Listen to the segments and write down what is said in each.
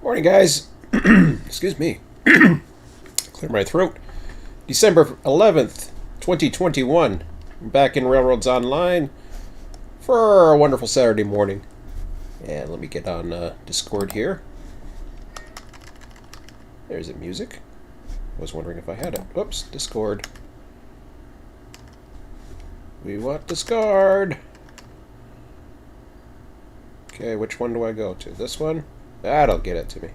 Morning, guys. Excuse me. Clear my throat. December 11th, 2021. I'm back in Railroads Online for a wonderful Saturday morning. And let me get on Discord here. There's the music. I was wondering if I had it. Whoops, Discord. We want Discord. Okay, which one do I go to? This one? That'll get it to me.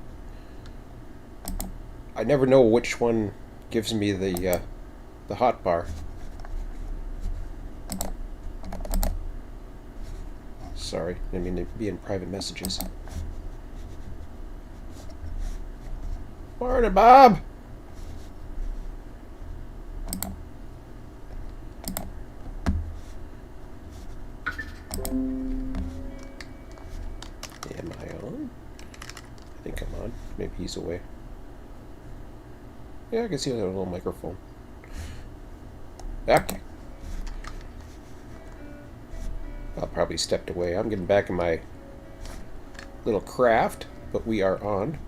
I never know which one gives me the hot bar. Sorry, I mean to be in private messages. Morning, Bob! Am I on? I think I'm on. Maybe he's away. Yeah, I can see with a little microphone. Okay. I'll probably stepped away. I'm getting back in my little craft, but we are on.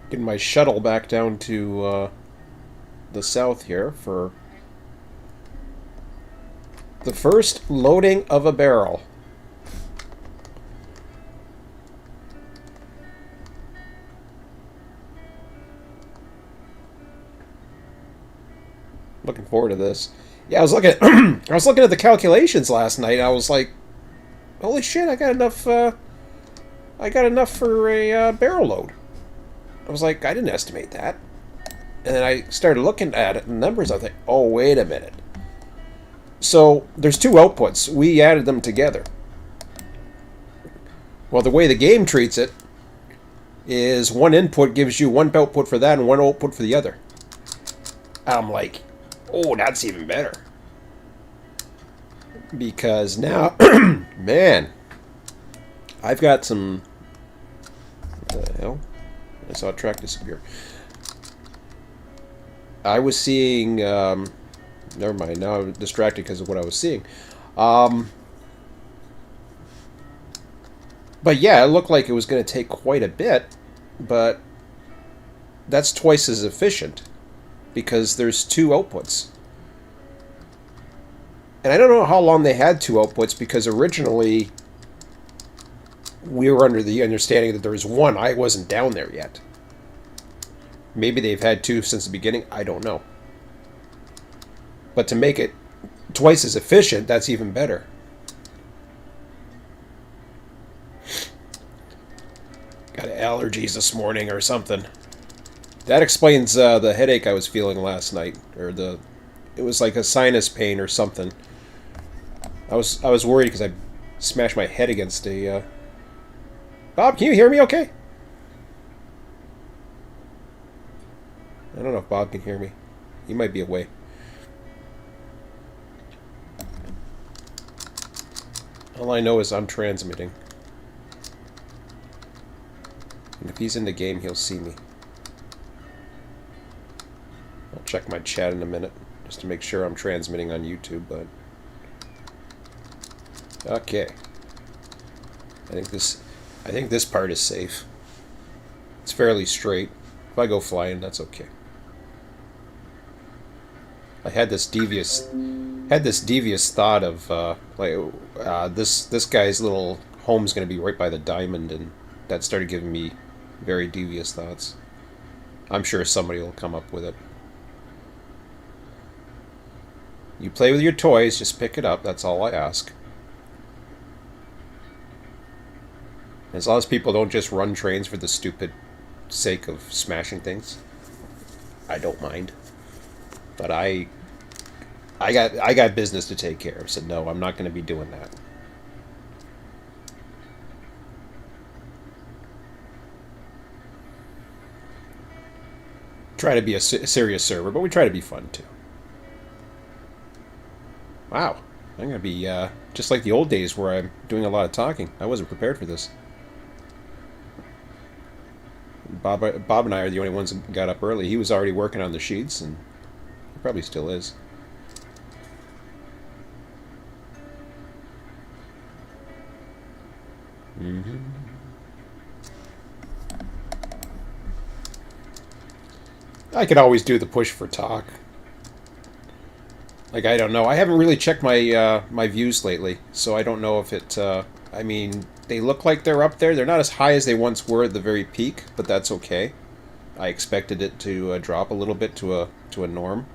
Getting my shuttle back down to the south here for the first loading of a barrel. Looking forward to this. Yeah, I was looking at I was looking at the calculations last night. I was like, "Holy shit! I got enough. I got enough for a barrel load." I was like, "I didn't estimate that." And then I started looking at it, the numbers. I was like, "Oh, wait a minute." So there's two outputs. We added them together. Well, the way the game treats it is one input gives you one output for that and one output for the other. I'm like, oh, that's even better. Because now, man, I've got some... What the hell? I saw a track disappear. I was seeing... never mind, now I'm distracted because of what I was seeing. But yeah, it looked like it was going to take quite a bit, but that's twice as efficient. Because there's two outputs. And I don't know how long they had two outputs, because originally we were under the understanding that there was one. I wasn't down there yet. Maybe they've had two since the beginning. I don't know. But to make it twice as efficient, that's even better. Got allergies this morning or something. That explains the headache I was feeling last night, or it was like a sinus pain or something. I was worried because I smashed my head against a. Bob, can you hear me? Okay. I don't know if Bob can hear me. He might be away. All I know is I'm transmitting, and if he's in the game, he'll see me. I'll check my chat in a minute, just to make sure I'm transmitting on YouTube, but... Okay. I think this part is safe. It's fairly straight. If I go flying, that's okay. I had this devious thought of, this guy's little home's gonna be right by the diamond, and that started giving me very devious thoughts. I'm sure somebody will come up with it. You play with your toys, just pick it up, that's all I ask. As long as people don't just run trains for the stupid sake of smashing things, I don't mind. But I got business to take care of, so no, I'm not going to be doing that. Try to be a serious server, but we try to be fun too. Wow, I'm going to be just like the old days where I'm doing a lot of talking. I wasn't prepared for this. Bob and I are the only ones that got up early. He was already working on the sheets, and he probably still is. I could always do the push for talk. Like, I don't know. I haven't really checked my my views lately, so I don't know if it... I mean, they look like they're up there. They're not as high as they once were at the very peak, but that's okay. I expected it to drop a little bit to a norm.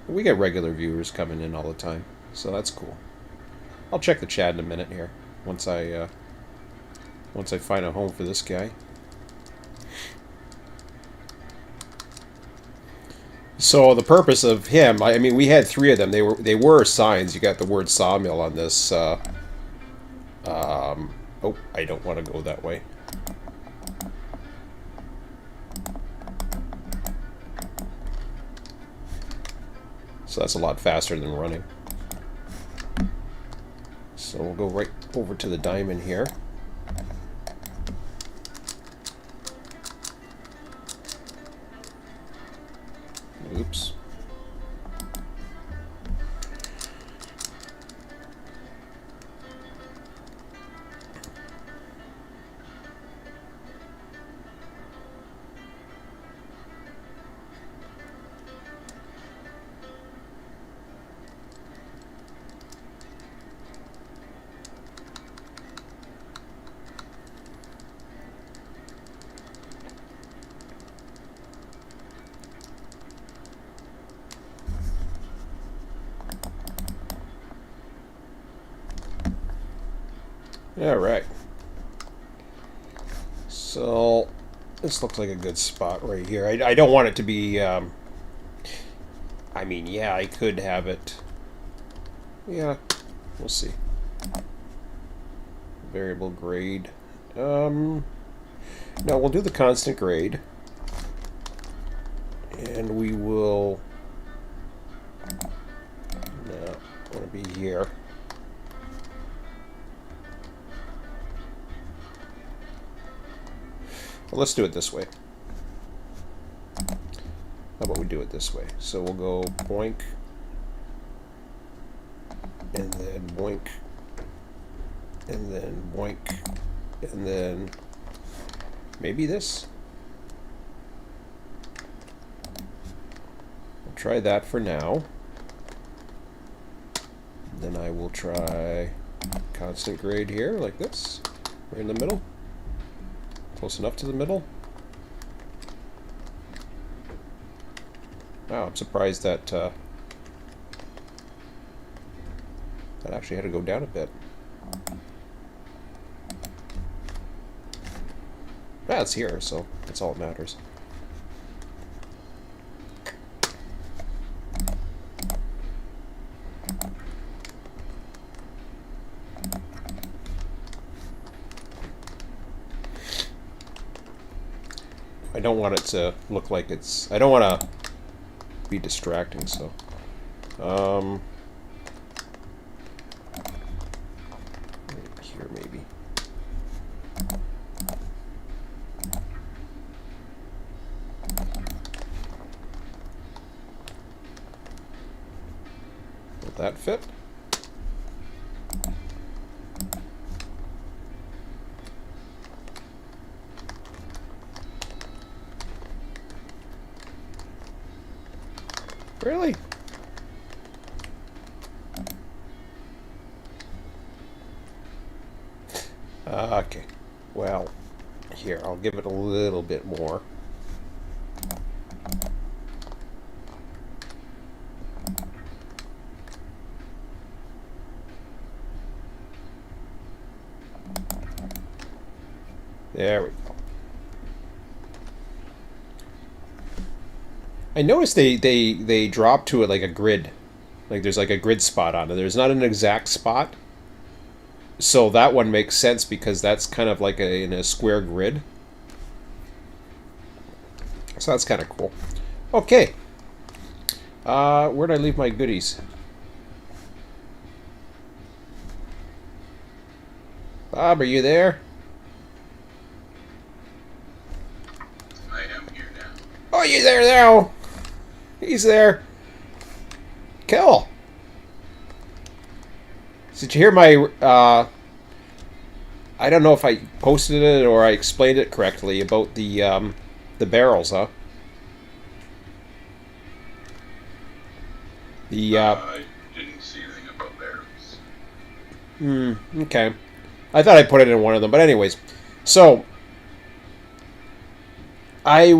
We get regular viewers coming in all the time, so that's cool. I'll check the chat in a minute here once I find a home for this guy. So the purpose of him, I mean, we had 3 of them. They were signs. You got the word sawmill on this. Oh, I don't want to go that way. So that's a lot faster than running. So we'll go right over to the diamond here. Oops. Alright. So, this looks like a good spot right here. I don't want it to be, I mean, yeah, I could have it. Yeah, we'll see. Variable grade. No, we'll do the constant grade. And we will... No, I want to be here. Well, let's do it this way. How about we do it this way? So we'll go boink, and then boink, and then boink, and then maybe this. I'll try that for now. Then I will try constant grade here, like this, right in the middle. Close enough to the middle. Wow, I'm surprised that that actually had to go down a bit. Ah, it's here, so that's all that matters. I don't want it to look like it's... I don't want to be distracting, so... here, maybe. Will that fit? Really? Okay. Well, here, I'll give it a little bit more. There we go. I noticed they drop to it like a grid. Like there's like a grid spot on it. There's not an exact spot. So that one makes sense because that's kind of like in a square grid. So that's kind of cool. Okay. Where'd I leave my goodies? Bob, are you there? I am here now. Oh, you're there now. He's there. Cool. Did you hear my I don't know if I posted it or I explained it correctly about the barrels, huh? The I didn't see anything about barrels. okay. I thought I put it in one of them, but anyways. So my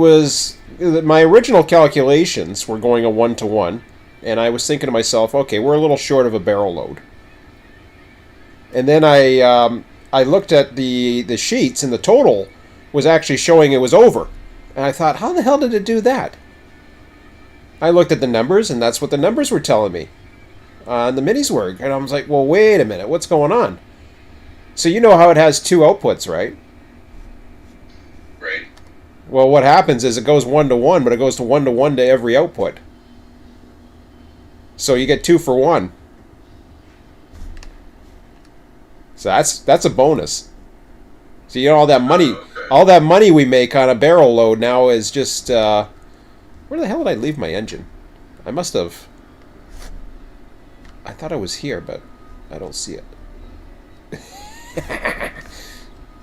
original calculations were going a 1-to-1, and I was thinking to myself, okay, we're a little short of a barrel load. And then I looked at the sheets, and the total was actually showing it was over. And I thought, how the hell did it do that? I looked at the numbers, and that's what the numbers were telling me. And the minis were. And I was like, well, wait a minute, what's going on? So you know how it has two outputs, right? Right? Well, what happens is it goes 1-to-1, but it goes to 1-to-1 to every output. So you get 2 for 1. So that's a bonus. So you know all that money we make on a barrel load now is just where the hell did I leave my engine? I must have. I thought I was here, but I don't see it.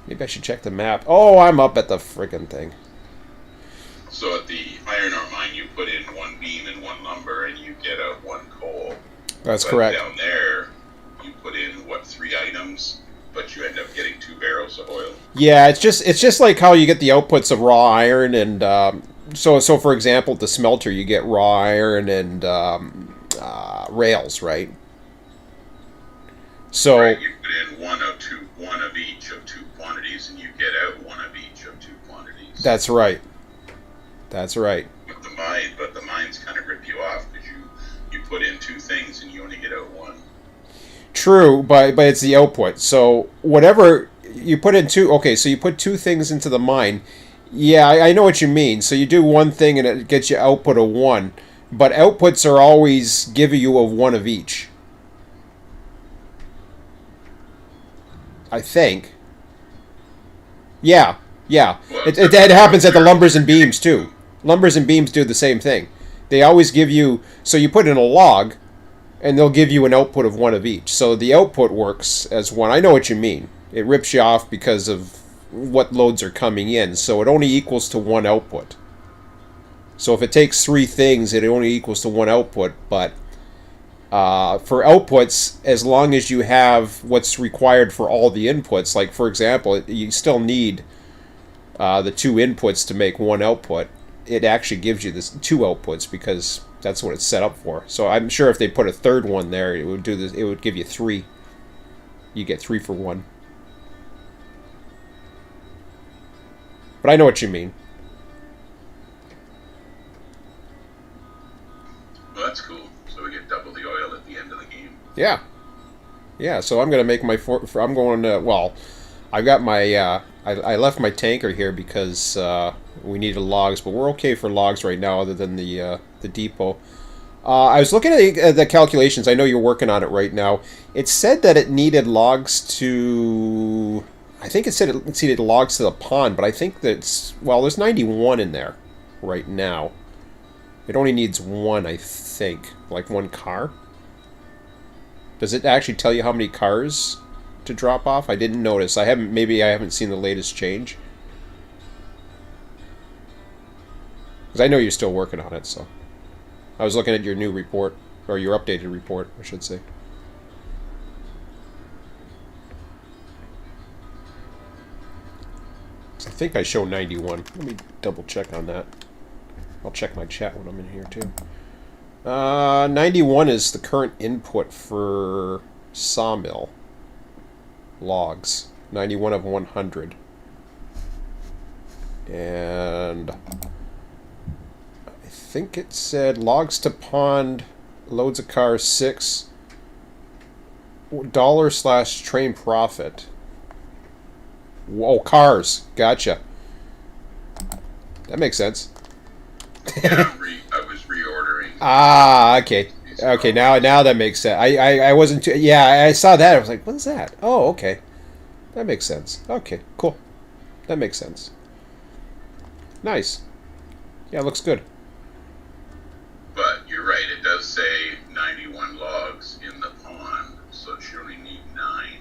Maybe I should check the map. Oh, I'm up at the friggin' thing. So at the iron ore mine, you put in 1 beam and 1 lumber, and you get out 1 coal. That's but correct. Down there, you put in 3 items, but you end up getting 2 barrels of oil. Yeah, it's just like how you get the outputs of raw iron, and so for example, at the smelter you get raw iron and rails, right? So right, you put in one of each of 2 quantities, and you get out 1 of each of 2 quantities. That's right. That's right. But the mines kind of rip you off because you put in 2 things and you only get out 1. True, but it's the output. So whatever you put in 2, okay, so you put 2 things into the mine. Yeah, I know what you mean. So you do 1 thing and it gets you output of 1, but outputs are always giving you of 1 of each. I think. Yeah. Well, it happens at the lumbers and beams too. Lumbers and beams do the same thing. They always give you, so you put in a log, and they'll give you an output of 1 of each. So the output works as 1. I know what you mean. It rips you off because of what loads are coming in. So it only equals to 1 output. So if it takes 3 things, it only equals to 1 output. But for outputs, as long as you have what's required for all the inputs, like for example, you still need the 2 inputs to make 1 output. It actually gives you this 2 outputs because that's what it's set up for. So I'm sure if they put a 3rd one there, it would do this. It would give you 3. You get 3 for 1. But I know what you mean. Well, that's cool. So we get double the oil at the end of the game. Yeah. Yeah. So I'm gonna make my. I'm going to. Well, I got my. I left my tanker here because we needed logs, but we're okay for logs right now, other than the depot. I was looking at the calculations. I know you're working on it right now. It said that it needed logs to. I think it said it needed logs to the pond, but I think that's there's 91 in there right now. It only needs 1, I think, like 1 car. Does it actually tell you how many cars to drop off? I didn't notice. Maybe I haven't seen the latest change. Because I know you're still working on it, so. I was looking at your new report, or your updated report, I should say. I think I show 91. Let me double check on that. I'll check my chat when I'm in here, too. 91 is the current input for sawmill logs. 91 of 100. And I think it said logs to pond, loads of cars, $6 /train profit. Whoa, cars. Gotcha. That makes sense. Yeah, I was reordering. Ah, okay. Okay, now that makes sense. I wasn't too... Yeah, I saw that. I was like, what is that? Oh, okay. That makes sense. Okay, cool. That makes sense. Nice. Yeah, it looks good. But you're right, it does say 91 logs in the pond, so it should only need 9.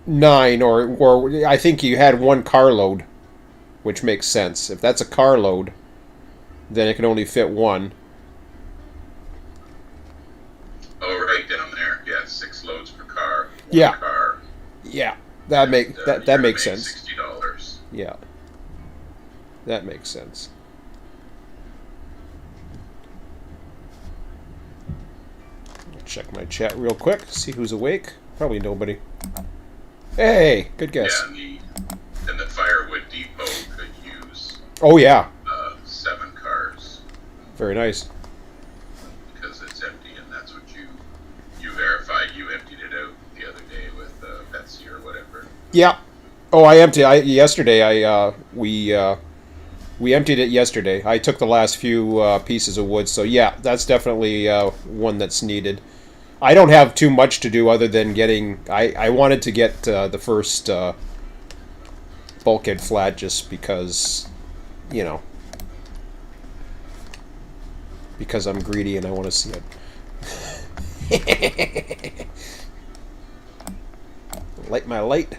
9, or I think you had 1 carload, which makes sense. If that's a carload, then it can only fit 1. Oh, right down there. Yeah, 6 loads per car. 1 Yeah. car. Yeah, that makes sense. $60. Yeah, that makes sense. Check my chat real quick, see who's awake. Probably nobody. Hey, good guess. Yeah, and the firewood depot could use Oh yeah, 7 cars very nice. because it's empty, and that's what you verified. You emptied it out the other day with Betsy or whatever. Yeah. Oh, I emptied. We emptied it yesterday. I took the last few pieces of wood, so yeah, that's definitely one that's needed. I don't have too much to do other than getting. I wanted to get the first bulkhead flat just because, you know, because I'm greedy and I want to see it. Light my light.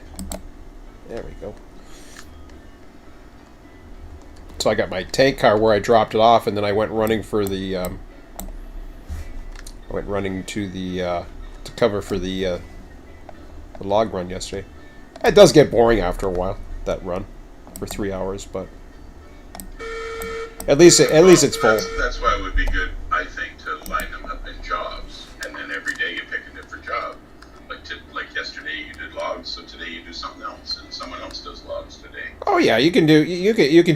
There we go. So I got my tank car where I dropped it off, and then I went running for the. I went running to the to cover for the log run yesterday. It does get boring after a while, that run, for 3 hours, but at least it's full. That's why it would be good, I think, to line them up in jobs, and then every day you pick a different job. Like yesterday you did logs, so today you do something else, and someone else does logs today. Oh yeah, you can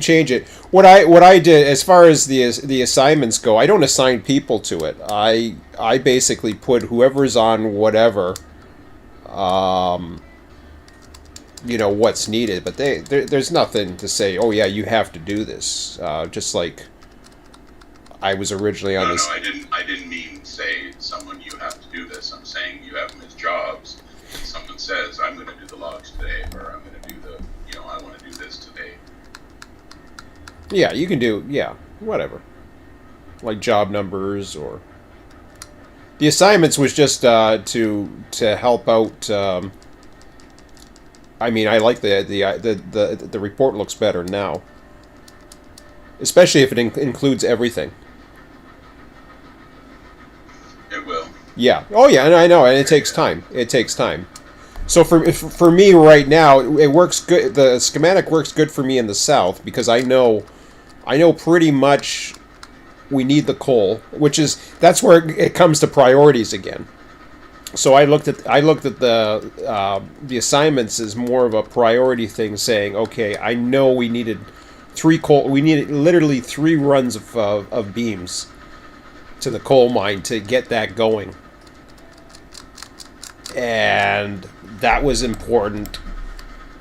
change it. What I did as far as the assignments go, I don't assign people to it. I basically put whoever's on whatever, you know, what's needed. But there's nothing to say, oh yeah, you have to do this. Just like I was originally on this. No, I didn't mean say someone you have to do this. I'm saying you have them as jobs. And someone says I'm going to do the logs today, or I'm going to do the, I want to do this today. Yeah, you can do whatever, like job numbers or the assignments was just to help out. I mean, I like the report looks better now, especially if it includes everything. It will. Yeah. Oh yeah, and I know, and it takes time. It takes time. So for me right now, it works good. The schematic works good for me in the south because I know pretty much we need the coal, that's where it comes to priorities again. So I looked at the assignments as more of a priority thing, saying, okay, I know we needed 3 coal. We needed literally 3 runs of beams to the coal mine to get that going, and that was important.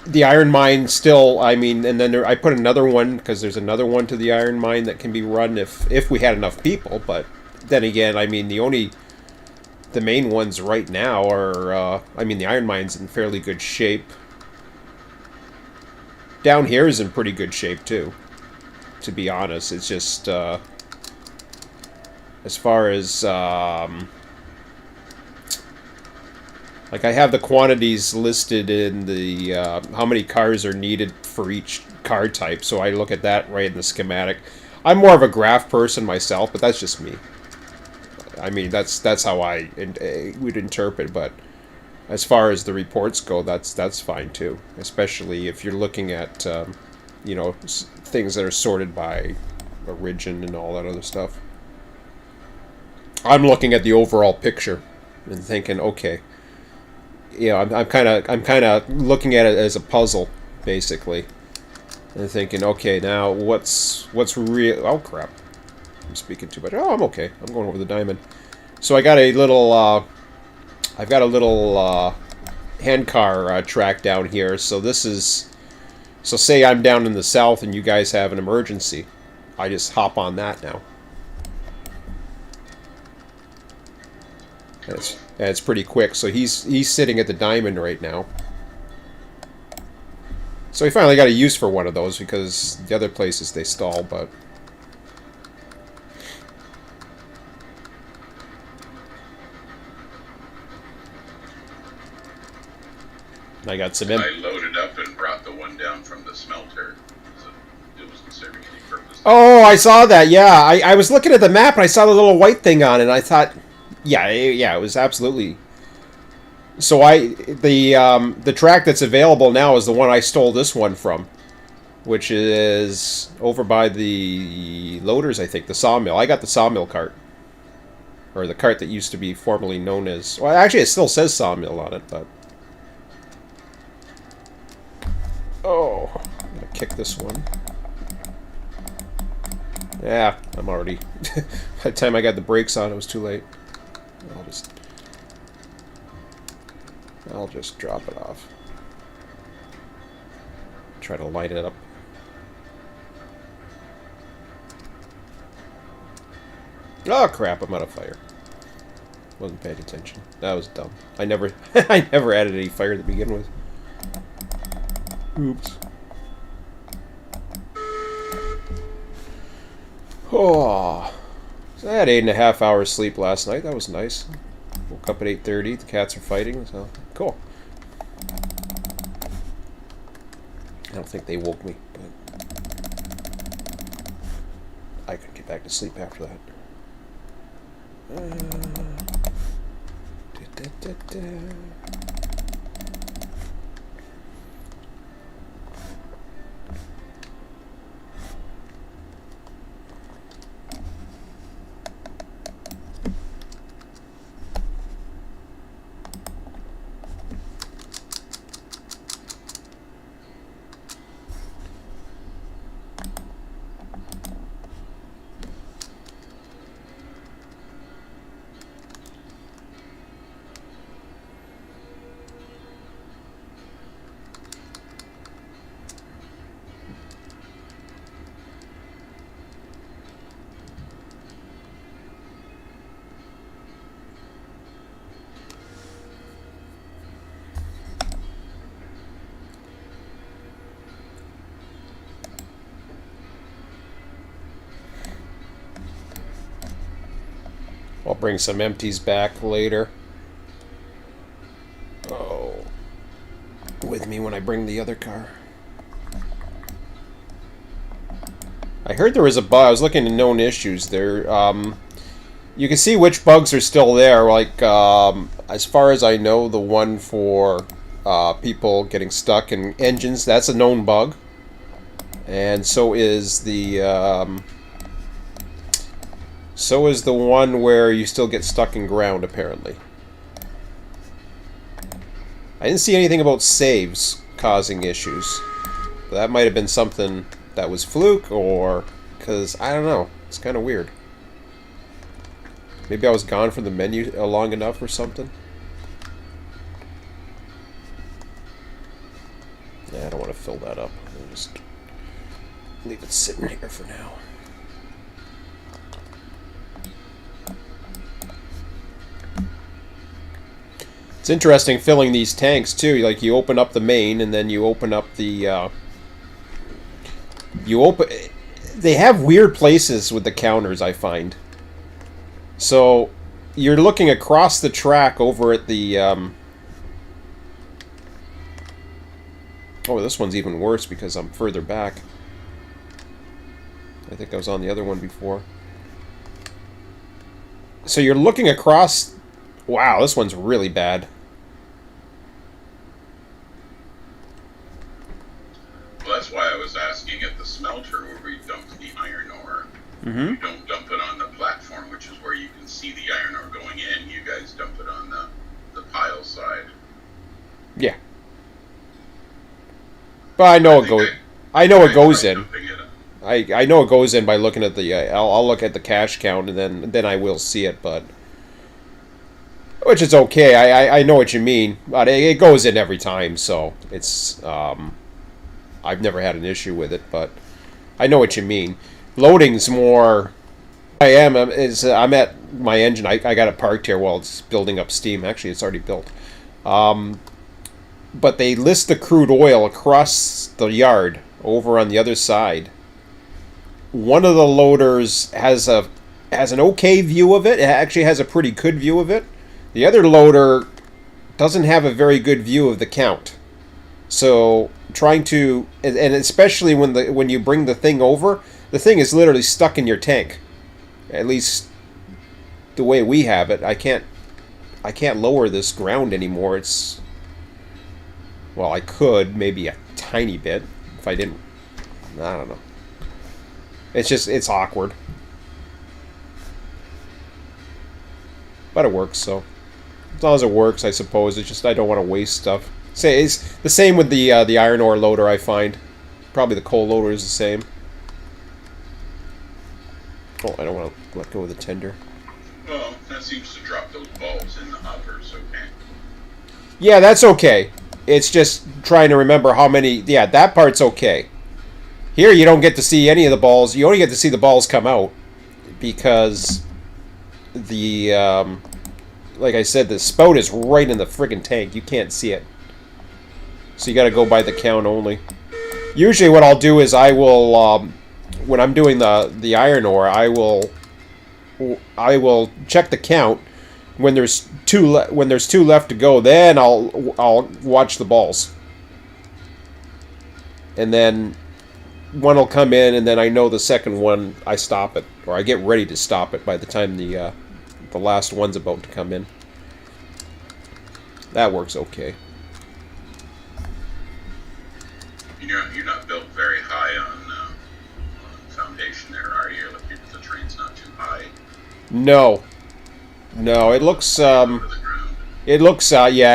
The iron mine still, I mean, and then I put another one because there's another one to the iron mine that can be run if we had enough people. But then again, I mean, the main ones right now are, I mean, the iron mine's in fairly good shape. Down here is in pretty good shape too, to be honest. It's just as far as like I have the quantities listed in the how many cars are needed for each car type, so I look at that right in the schematic. I'm more of a graph person myself, but that's just me. I mean, that's how I would interpret. But as far as the reports go, that's fine too. Especially if you're looking at you know, things that are sorted by origin and all that other stuff. I'm looking at the overall picture and thinking, okay. You know, I'm kind of looking at it as a puzzle, basically, and thinking, okay, now what's real? Oh crap! I'm speaking too much. Oh, I'm okay. I'm going over the diamond. So I got a little, I've got a little hand car track down here. So this is, so say I'm down in the south and you guys have an emergency, I just hop on that now. And it's pretty quick. So he's sitting at the diamond right now. So he finally got a use for one of those because the other places they stall, but I got some. I loaded up and brought the one down from the smelter. So it wasn't serving any purpose. Oh, I saw that. Yeah, I was looking at the map and I saw the little white thing on it. And I thought, yeah, it was absolutely. So the track that's available now is the one I stole this one from, which is over by the loaders. I think the sawmill. I got the sawmill cart, or the cart that used to be formerly known as. Well, actually, it still says sawmill on it, but. Oh, I'm gonna kick this one. Yeah, I'm already... By the time I got the brakes on, it was too late. I'll just drop it off. Try to light it up. Oh crap, I'm out of fire. Wasn't paying attention. That was dumb. I never I never added any fire to begin with. Oops. Oh, so I had 8.5 hours sleep last night. That was nice. Woke up at 8:30. The cats are fighting, so cool. I don't think they woke me, but I could get back to sleep after that. I'll bring some empties back later. Oh, with me when I bring the other car. I heard there was a bug. I was looking at known issues there. You can see which bugs are still there. Like, as far as I know, the one for people getting stuck in engines, that's a known bug. And so is the one where you still get stuck in ground, apparently. I didn't see anything about saves causing issues. But that might have been something that was fluke, or... because, I don't know. It's kind of weird. Maybe I was gone from the menu long enough or something. Yeah, I don't want to fill that up. I'll just leave it sitting here for now. It's interesting filling these tanks too. Like, you open up the main, and then you open up the. They have weird places with the counters, I find. So, you're looking across the track over at the. Oh, this one's even worse because I'm further back. I think I was on the other one before. So you're looking across... Wow, this one's really bad. Well, that's why I was asking at the smelter where we dump the iron ore. Mm-hmm. You don't dump it on the platform, which is where you can see the iron ore going in. You guys dump it on the pile side. Yeah. But I know it goes. I know it goes in. I know it goes in by looking at the. I'll look at the cash count, and then I will see it. But which is okay. I know what you mean, but it goes in every time, so it's. I've never had an issue with it, but I know what you mean. Loading's more. I'm at my engine. I got it parked here while it's building up steam. Actually, it's already built. But they list the crude oil across the yard over on the other side. One of the loaders has an okay view of it. It actually has a pretty good view of it. The other loader doesn't have a very good view of the count. So trying to, and especially when you bring the thing over, the thing is literally stuck in your tank. At least the way we have it, I can't lower this ground anymore. It's, well, I could maybe a tiny bit if I didn't. I don't know. It's just, it's awkward. But it works, so as long as it works, I suppose. It's just I don't want to waste stuff. Say it's the same with the iron ore loader. I find probably the coal loader is the same. Oh, I don't want to let go of the tender. Well, that seems to drop those balls in the hoppers, okay? Yeah, that's okay. It's just trying to remember how many. Yeah, that part's okay. Here, you don't get to see any of the balls. You only get to see the balls come out because the like I said, the spout is right in the friggin' tank. You can't see it, so you got to go by the count only. Usually, what I'll do is I will, when I'm doing the iron ore, I will check the count. When there's two left to go, then I'll watch the balls, and then one will come in, and then I know the second one I stop it, or I get ready to stop it by the time the last one's about to come in. That works okay. You're not built very high on foundation there, are you? Like the train's not too high. No, it looks yeah,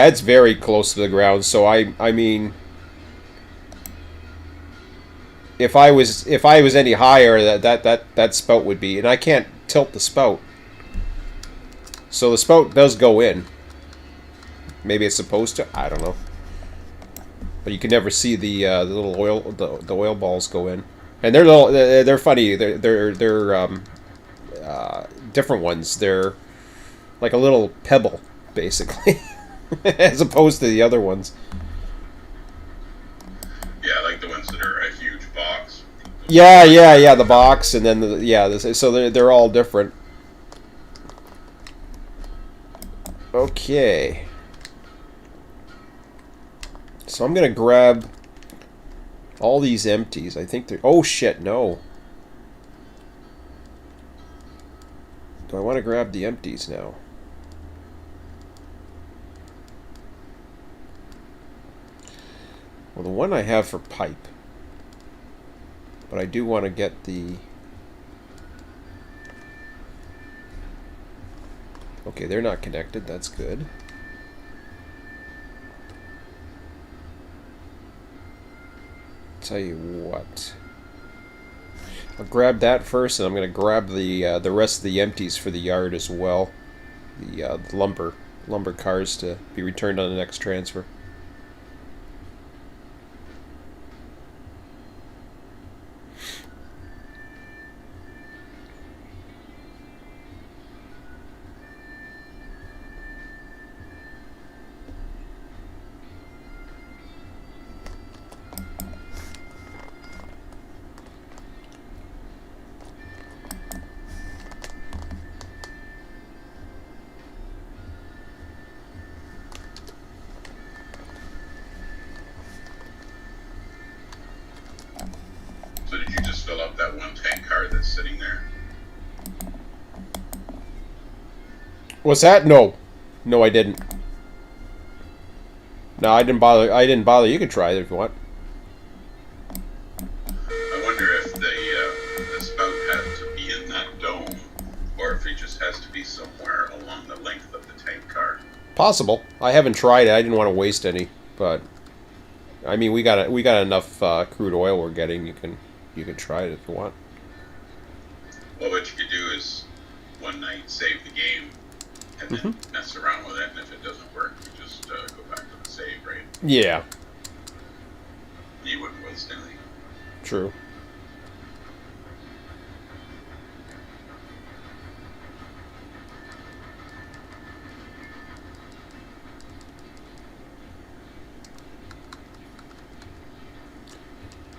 it's very close to the ground. So I mean, if I was any higher, that spout would be, and I can't tilt the spout. So the spout does go in. Maybe it's supposed to. I don't know. But you can never see the little oil balls go in, and they're little. They're funny. They're different ones. They're like a little pebble, basically, as opposed to the other ones. Yeah, like the ones that are a huge box. Yeah. The box, and then so they're all different. Okay. So I'm gonna grab all these empties. I think they're... Oh shit, no. Do I want to grab the empties now? Well, the one I have for pipe. But I do want to get the... Okay, they're not connected. That's good. Tell you what, I'll grab that first, and I'm going to grab the rest of the empties for the yard as well. The lumber cars to be returned on the next transfer. So did you just fill up that one tank car that's sitting there? What's that? No, I didn't. No, I didn't bother. You can try it if you want. I wonder if the spout had to be in that dome, or if it just has to be somewhere along the length of the tank car. Possible. I haven't tried it. I didn't want to waste any, but I mean, we got enough crude oil we're getting. You can try it if you want. Well, what you could do is one night save the game and then mess around with it, and if it doesn't work, you just go back to the save, right? Yeah. You wouldn't waste anything. True.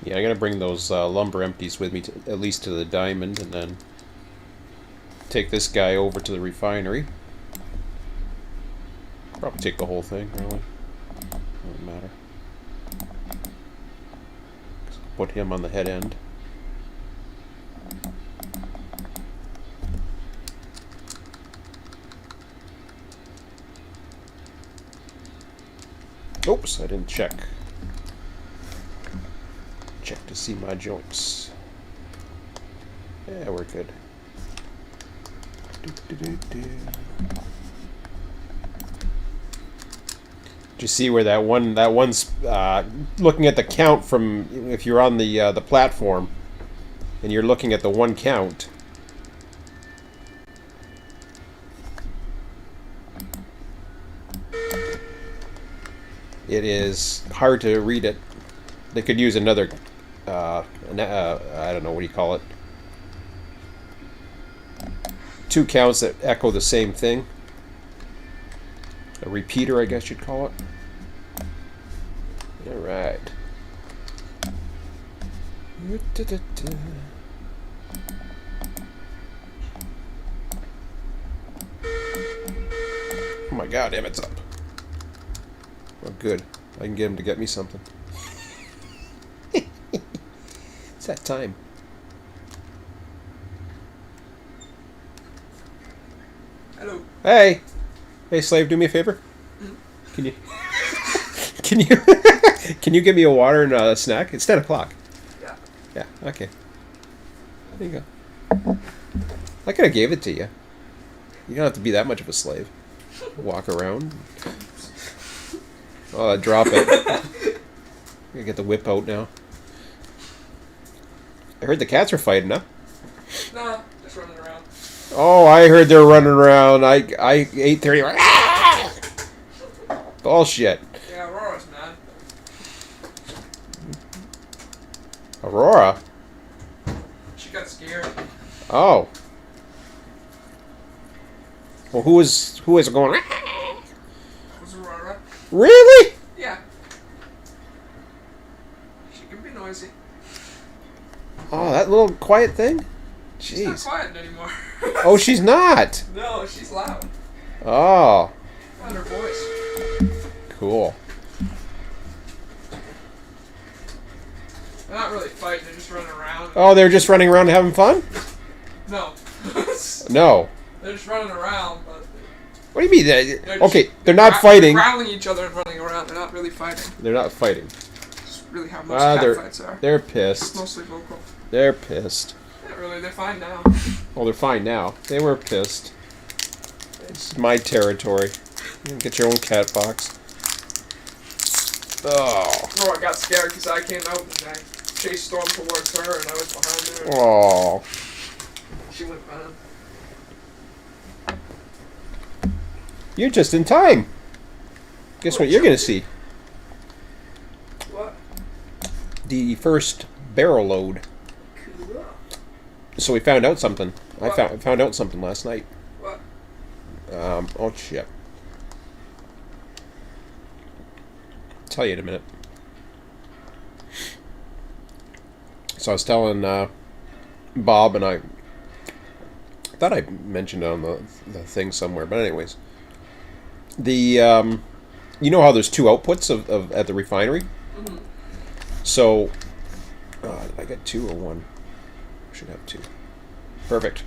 Yeah, I'm gonna bring those lumber empties with me at least to the diamond, and then take this guy over to the refinery. Probably take the whole thing, really. Doesn't matter. Put him on the head end. Oops, I didn't check. Check to see my joints. Yeah, we're good. Did you see where that one's looking at the count from, if you're on the platform and you're looking at the one count, it is hard to read it. They could use another I don't know, what do you call it, two counts that echo the same thing. A repeater, I guess you'd call it. Alright. Oh my god, Emmett's up. Oh good. I can get him to get me something. It's that time. Hello. Hey! Hey, slave, do me a favor. Can you... Can you give me a water and a snack? It's 10 o'clock. Yeah. Yeah, okay. There you go. I could have gave it to you. You don't have to be that much of a slave. Walk around. Oh, drop it. I'm gonna get the whip out now. I heard the cats are fighting, huh? Nah, just running around. Oh, I heard they're running around. I 8:30. Ah! Bullshit. Yeah, Aurora's mad. Aurora? She got scared. Oh. Well, who is going? It was Aurora. Really? Yeah. She can be noisy. Oh, that little quiet thing? She's not Jeez. quiet anymore. Oh, she's not. No, she's loud. Oh, Found her voice. cool. They're not really fighting, they're just running around. Oh, they're just running around having fun? No. No. They're just running around, but... What do you mean? They're Okay, just- they're not fighting. They're growling each other and running around. They're not really fighting. They're not fighting. That's really how most cat fights are. They're It's pissed. mostly vocal. They're pissed. Not really, they're fine now. Well, they're fine now. They were pissed. It's my territory. You can get your own cat box. Oh. Aurora got scared because I came out and I chased Storm towards her and I was behind her. Oh. She went running. You're just in time. Guess what you're gonna see? What? The first barrel load. Cool. So we found out something. I What? found out something last night. What? Oh shit. Tell you in a minute. So I was telling Bob, and I thought I mentioned it on the thing somewhere, but anyways, the you know how there's two outputs of at the refinery. Mm-hmm. So I got two or one. I should have two. Perfect.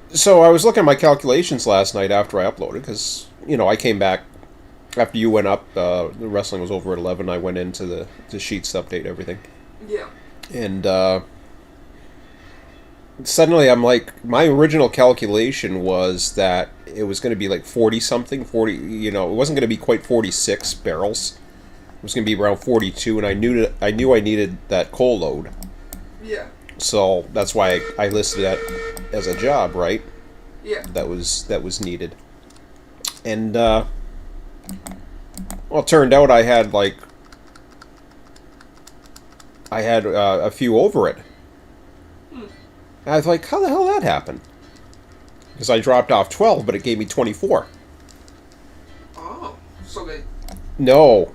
So I was looking at my calculations last night after I uploaded, because I came back after you went up. The wrestling was over at 11. I went into the sheets to update everything. Yeah. And suddenly I'm like, my original calculation was that it was going to be like 40 something, 40, it wasn't going to be quite 46 barrels. It was going to be around 42, and I knew I needed that coal load. Yeah. So that's why I listed that as a job, right? Yeah. That was needed. And well, it turned out I had a few over it. And I was like, how the hell that happened? Because I dropped off 12, but it gave me 24. Oh. So they... No.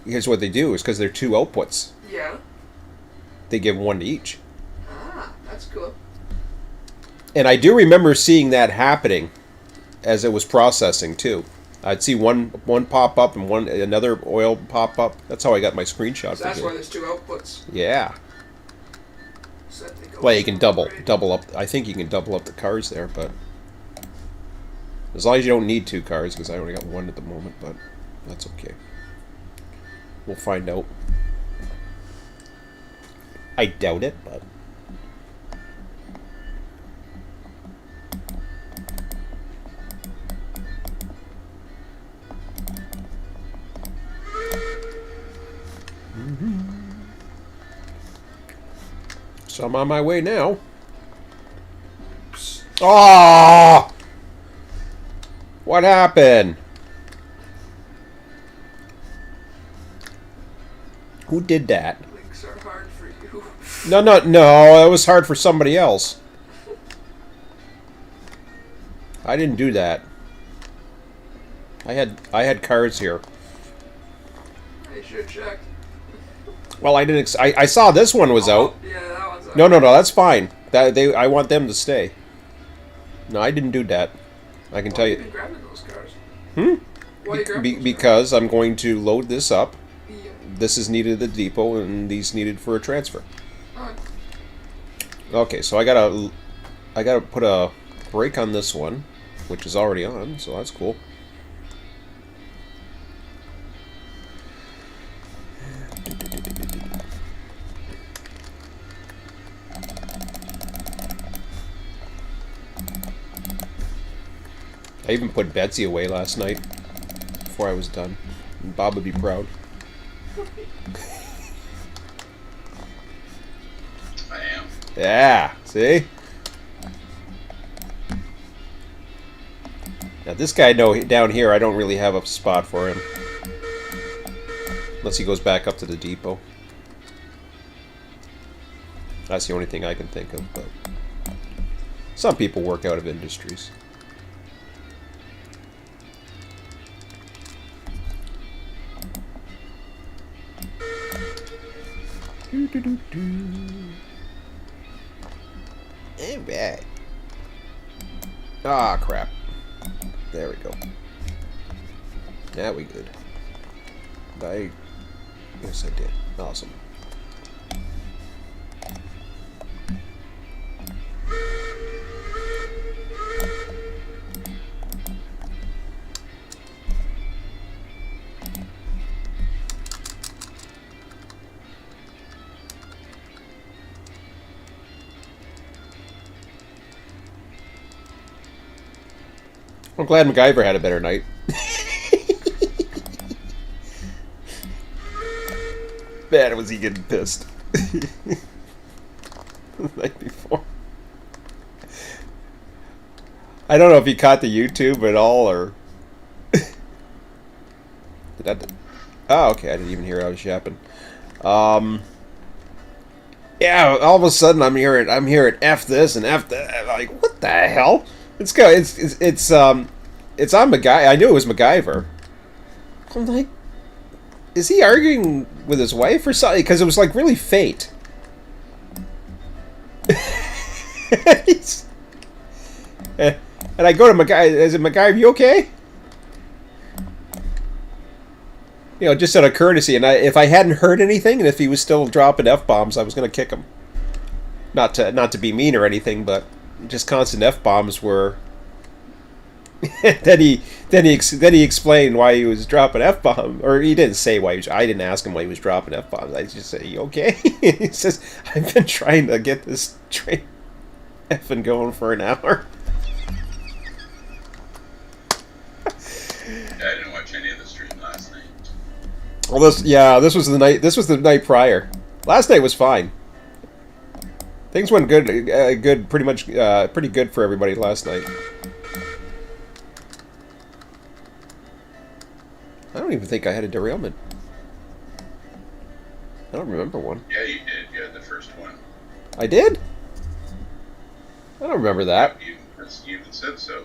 Here's what they do, is because they're two outputs. Yeah. They give one to each. Ah, that's cool. And I do remember seeing that happening as it was processing, too. I'd see one pop up and another oil pop up. That's how I got my screenshot. So that's why there's two outputs. Yeah. So that they go Well, you can double right. up. I think you can double up the cars there, but as long as you don't need two cars, because I only got one at the moment. But that's okay. We'll find out. I doubt it, but. So I'm on my way now. Oh! What happened? Who did that? Links are hard for you. No. It was hard for somebody else. I didn't do that. I had cards here. I should check. Well, I didn't. I saw this one was out. Yeah, that one's out. No. That's fine. I want them to stay. No, I didn't do that. I can tell Why you. have you been grabbing those cars? Hmm. Why are you grabbing those Because I'm going to load this up. cars? Yeah. This is needed at the depot, and these needed for a transfer. Alright. Okay, so I gotta put a brake on this one, which is already on, so that's cool. I even put Betsy away last night before I was done. And Bob would be proud. I am. Yeah, see? Now this guy down here, I don't really have a spot for him. Unless he goes back up to the depot. That's the only thing I can think of, but some people work out of industries. Alright. Ah, crap. There we go. Now we good. Yes, I did. Awesome. I'm glad MacGyver had a better night. Man, was he getting pissed. The night before. I don't know if he caught the YouTube at all, or... Oh, okay, I didn't even hear I was yapping. Yeah, all of a sudden I'm hearing F this and F that. I'm like, what the hell? It's on MacGyver. I knew it was MacGyver. I'm like, is he arguing with his wife or something? Because it was like really faint. And I go to MacGyver. Is it MacGyver? You okay? You know, just out of courtesy. And if I hadn't heard anything, and if he was still dropping F-bombs, I was going to kick him. Not to be mean or anything, but just constant F-bombs were. then he explained why he was dropping F-bombs, or he didn't say why. I didn't ask him why he was dropping F-bombs. I just said, "You okay?" He says, "I've been trying to get this train effing going for an hour." Yeah, I didn't watch any of the stream last night. Well, this was the night. This was the night prior. Last night was fine. Things went good. Pretty good for everybody last night. I don't even think I had a derailment. I don't remember one. Yeah, you did. You had the first one. I did? I don't remember that. You even said so.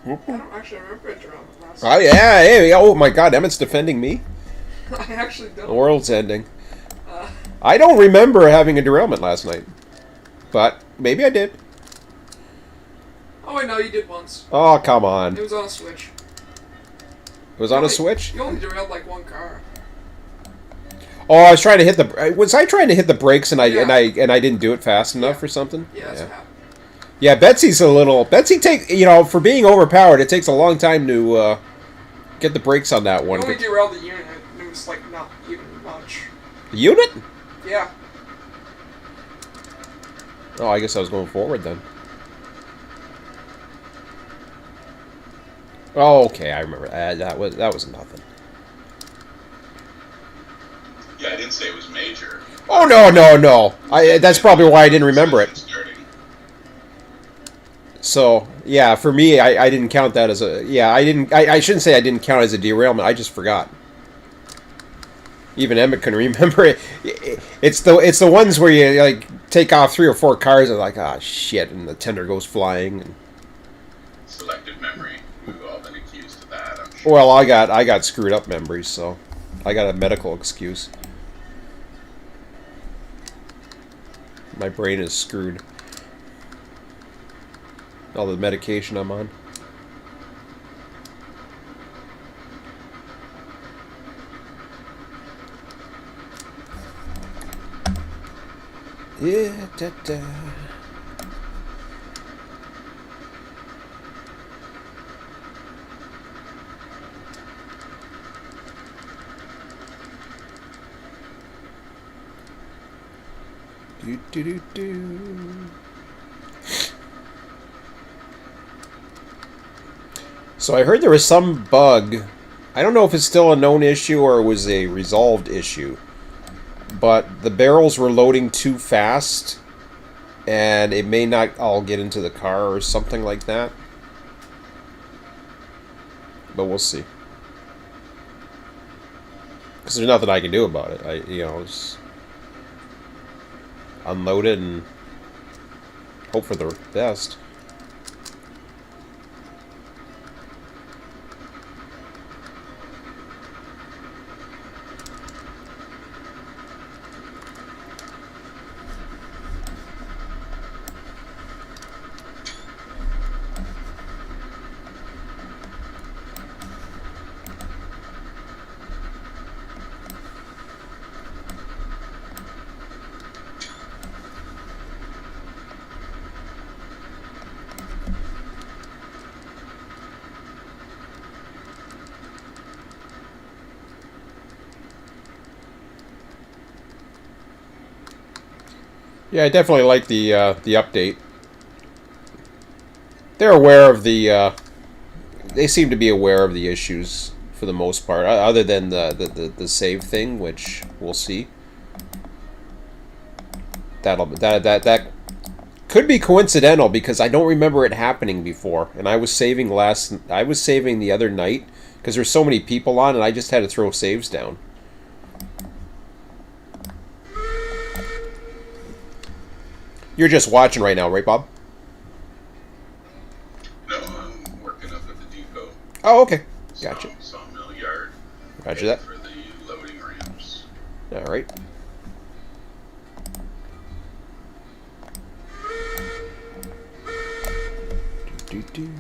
I don't actually remember it drama last Oh yeah, hey, oh my God, Emmett's defending me. I actually don't. The world's ending. Uh, I don't remember having a derailment last night, but maybe I did. oh Oh, I know, you did once. Oh, come on. It was on a Switch. It was on a Switch? You only derailed like one car. Oh, I was trying to hit the... Was I trying to hit the brakes and I didn't do it fast enough or something? Yeah, that's what happened. Yeah, Betsy's a little... Betsy take... You know, for being overpowered, it takes a long time to get the brakes on that one. You only derailed the unit. It was like not even much. The unit? Yeah. Oh, I guess I was going forward then. Oh, okay, I remember. That was nothing. Yeah, I didn't say it was major. Oh, no. That's probably why I didn't remember it. So, yeah, for me, I didn't count that as a... Yeah, I shouldn't say I didn't count it as a derailment. I just forgot. Even Emmett couldn't remember it. It's the ones where you, like, take off 3 or 4 cars and like, ah, shit, and the tender goes flying. And... Selective memory. We've all been accused of that, I'm sure. Well, I got screwed up memories, so I got a medical excuse. My brain is screwed. All the medication I'm on. Yeah, da da. Do do do do. So I heard there was some bug. I don't know if it's still a known issue or it was a resolved issue. But the barrels were loading too fast. And it may not all get into the car or something like that. But we'll see. Because there's nothing I can do about it. Just unload it and hope for the best. Yeah, I definitely like the update. They're aware of the... they seem to be aware of the issues for the most part, other than the save thing, which we'll see. That could be coincidental because I don't remember it happening before, and I was saving the other night because there's so many people on, and I just had to throw saves down. You're just watching right now, right, Bob? No, I'm working up at the depot. Oh, okay. Gotcha. Sawmill yard. Roger that. For the loading ramps. All right. Do, do, do.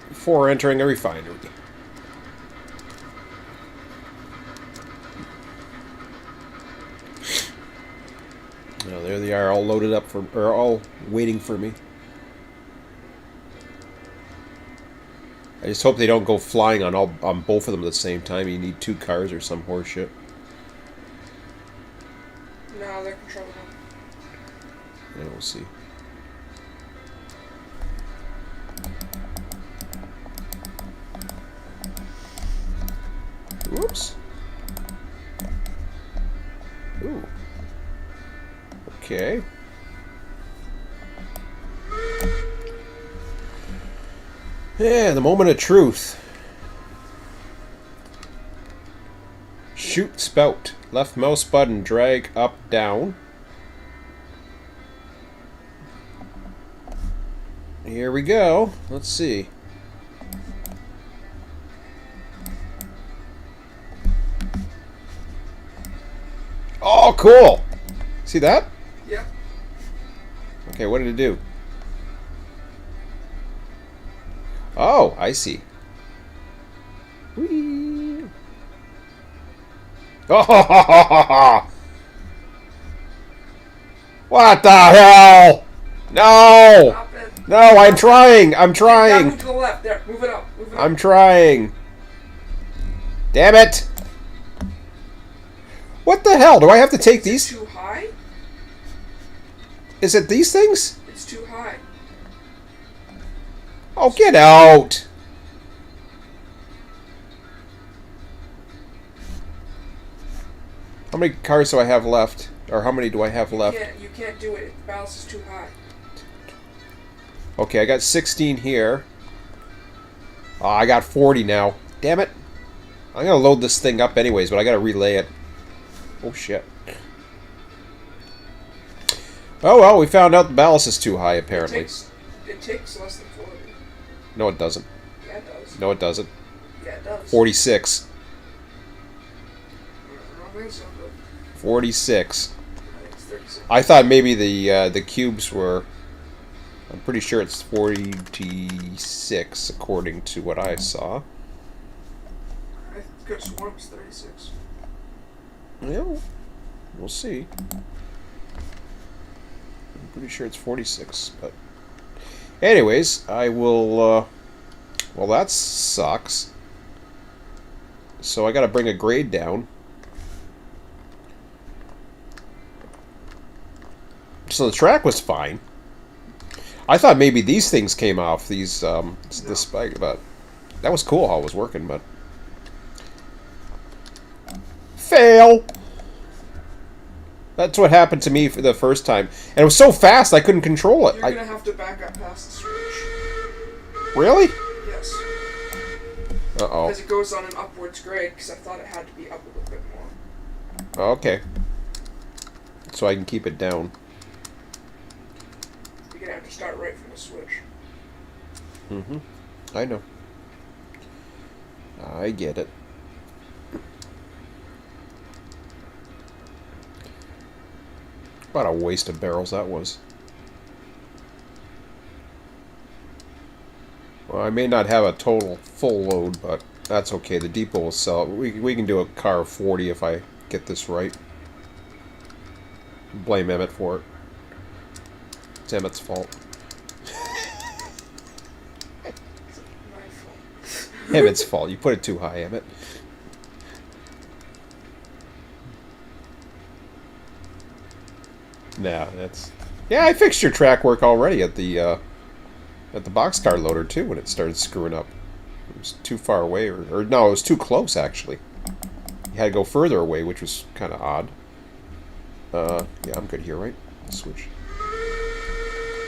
Before entering a refinery. Now there they are, all loaded up or all waiting for me. I just hope they don't go flying on both of them at the same time. You need 2 cars or some horseshit. No, they're controllable. Yeah, we'll see. Whoops. Ooh. Okay. Yeah, the moment of truth. Shoot spout. Left mouse button, drag up, down. Here we go. Let's see. Oh, cool! See that? Yeah. Okay, what did it do? Oh, I see. Whee! Oh! What the hell? No! Stop it. No, I'm trying! I'm Yeah, trying! move to the left. There. Move it up. Move it up. I'm trying! Damn it! What the hell? Do I have to take Is these? it too high? Is it these things? It's too high. Oh, get out! How many cars do I have left? Or how many do I have left? You can't do it. The ballast is too high. Okay, I got 16 here. Oh, I got 40 now. Damn it. I'm gonna load this thing up anyways, but I gotta relay it. Oh, shit. Oh, well, we found out the ballast is too high, apparently. It takes less than 40. No, it doesn't. Yeah, it does. No, it doesn't. Yeah, it does. 46. I don't think so, but 46. I think it's 36. I thought maybe the cubes were... I'm pretty sure it's 46, according to what I saw. I could have sworn it was 36. Well, we'll see. I'm pretty sure it's 46, but... Anyways, I will, well, that sucks. So I gotta bring a grade down. So the track was fine. I thought maybe these things came off, these, this spike, but... That was cool how it was working, but... Fail! That's what happened to me for the first time. And it was so fast I couldn't control it. You're gonna have to back up past the switch. Really? Yes. Uh-oh. Because it goes on an upwards grade, because I thought it had to be up a little bit more. Okay. So I can keep it down. You're gonna have to start right from the switch. Mm-hmm. I know. I get it. What a waste of barrels that was. Well, I may not have a total full load, but that's okay. The depot will sell it. We can do a car of 40 if I get this right. Blame Emmett for it. It's Emmett's fault. It's my fault. Emmett's fault. You put it too high, Emmett. Nah, that's... Yeah, I fixed your track work already at the boxcar loader, too, when it started screwing up. It was too far away, or no, it was too close, actually. You had to go further away, which was kind of odd. Yeah, I'm good here, right? Switch.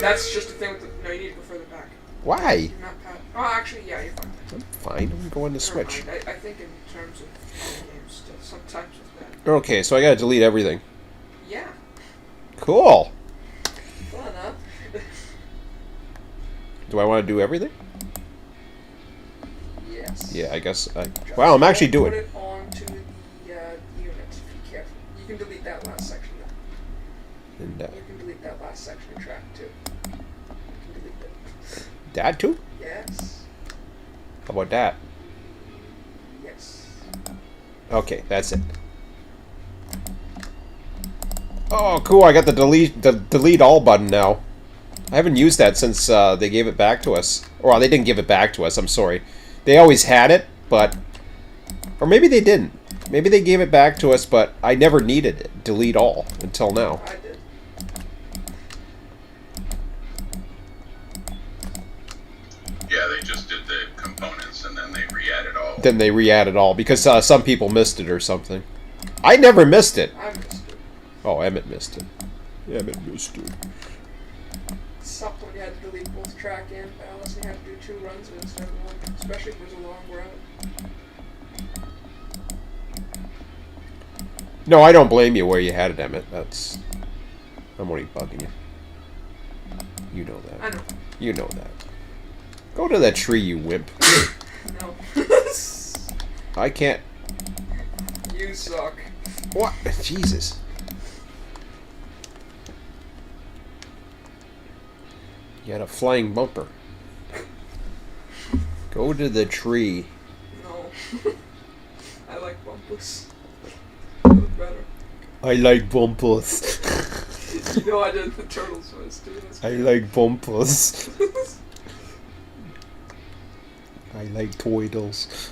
That's just a thing with the... No, you need to go further back. Why? You're not past... Oh, actually, yeah, you're fine. I'm fine. I'm going to Never switch. mind. I think in terms of games, sometimes with that. Okay, so I gotta delete everything. Yeah. Cool! Fun, huh? Do I want to do everything? Yes. Yeah, I guess I... Just Wow, I'm actually don't doing... Put it onto the unit. Be careful. You can delete that last section. And, You can delete that last section of track too. You can delete that. that too? Yes. How about that? Yes. Okay, that's it. Oh, cool! I got the delete all button now. I haven't used that since they gave it back to us. Or they didn't give it back to us. I'm sorry. They always had it, but or maybe they didn't. Maybe they gave it back to us, but I never needed it. Delete all until now. I did. Yeah, they just did the components and then they re-added all. Then they re-added all because some people missed it or something. I never missed it. I missed it. Oh, Emmett missed it. Emmett missed it. Sucked when you had to delete both track and ballast and you had to do 2 runs instead of 1, especially if it was a long route. No, I don't blame you where you had it, Emmett. That's... I'm only bugging you. You know that. I know. You know that. Go to that tree, you wimp. No. I can't... You suck. What? Jesus. You had a flying bumper. Go to the tree. No. I like bumpers. They look better. I like bumpers. You know I did the turtles voice too. I like bumpers. I like toidles.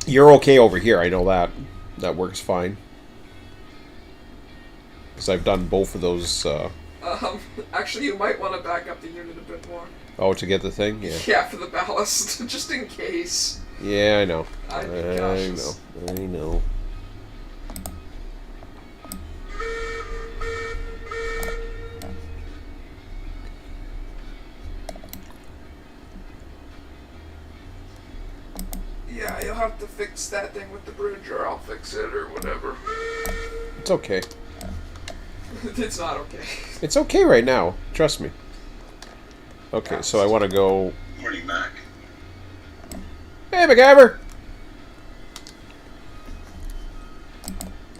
You're okay over here, I know that. That works fine. Because I've done both of those, Actually, you might want to back up the unit a bit more. Oh, to get the thing? Yeah. Yeah, for the ballast, just in case. Yeah, I know. I know. I know. Yeah, you'll have to fix that thing with the bridge, or I'll fix it, or whatever. It's okay. It's not okay. It's okay right now. Trust me. Okay, so I want to go... Morning, Mac. Hey, MacGyver!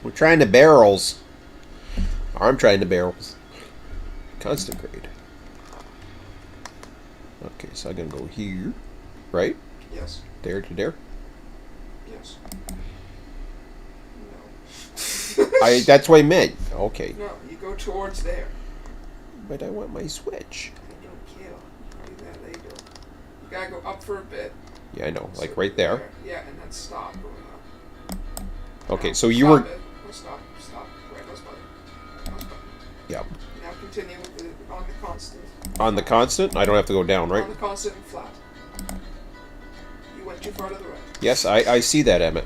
We're trying to barrels. I'm trying to barrels. Constant grade. Okay, so I'm going to go here. Right? Yes. There to there. Yes. No. That's what I meant. Okay. No, you go towards there. But I want my switch. I don't care. Do that later. You gotta go up for a bit. Yeah, I know. So Like right there. Yeah, and then stop going up. Okay, Now, so you stop were... It. No, stop. Right, those button. Those button. Yeah. Now continue with the, on the constant. On the constant? I don't have to go down, right? On the constant and flat. You went too far to the right. Yes, I see that, Emmett.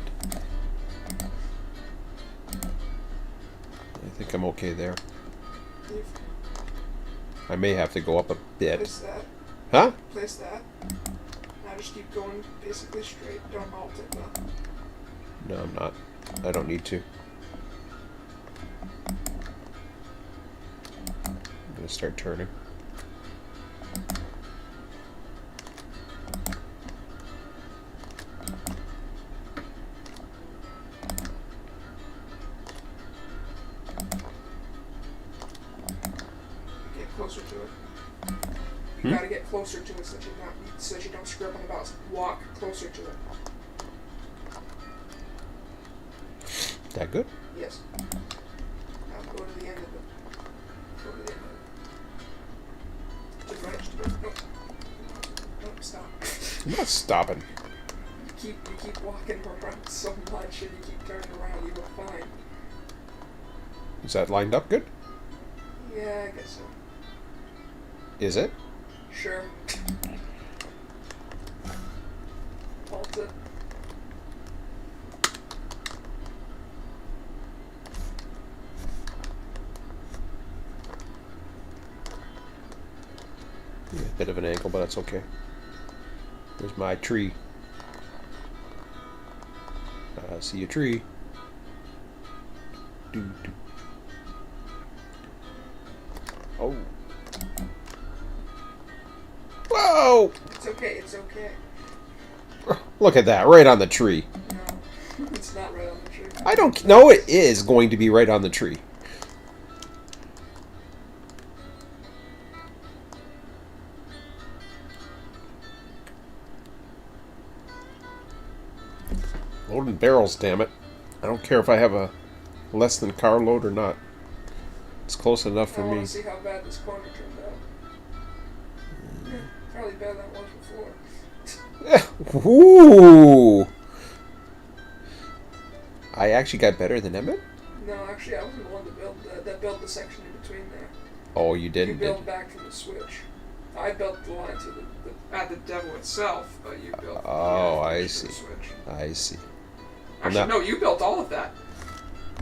I think I'm okay there. You've I may have to go up a bit. placed that. Huh? Place that. Now just keep going basically straight. Don't halt it though. No, I'm not. I don't need to. I'm gonna start turning. Get closer to it. You gotta get closer to it so that you don't screw up on the balance. Walk closer to it. That good? Yes. Now go to the end of it. Go to the end of it. Just right. Just right. No. No, stop. I'm not stopping. You keep walking around so much and you keep turning around. You go fine. Is that lined up good? Yeah, I guess so. Is it? Sure. Halt it. Yeah, a bit of an angle, but that's okay. There's my tree. I see a tree. Doo, doo. Oh. Whoa! It's okay, it's okay. Look at that, right on the tree. No, it's not right on the tree. I don't know it is going to be right on the tree. Loading barrels, damn it. I don't care if I have a less than car load or not. It's close enough for I want me. to see how bad this corner turned out. Yeah, probably better than it was before. Ooh! I actually got better than Emmett? No, actually, I wasn't the one that built the section in between there. Oh, you You didn't, did built you? back from the switch. I built the line to at the demo itself, but you built. Oh, I to see. The switch. I see. Actually, no, you built all of that.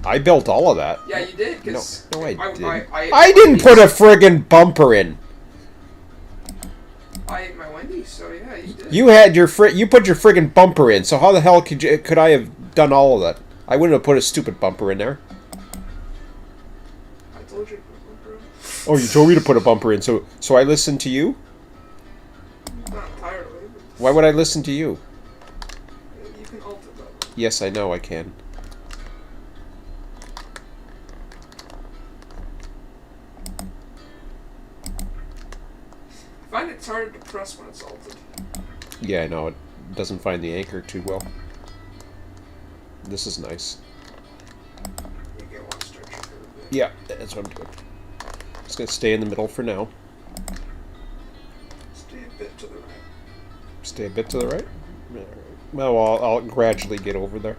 I built all of that. Yeah, you did. Cause No, I didn't. I I didn't put a friggin' bumper in. I ate my Wendy's. So yeah, you did. You had your you put your friggin' bumper in. So how the hell could I have done all of that? I wouldn't have put a stupid bumper in there. I told you to put a bumper in. Oh, you told me to put a bumper in. So I listened to you. Not entirely, but Why would I listen to you? you can alter that. Yes, I know I can. I find it's harder to press when it's altered. Yeah, I know. It doesn't find the anchor too well. This is nice. You get one stretcher for a bit. Yeah, that's what I'm doing. Just gonna stay in the middle for now. Stay a bit to the right. Stay a bit to the right. Alright. Well, I'll gradually get over there.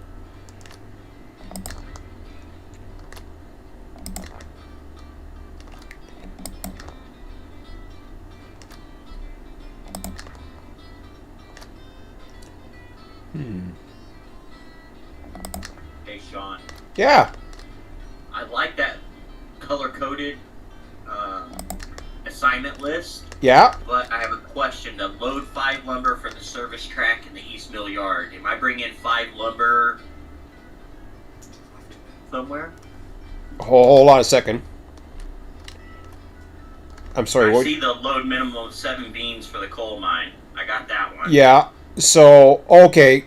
Hey, Sean. Yeah. I like that color-coded assignment list, Yeah. but I have a question. To load 5 lumber for the service track in the East Mill Yard, am I bringing 5 lumber somewhere? Hold on a second. I'm sorry. I What? see the load minimum of 7 beams for the coal mine. I got that one. Yeah. So okay.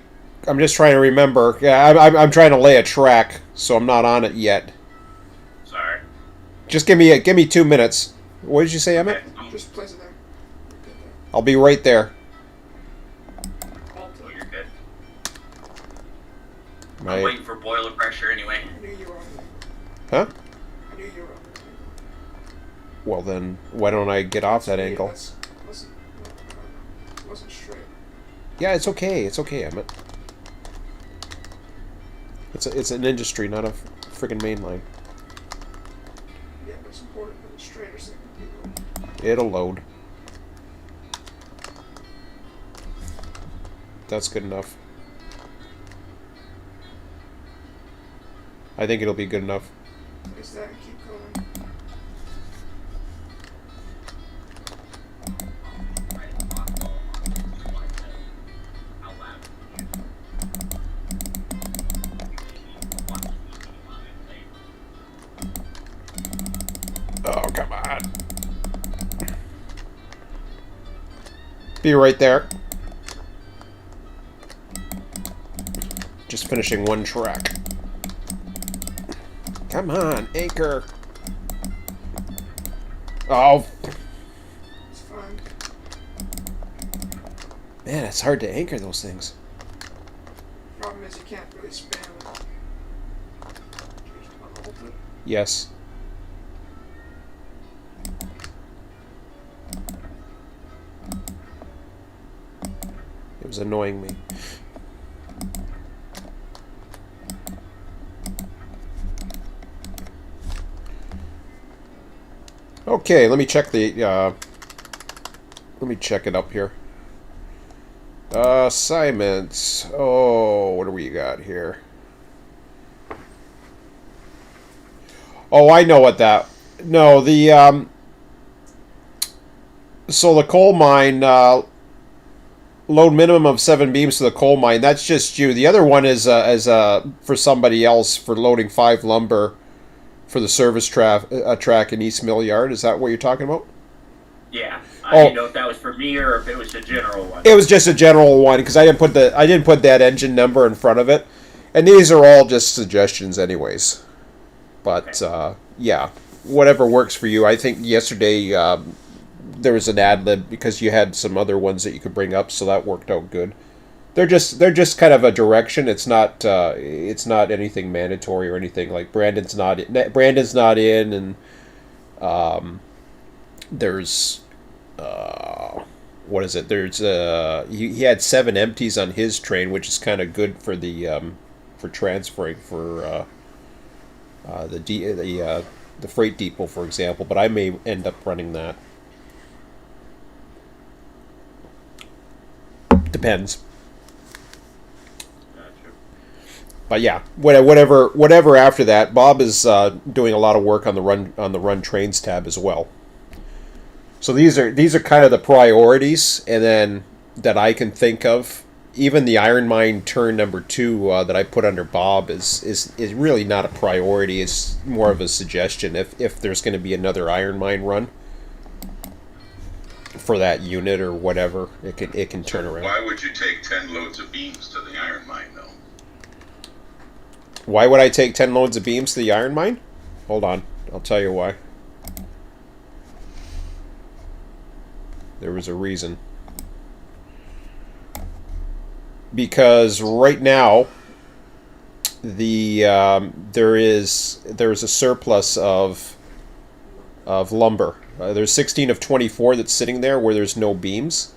I'm just trying to remember. Yeah, I'm trying to lay a track, so I'm not on it yet. Sorry. Just give me 2 minutes. What did you say, Emmett? Okay. Just place it there. Get there. I'll be right there. Oh, you're good. I'm My, waiting for boiler pressure anyway. I knew you were on huh? there. I knew you were on there. Well then, why don't I get off that angle? Wasn't straight. Yeah, it's okay. It's okay, Emmett. It's an industry, not a friggin' main line. Yeah, but it's important that it's straight or something. It'll load. That's good enough. I think it'll be good enough. Place that and keep going. Oh, come on. Be right there. Just finishing one track. Come on, anchor. Oh, It's fine. man, it's hard to anchor those things. Problem is you can't really spam it. Just unalt it. Yes. It was annoying me. Okay, let me check the, let me check it up here. Assignments. Oh, what do we got here? Oh, I know what that... No, the, so the coal mine, load minimum of 7 beams to the coal mine, that's just you. The other one is for somebody else for loading 5 lumber for the service track in East Mill Yard. Is that what you're talking about? Yeah. I didn't know if that was for me or if it was a general one. It was just a general one because I didn't put that engine number in front of it, and these are all just suggestions, anyways. But Okay. yeah, whatever works for you. I think yesterday there was an ad lib because you had some other ones that you could bring up, so that worked out good. They're just kind of a direction. It's not anything mandatory or anything. Like Brandon's not in, and there's what is it? There's he had 7 empties on his train, which is kind of good for the for transferring for the freight depot, for example. But I may end up running that. Depends. Gotcha. But yeah, whatever after that. Bob is doing a lot of work on the run trains tab as well. So these are kind of the priorities, and then that I can think of. Even the iron mine turn number 2 that I put under Bob is really not a priority. It's more of a suggestion if there's going to be another iron mine run for that unit or whatever, it can turn around. Why would you take 10 loads of beams to the iron mine, though? Why would I take 10 loads of beams to the iron mine? Hold on, I'll tell you why. There was a reason. Because right now, there's a surplus of lumber. There's 16 of 24 that's sitting there where there's no beams.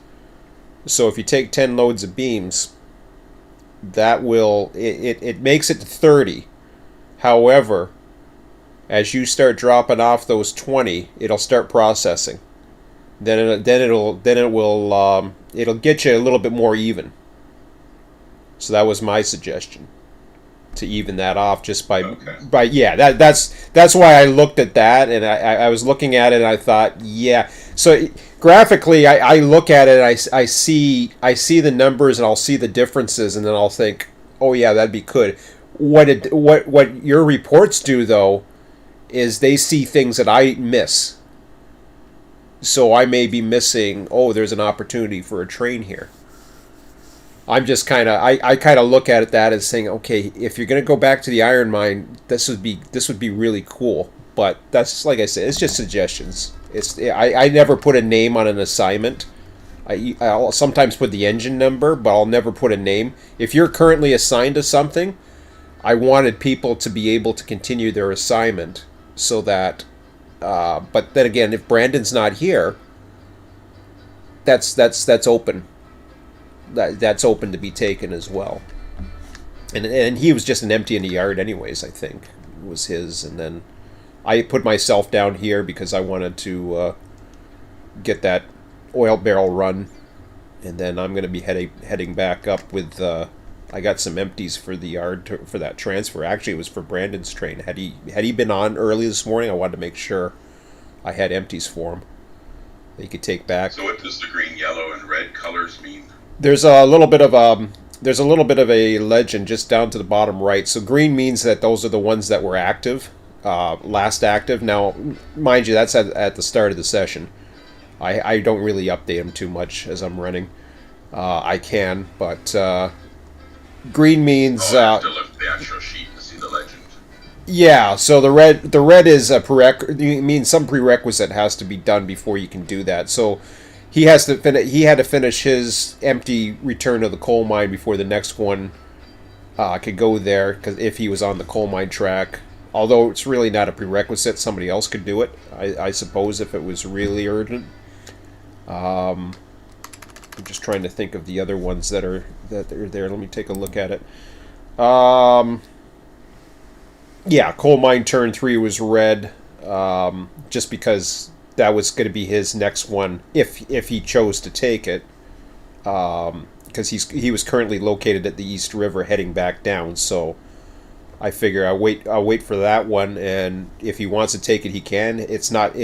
So if you take 10 loads of beams, that will it makes it to 30. However, as you start dropping off those 20, it'll start processing. Then it'll get you a little bit more even. So that was my suggestion, to even that off just by that's why I looked at that, and I was looking at it and I thought, yeah. So graphically, I look at it and I see the numbers and I'll see the differences, and then I'll think, oh yeah, that'd be good. What your reports do though is they see things that I miss. So I may be missing, oh, there's an opportunity for a train here. I'm just kind of I kind of look at it that as saying, okay, if you're going to go back to the iron mine, this would be really cool. But that's, like I said, it's just suggestions. I never put a name on an assignment. I'll sometimes put the engine number, but I'll never put a name. If you're currently assigned to something, I wanted people to be able to continue their assignment so that. But then again, if Brandon's not here, that's open. That's open to be taken as well. And he was just an empty in the yard anyways, I think, was his. And then I put myself down here because I wanted to get that oil barrel run. And then I'm going to be heading back up with... I got some empties for the yard for that transfer. Actually, it was for Brandon's train. Had he been on early this morning, I wanted to make sure I had empties for him that he could take back. So what does the green, yellow, and red colors mean? There's a little bit of a legend just down to the bottom right. So green means that those are the ones that were active, last active. Now, mind you, that's at the start of the session. I don't really update them too much as I'm running. I can, but green means. I have to look at the actual sheet to see the legend. Yeah, so the red is a means some prerequisite has to be done before you can do that. So. He had to finish his empty return to the coal mine before the next one could go there, because if he was on the coal mine track. Although it's really not a prerequisite, somebody else could do it, I suppose, if it was really urgent. I'm just trying to think of the other ones that are there. Let me take a look at it. Yeah, coal mine turn 3 was red, just because... that was going to be his next one if he chose to take it, because he was currently located at the East River heading back down. So I figure I'll wait for that one, and if he wants to take it, he can. It's not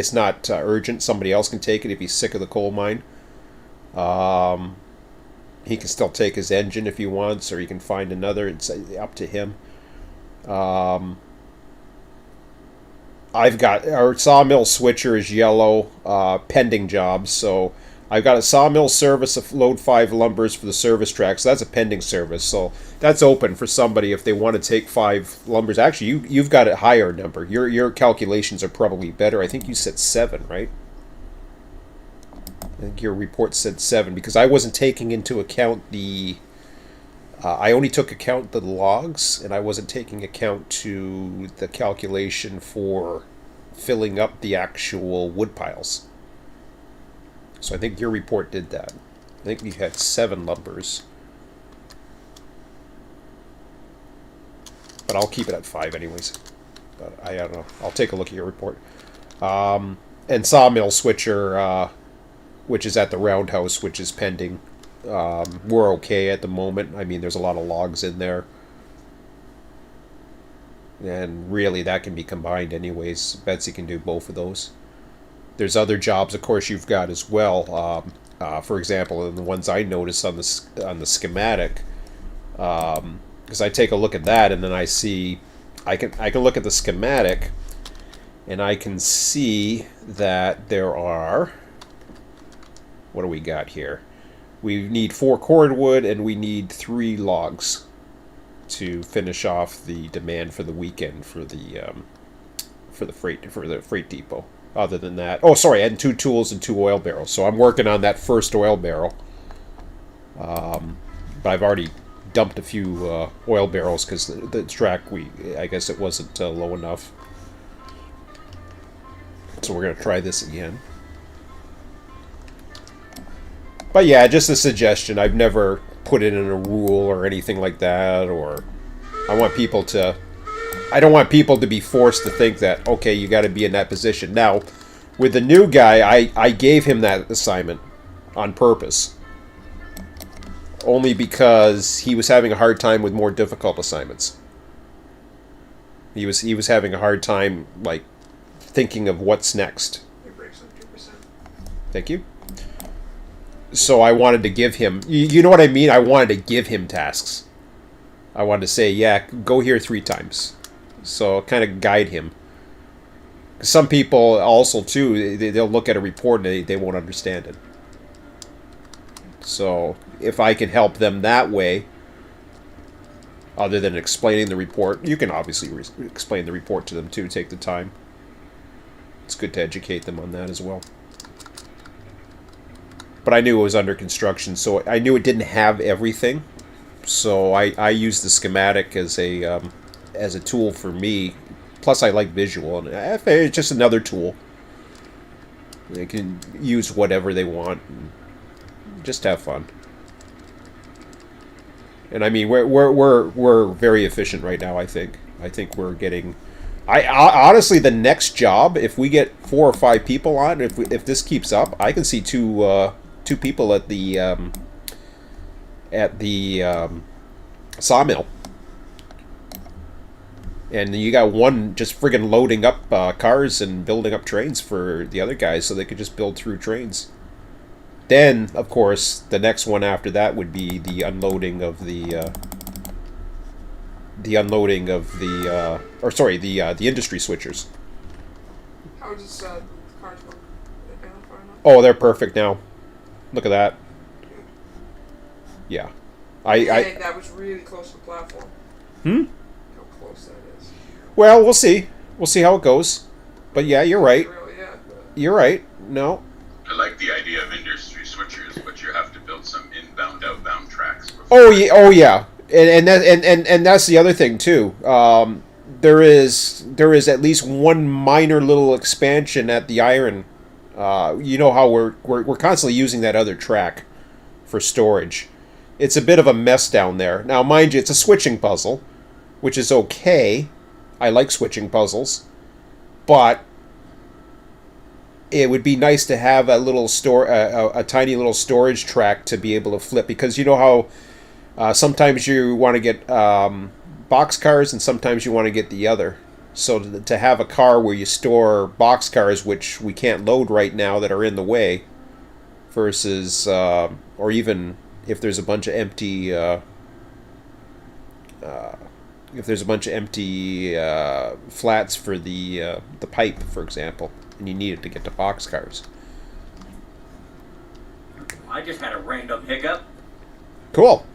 urgent. Somebody else can take it if he's sick of the coal mine. He can still take his engine if he wants, or he can find another. It's up to him. I've got our sawmill switcher is yellow, pending jobs. So I've got a sawmill service of load 5 lumbers for the service track. So that's a pending service. So that's open for somebody if they want to take 5 lumbers. Actually, you've got a higher number. Your calculations are probably better. I think you said 7, right? I think your report said 7 because I wasn't taking into account the. I only took account the logs, and I wasn't taking account to the calculation for filling up the actual wood piles. So I think your report did that. I think we had 7 lumbers. But I'll keep it at 5 anyways. But I don't know. I'll take a look at your report. And sawmill switcher, which is at the roundhouse, which is pending. We're okay at the moment. I mean, there's a lot of logs in there. And really, that can be combined anyways. Betsy can do both of those. There's other jobs, of course, you've got as well. For example, in the ones I notice on the schematic, because I take a look at that and then I see, I can look at the schematic, and I can see that there are, what do we got here? We need 4 cordwood and we need 3 logs to finish off the demand for the weekend for the freight depot. Other than that, oh sorry, and 2 tools and 2 oil barrels. So I'm working on that first oil barrel. But I've already dumped a few oil barrels because the track, I guess it wasn't low enough. So we're going to try this again. But yeah, just a suggestion. I've never put it in a rule or anything like that, or I don't want people to be forced to think that, okay, you got to be in that position. Now, with the new guy, I gave him that assignment on purpose. Only because he was having a hard time with more difficult assignments. He was having a hard time, like, thinking of what's next. Your brakes on 2%. Thank you. So I wanted to give him, you know what I mean? I wanted to give him tasks. I wanted to say, yeah, go here 3 times. So kind of guide him. Some people also, too, they'll look at a report and they won't understand it. So if I can help them that way, other than explaining the report, you can obviously explain the report to them, too. Take the time. It's good to educate them on that as well. But I knew it was under construction, so I knew it didn't have everything. So I used the schematic as a tool for me. Plus, I like visual, and it's just another tool. They can use whatever they want, and just have fun. And I mean, we're very efficient right now. I think we're getting. I honestly, the next job, if we get 4 or 5 people on, if this keeps up, I can see two people at the sawmill. And you got one just friggin' loading up cars and building up trains for the other guys so they could just build through trains. Then, of course, the next one after that would be the unloading of the industry switchers. How is this cars work? Are they far enough? Oh, they're perfect now. Look at that. Yeah. Hey, that was really close to the platform. Hmm? How close that is. Well, we'll see. We'll see how it goes. But yeah, you're right. Really, yeah, but You're right. No. I like the idea of industry switchers, but you have to build some inbound, outbound tracks. Oh yeah. Oh yeah. And that's the other thing too. There is at least one minor little expansion at the iron. You know how we're constantly using that other track for storage. It's a bit of a mess down there. Now, mind you, it's a switching puzzle, which is okay. I like switching puzzles, but it would be nice to have a little a tiny little storage track to be able to flip, because you know how sometimes you want to get box cars and sometimes you want to get the other. So to have a car where you store box cars, which we can't load right now, that are in the way, versus or even if there's a bunch of empty flats for the pipe, for example, and you need it to get to box cars. I just had a random hiccup. Cool.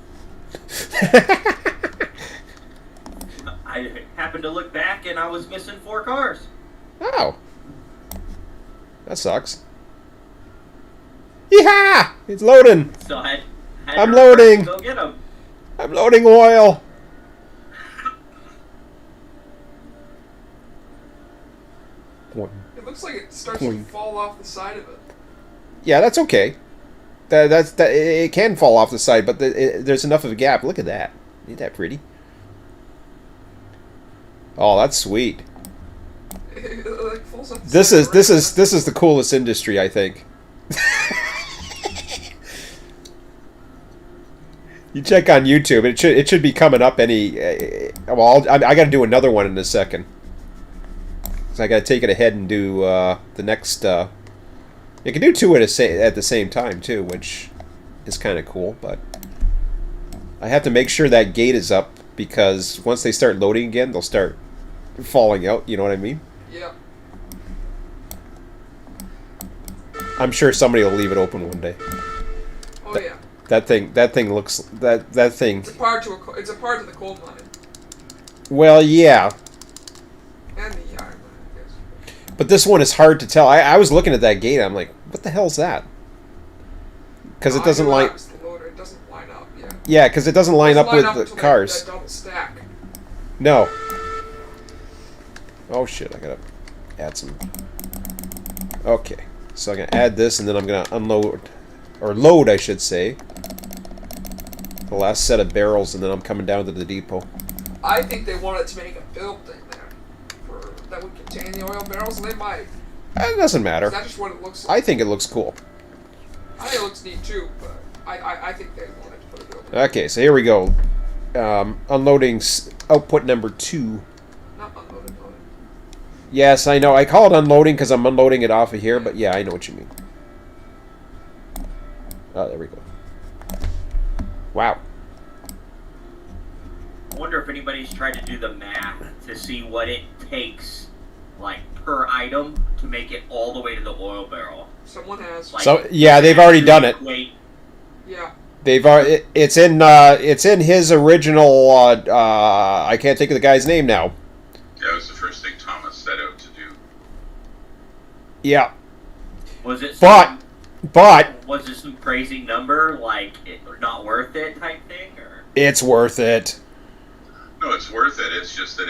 I happened to look back and I was missing 4 cars. Oh. That sucks. Yeehaw! It's loading. So I had I'm to loading. go get them. I'm loading oil. it looks like it starts to fall off the side of it. Yeah, that's okay. That it can fall off the side, but there's enough of a gap. Look at that. Ain't that pretty? Oh, that's sweet. It like falls off the This side is the coolest industry, I think. You check on YouTube. It should be coming up any. Well, I got to do another one in a second. So I got to take it ahead and do the next You can do two at the same time too, which is kind of cool. But I have to make sure that gate is up because once they start loading again, they'll start falling out. You know what I mean? Yeah. I'm sure somebody will leave it open one day. Oh yeah. That thing looks that thing. It's a part to the coal mine Well, yeah, and the iron mine, I guess. but this one is hard to tell. I was looking at that gate. I'm like, what the hell's that? Because it doesn't line. The loader. It doesn't line up. Yeah. Yeah, because it doesn't line up with the until cars. That double stack. No. Oh shit! I gotta add some. Okay, so I'm gonna add this, and then I'm gonna unload, or load, I should say, the last set of barrels, and then I'm coming down to the depot. I think they wanted to make a building there that would contain the oil barrels, and they might. It doesn't matter. That's just what it looks like. I think it looks cool. I think it looks neat too, but I think they wanted to put a building. Okay, so here we go. Unloading output number 2. Not unloaded, loaded. Yes, I know. I call it unloading because I'm unloading it off of here, but yeah, I know what you mean. Oh, there we go. Wow. I wonder if anybody's tried to do the math to see what it takes, like, per item to make it all the way to the oil barrel. Someone has. Like, So yeah, they've already done it. Wait, Yeah. They've already. It's in his original. I can't think of the guy's name now. That was the first thing Thomas set out to do. Yeah, was it? but Was it some crazy number, like not worth it type thing, or? it's worth it. No, it's worth it. It's just that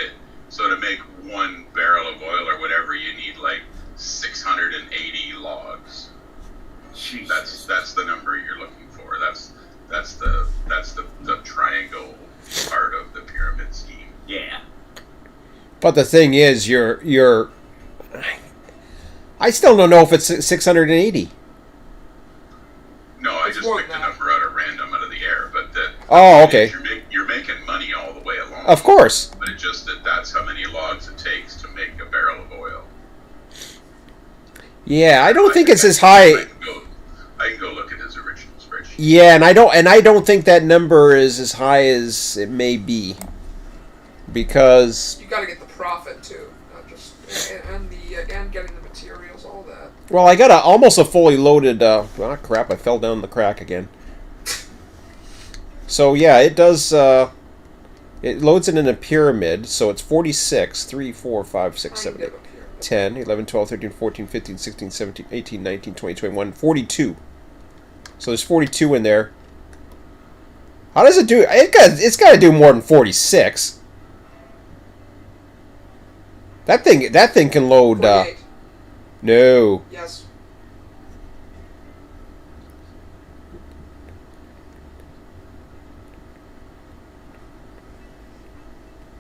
so to make 1 barrel of oil or whatever, you need like 680 logs. Jesus. That's the number you're looking for. That's the triangle part of the pyramid scheme. Yeah. But the thing is, you're. I still don't know if it's 680. No, I It's just more picked a than that. number out of random out of the air, but Oh, okay. You're making money all the way along. Of course. But it's just that's how many logs it takes to make a barrel of oil. Yeah, I don't think it's as high. I can go look at his original spreadsheet. Yeah, and I don't think that number is as high as it may be, because You got to get the profit too, not just and getting the materials, all that. well, I got almost a fully loaded. Oh crap! I fell down the crack again. So yeah, it does. It loads it in a pyramid, so it's 46, 3, 4, 5, 6, 7, 8, 10, 11, 12, 13, 14, 15, 16, 17, 18, 19, 20, 21, 42. So there's 42 in there. How does it do? It's got to do more than 46. That thing can load. 48. No. Yes.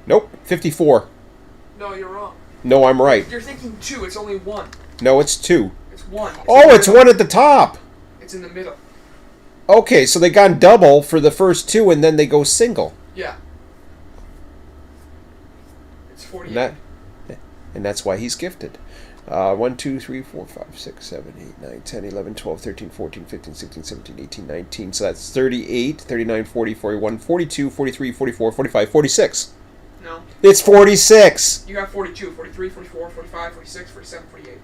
Nope. 54. No, you're wrong. No, I'm right. You're thinking 2. It's only 1. No, it's 2. It's 1. Oh, it's 1 at the top. It's in the middle. Okay, so they gone double for the first 2, and then they go single. Yeah. It's 48. And that's why he's gifted. 1, 2, 3, 4, 5, 6, 7, 8, 9, 10, 11, 12, 13, 14, 15, 16, 17, 18, 19. So that's 38, 39, 40, 41, 42, 43, 44, 45, 46. No. It's 46. You have 42, 43, 44, 45, 46, 47, 48.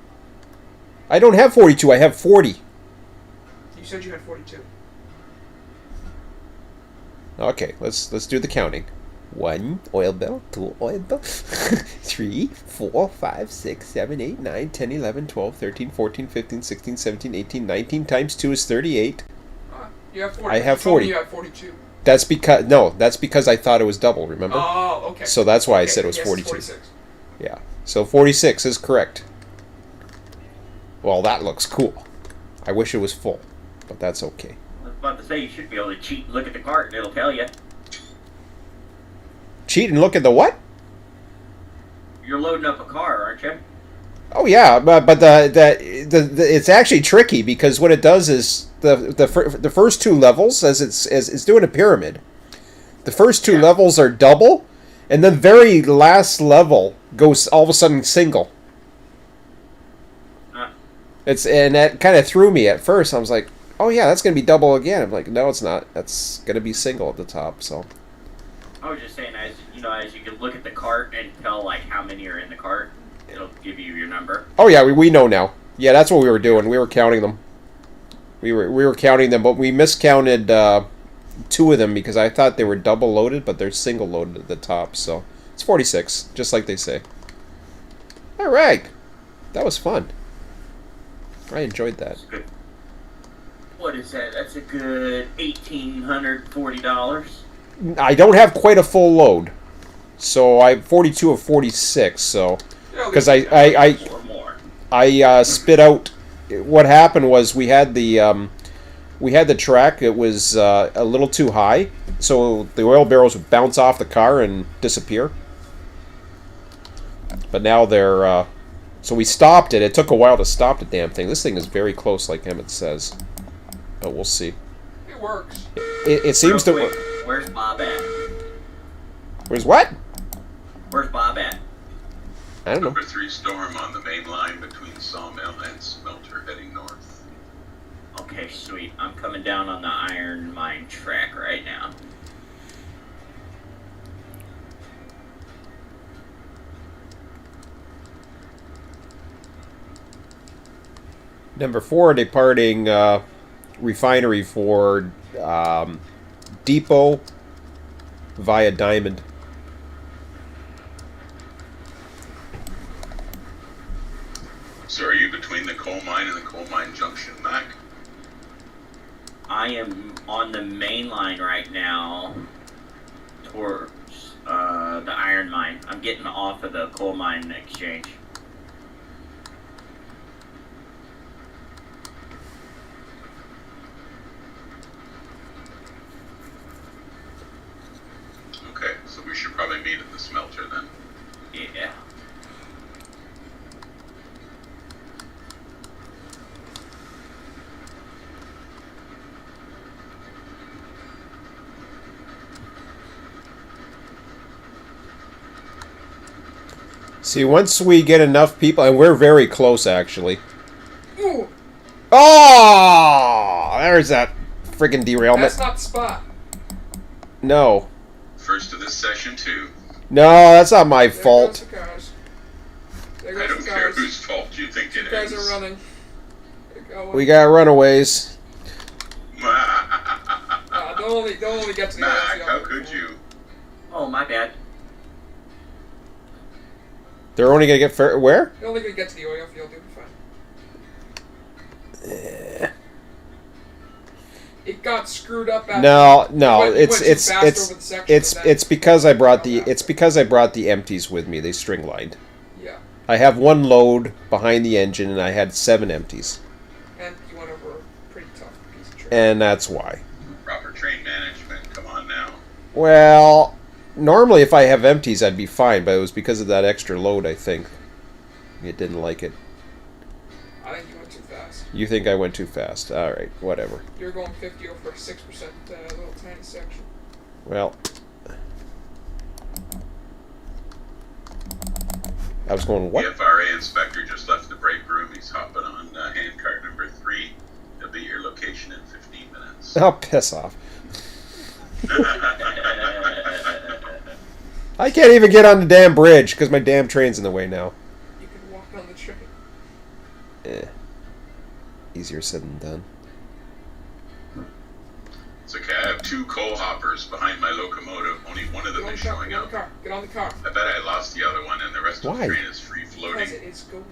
I don't have 42. I have 40. You said you had 42. Okay, let's do the counting. 1 oil barrel, 2 oil barrel, 3, 4, 5, 6, 7, 8, 9, 10, 11, 12, 13, 14, 15, 16, 17, 18, 19 times 2 is 38. You have 40. I have You told 40. me you have 42. That's because I thought it was double, remember? Oh, okay. So that's why I Okay, said it was yes, 42. 46. Yeah. So 46 is correct. Well, that looks cool. I wish it was full, but that's okay. I was about to say, you should be able to cheat and look at the cart and it'll tell you. Cheat and look at the what? You're loading up a car, aren't you? Oh yeah, but it's actually tricky because what it does is the first 2 levels, as it's doing a pyramid. The first 2 levels are double, and then very last level goes all of a sudden single. And that kind of threw me at first. I was like, oh yeah, that's gonna be double again. I'm like, no, it's not. That's gonna be single at the top. So I was just saying, as you know, as you can look at the cart and tell like how many are in the cart, it'll give you your number. oh yeah, we know now. Yeah, that's what we were doing. We were counting them. We were counting them, but we miscounted 2 of them because I thought they were double loaded, but they're single loaded at the top. So it's 46, just like they say. All right, that was fun. I enjoyed that. Good. What is that? That's a good $1,840. I don't have quite a full load, so I have 42 of 46. So because Or more. I spit out. What happened was we had the track. It was a little too high, so the oil barrels would bounce off the car and disappear. But now they're so we stopped it. It took a while to stop the damn thing. This thing is very close, like Emmett says, but we'll see. It works. It seems to. Real quick, where's Bob at? Where's what? Where's Bob at? I don't know. Number 3 storm on the main line between Sawmill and Smelter heading north. Okay, sweet. I'm coming down on the iron mine track right now. Number 4, departing refinery for depot via Diamond. So are you between the coal mine and the coal mine junction, Mac? I am on the main line right now towards the iron mine. I'm getting off of the coal mine exchange. Okay, so we should probably meet at the smelter then. Yeah. See, once we get enough people, and we're very close, actually. Ooh, Oh! There's that friggin' derailment. that's not the spot. No. First of this session, too. No, that's not my There fault. goes the cars. There I goes don't the care cars. whose fault you think You it guys is. are running. They're going. We got runaways. Don't only get to the Mac, oil how field. could you? Oh, my bad. They're only gonna get where? You're only gonna get to the oil field. You'll be fine. It got screwed up. At No, you no, went it's too it's fast it's over the section, it's and then it's because I brought come the back. it's because I brought the empties with me. They string lined. Yeah, I have 1 load behind the engine, and I had 7 empties, and you went over a pretty tough piece of track. and that's why. Proper train management, come on now. Well, normally if I have empties, I'd be fine, but it was because of that extra load. I think it didn't like it. I think you went too fast. You think I went too fast? All right, whatever. You're going 50 over a 6% little tiny section. Well, I was going what? The FRA inspector just left the break room. He's hopping on handcart number 3. He'll be at your location in 15 minutes. Oh, piss off! I can't even get on the damn bridge because my damn train's in the way now. You can walk on the train. Easier said than done. It's okay, I have 2 coal hoppers behind my locomotive. Only one of them Get on is the car. showing Get on the up. car. Get on the car. I bet I lost the other one, and the rest of Why? the train is free Because floating. it is going.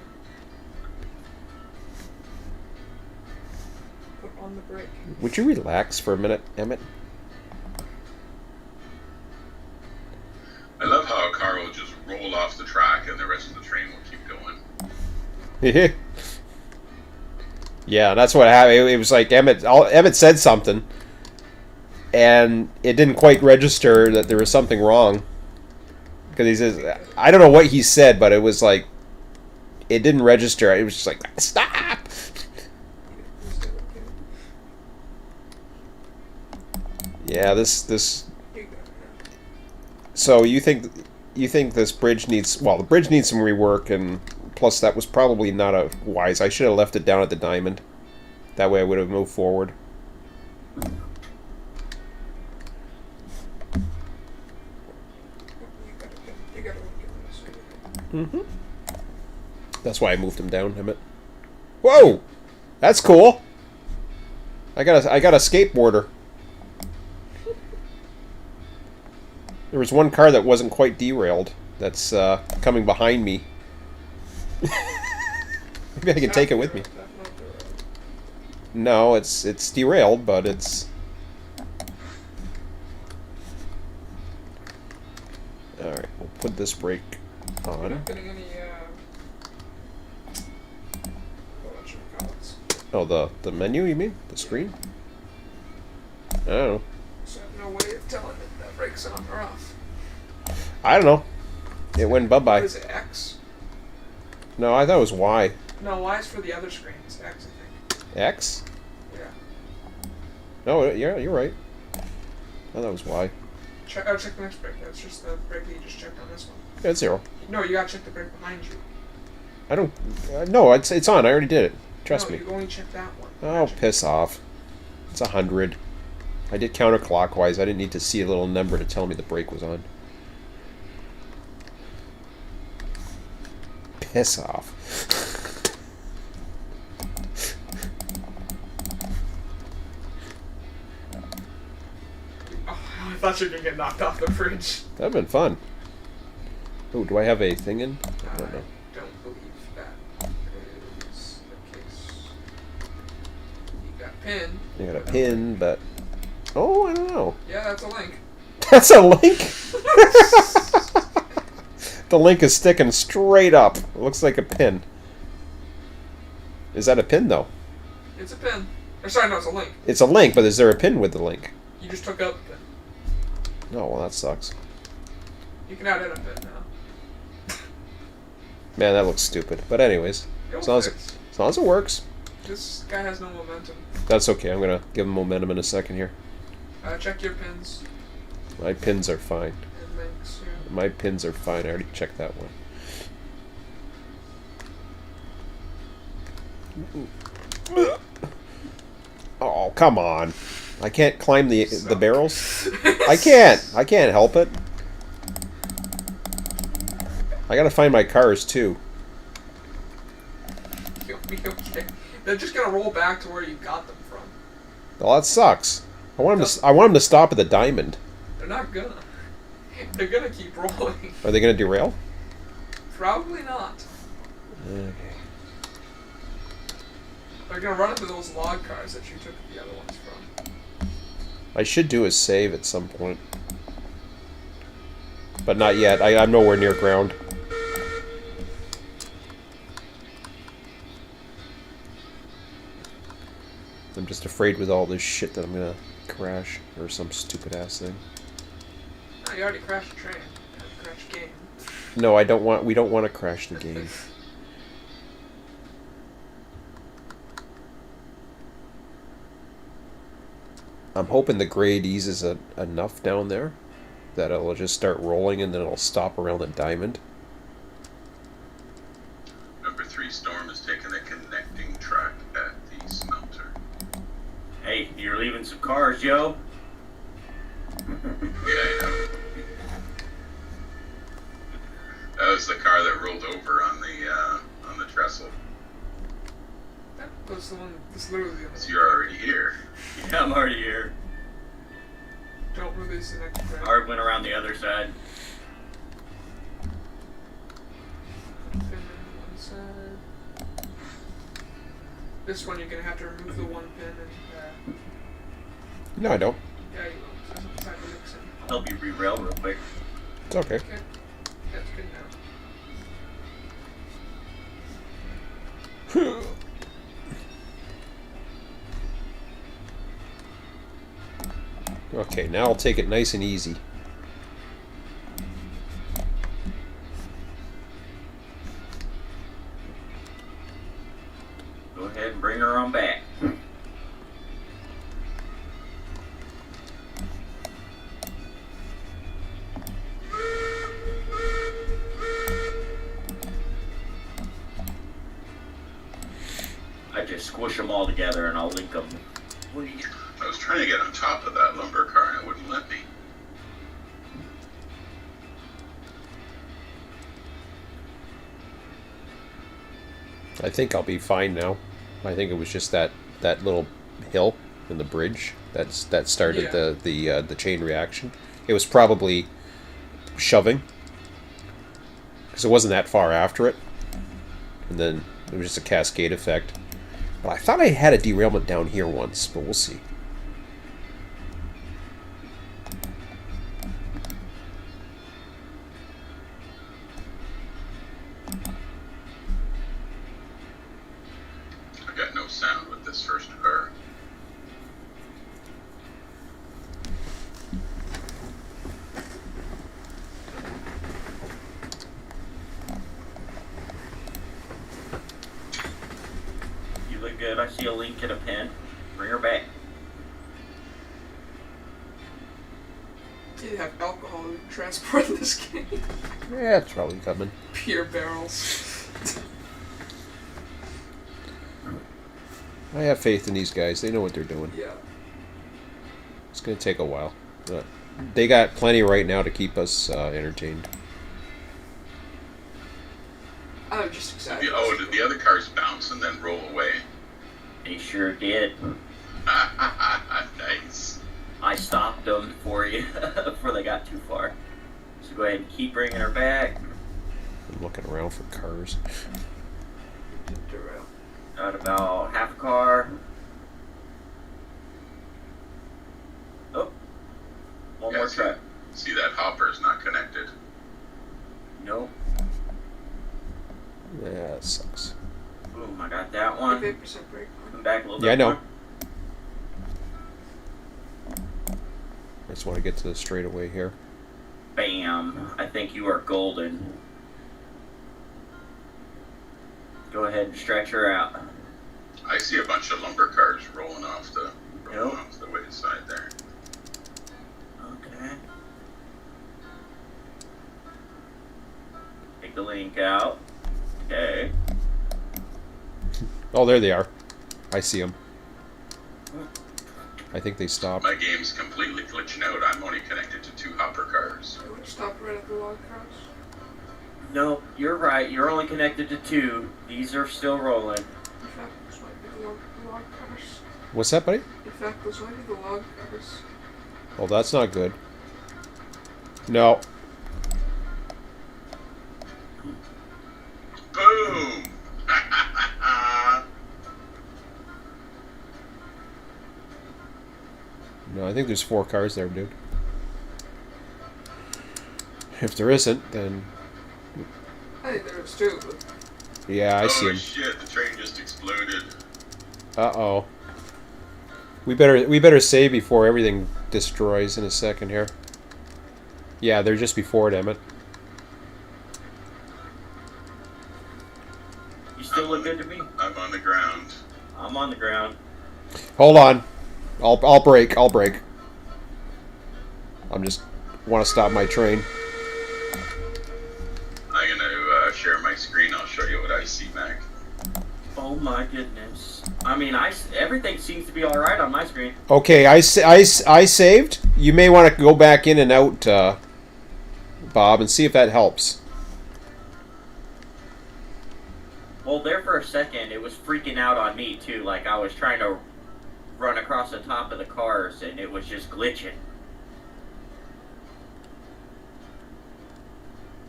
Put on the brake. Would you relax for a minute, Emmett? I love how a car will just roll off the track, and the rest of the train will keep going. Yeah, that's what happened. It was like Emmett said something, and it didn't quite register that there was something wrong. Because he says, I don't know what he said, but it was like, it didn't register. It was just like, stop! Yeah, this. So you think this bridge needs? Well, the bridge needs some rework, and Plus, that was probably not a wise. I should have left it down at the diamond. That way I would have moved forward. You gotta look at this. Mm-hmm. That's why I moved him down, Emmett. Whoa! That's cool! I got a skateboarder. There was one car that wasn't quite derailed. That's coming behind me. Maybe I can take it with me. No, it's derailed, but it's... Alright, we'll put this brake You're on. not getting any, what should we call it? Oh, the menu, you mean? The screen? I don't know. So I have no way of telling if that brake's on or off. I don't know. It went What bye-bye. is it, X? No, I thought it was Y. No, Y is for the other screen. It's X, I think. X? Yeah. No, yeah, you're right. I thought that was Y. Check the next brake. That's just the brake that you just checked on this one. Yeah, it's 0. No, you gotta check the brake behind you. I don't... no, it's on. I already did it. Trust no, me. you only check that one. Oh, piss off. It's 100. I did counterclockwise. I didn't need to see a little number to tell me the brake was on. Piss off. Oh, I thought you were gonna get knocked off the fridge. That'd been fun. Oh, do I have a thing in? I don't know. Don't believe that is the case. You got pin. I got a pin, but... Oh, I don't know. Yeah, that's a link. That's a link? The link is sticking straight up. It looks like a pin. Is that a pin, though? It's a pin. Or sorry, no, it's a link. It's a link, but is there a pin with the link? You just took out the pin. No, well, that sucks. You can add in a pin now. Man, that looks stupid. But anyways, It'll as long fix. as it works, This guy has no momentum. that's okay. I'm going to give him momentum in a second here. Check your pins My pins are fine. and links. Yeah. My pins are fine. I already checked that one. Oh, come on. I can't climb the barrels. I can't help it. I gotta find my cars too. You'll be okay. They're just gonna roll back to where you got them from. Well, that sucks. I want them to stop at the diamond. They're not gonna. They're gonna keep rolling. Are they gonna derail? Probably not. Okay. They're gonna run into those log cars that you took the other ones from. I should do a save at some point. But not yet. I'm nowhere near ground. I'm just afraid with all this shit that I'm gonna crash or some stupid ass thing. No, you already crashed a train. You had to crash a game. No, we don't want to crash the game. I'm hoping the grade eases enough down there that it'll just start rolling and then it'll stop around the diamond. Number 3 storm has taken a connecting track at the smelter. Hey, you're leaving some cars, yo. Yeah, I know. That was the car that rolled over on the trestle. That was the one that's literally the So other you're already here. Yeah, I'm already here. Don't release the next train. Art went around the other side. Pin in one side. This one you're gonna have to remove the one pin and No, I don't. yeah, you will. So it's not gonna mix in. I'll help you re-rail real quick. It's okay. Okay. That's good now. Okay, now I'll take it nice and easy. Go ahead and bring her on back. squish them all together and I'll link them. I was trying to get on top of that lumber car and it wouldn't let me. I think I'll be fine now. I think it was just that little hill in the bridge that started the chain reaction. It was probably shoving because it wasn't that far after it, and then it was just a cascade effect. But I thought I had a derailment down here once, but we'll see. I got no sound with this first car. You look good. I see a link and a pin. Bring her back. Do you have alcohol to transport in this game? Yeah, it's probably coming. Beer barrels. I have faith in these guys. They know what they're doing. Yeah. It's going to take a while. They got plenty right now to keep us entertained. I'm just excited. Did the other cars bounce and then roll away? They sure did. Nice. I stopped them for you before they got too far. So go ahead and keep bringing her back. I'm looking around for cars. Got about half a car. Oh. One more truck. See that hopper's not connected. Nope. Yeah, that sucks. Boom, I got that one. 8% brake. Come back a little bit Yeah, I know. more. I just want to get to the straightaway here. Bam. I think you are golden. Go ahead and stretch her out. I see a bunch of lumber cars rolling off the wayside there. Okay. Take the link out. Okay. Oh, there they are. I see them. I think they stopped. My game's completely glitching out. I'm only connected to 2 hopper cars. I would stop right at the log cars. No, you're right. You're only connected to 2. These are still rolling. In fact, those might be the log cars. What's that, buddy? In fact, those might be the log cars. Oh, that's not good. No. Boom! No, I think there's 4 cars there, dude. If there isn't, then... I think there was 2, but... Yeah, I see Oh him. shit, the train just exploded. Uh-oh. We better save before everything destroys in a second here. Yeah, they're just before it, Emmett. You still look good to me. I'm on the ground. I'm on the ground. Hold on. I'll break. I'll break. I'm just want to stop my train. I'm gonna share my screen. I'll show you what I see, Mac. Oh my goodness. I mean, everything seems to be all right on my screen. Okay, I saved. You may want to go back in and out, Bob, and see if that helps. Well, there for a second, it was freaking out on me too. Like I was trying to run across the top of the cars, and it was just glitching.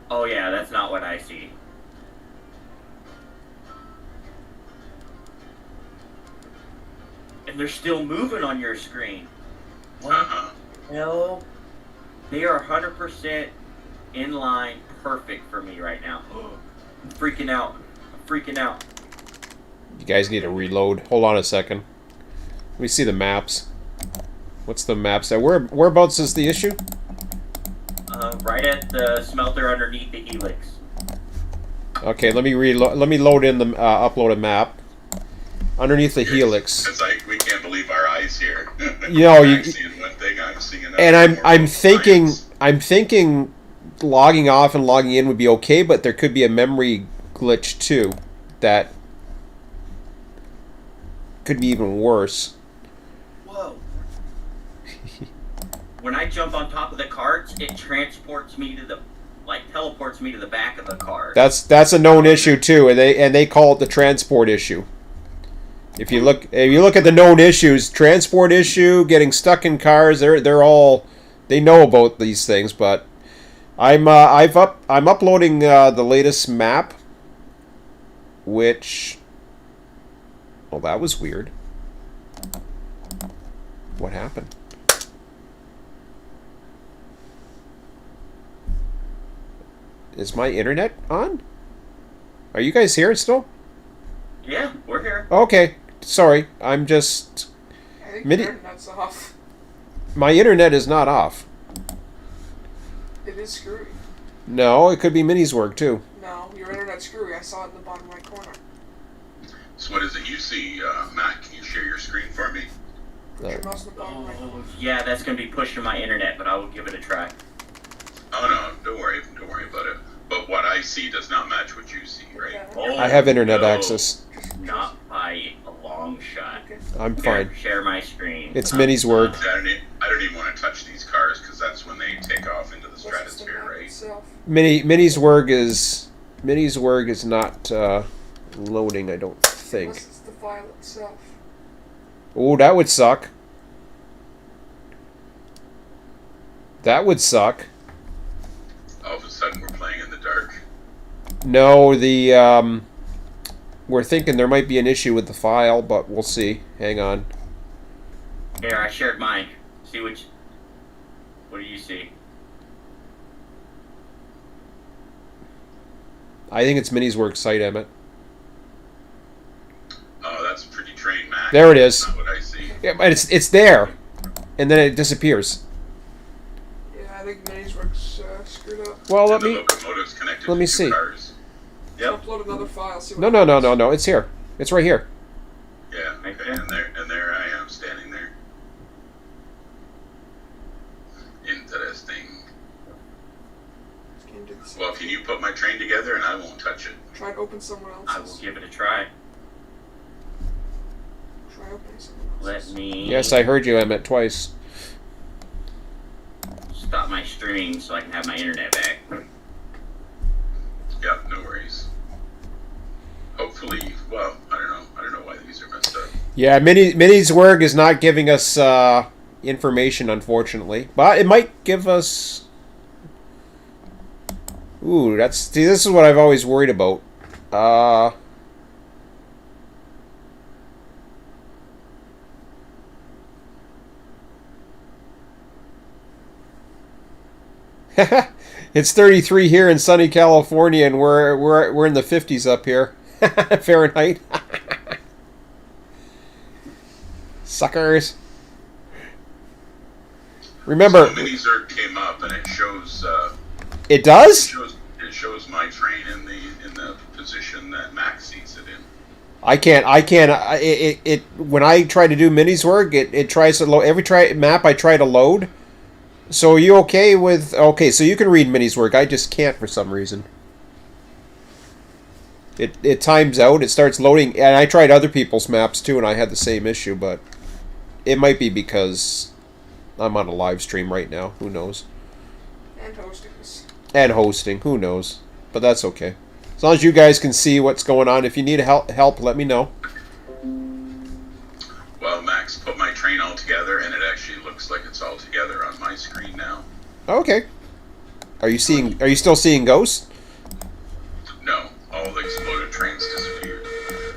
Oh yeah, that's not what I see. And they're still moving on your screen. What Uh-huh. the hell? They are 100% in line, perfect for me right now. I'm freaking out. I'm freaking out. You guys need to reload. Hold on a second. Let me see the maps. What's the maps? Whereabouts is the issue? Right at the smelter underneath the helix. Okay, let me reload. Let me load in the upload a map underneath the helix. It's like we can't believe our eyes here. You know, I'm seeing one thing, I'm seeing another. And I'm More thinking science. I'm thinking logging off and logging in would be okay, but there could be a memory glitch too. That could be even worse. Whoa. When I jump on top of the carts, it transports me to the, like, teleports me to the back of the cart. That's a known issue too, and they call it the transport issue. If you look at the known issues, transport issue, getting stuck in cars, they're all, they know about these things. But I'm uploading the latest map, which, well, that was weird. What happened? Is my internet on? Are you guys here still? Yeah, we're here. Okay, sorry. I'm just... I think Mini- your internet's off. My internet is not off. It is screwy. No, it could be Minnie's work too. No, your internet's screwy. I saw it in the bottom right corner. So what is it you see, Matt? Can you share your screen for me? Put your mouse in the bottom right Oh, corner. yeah, that's going to be pushing my internet, but I will give it a try. Oh no, don't worry about it. But what I see does not match what you see, right? Yeah. Oh, I have internet no. access. Not by a long shot. Okay. I'm Here, fine. share my screen. It's Minnie's work. I don't even want to touch these cars because that's when they take off into the What's the stratosphere, map right? itself? Minnie's work is not loading. I don't think. Unless it's the file itself. Oh, that would suck. That would suck. All of a sudden we're playing in the dark. No, we're thinking there might be an issue with the file, but we'll see. Hang on. Here, I shared mine. See what do you see? I think it's Minnie's work site, Emmett. Oh, that's a pretty train, Mac. There it is. That's not what I see. Yeah, but it's there, and then it disappears. Yeah, I think Minnie's work's screwed up. Well, And the locomotive's connected let me to two see. cars. Yep. Upload another file. See what No. happens. It's here. It's right here. Yeah, Right okay, and there I am standing there. Interesting. This game did the same Well, thing. can you put my train together and I won't touch it? Try and open someone I will else's. give it a try. Try opening someone Let else's. me Yes, I heard you, Emmett, twice. stop my stream so I can have my internet back. Yep, no worries. Hopefully, well, I don't know why these are messed up. Yeah, Minnie's work is not giving us information, unfortunately, but it might give us. Ooh, this is what I've always worried about. It's 33 here in sunny California, and we're in the 50s up here, Fahrenheit. Suckers. Remember, So Minizerg came up and it shows it does. it shows my train in the position that Max sees it in. I can't. It when I try to do Minnie's work, it tries to load every map I try to load. So are you okay with? Okay, so you can read Minnie's work. I just can't for some reason. It times out. It starts loading, and I tried other people's maps too, and I had the same issue. But it might be because I'm on a live stream right now. Who knows? And hosting this. And hosting. Who knows? But that's okay. As long as you guys can see what's going on. If you need help, let me know. Well, Max put my train all together, and it actually looks like it's all together on my screen now. Okay. Are you still seeing ghosts? No, all the exploded trains disappeared.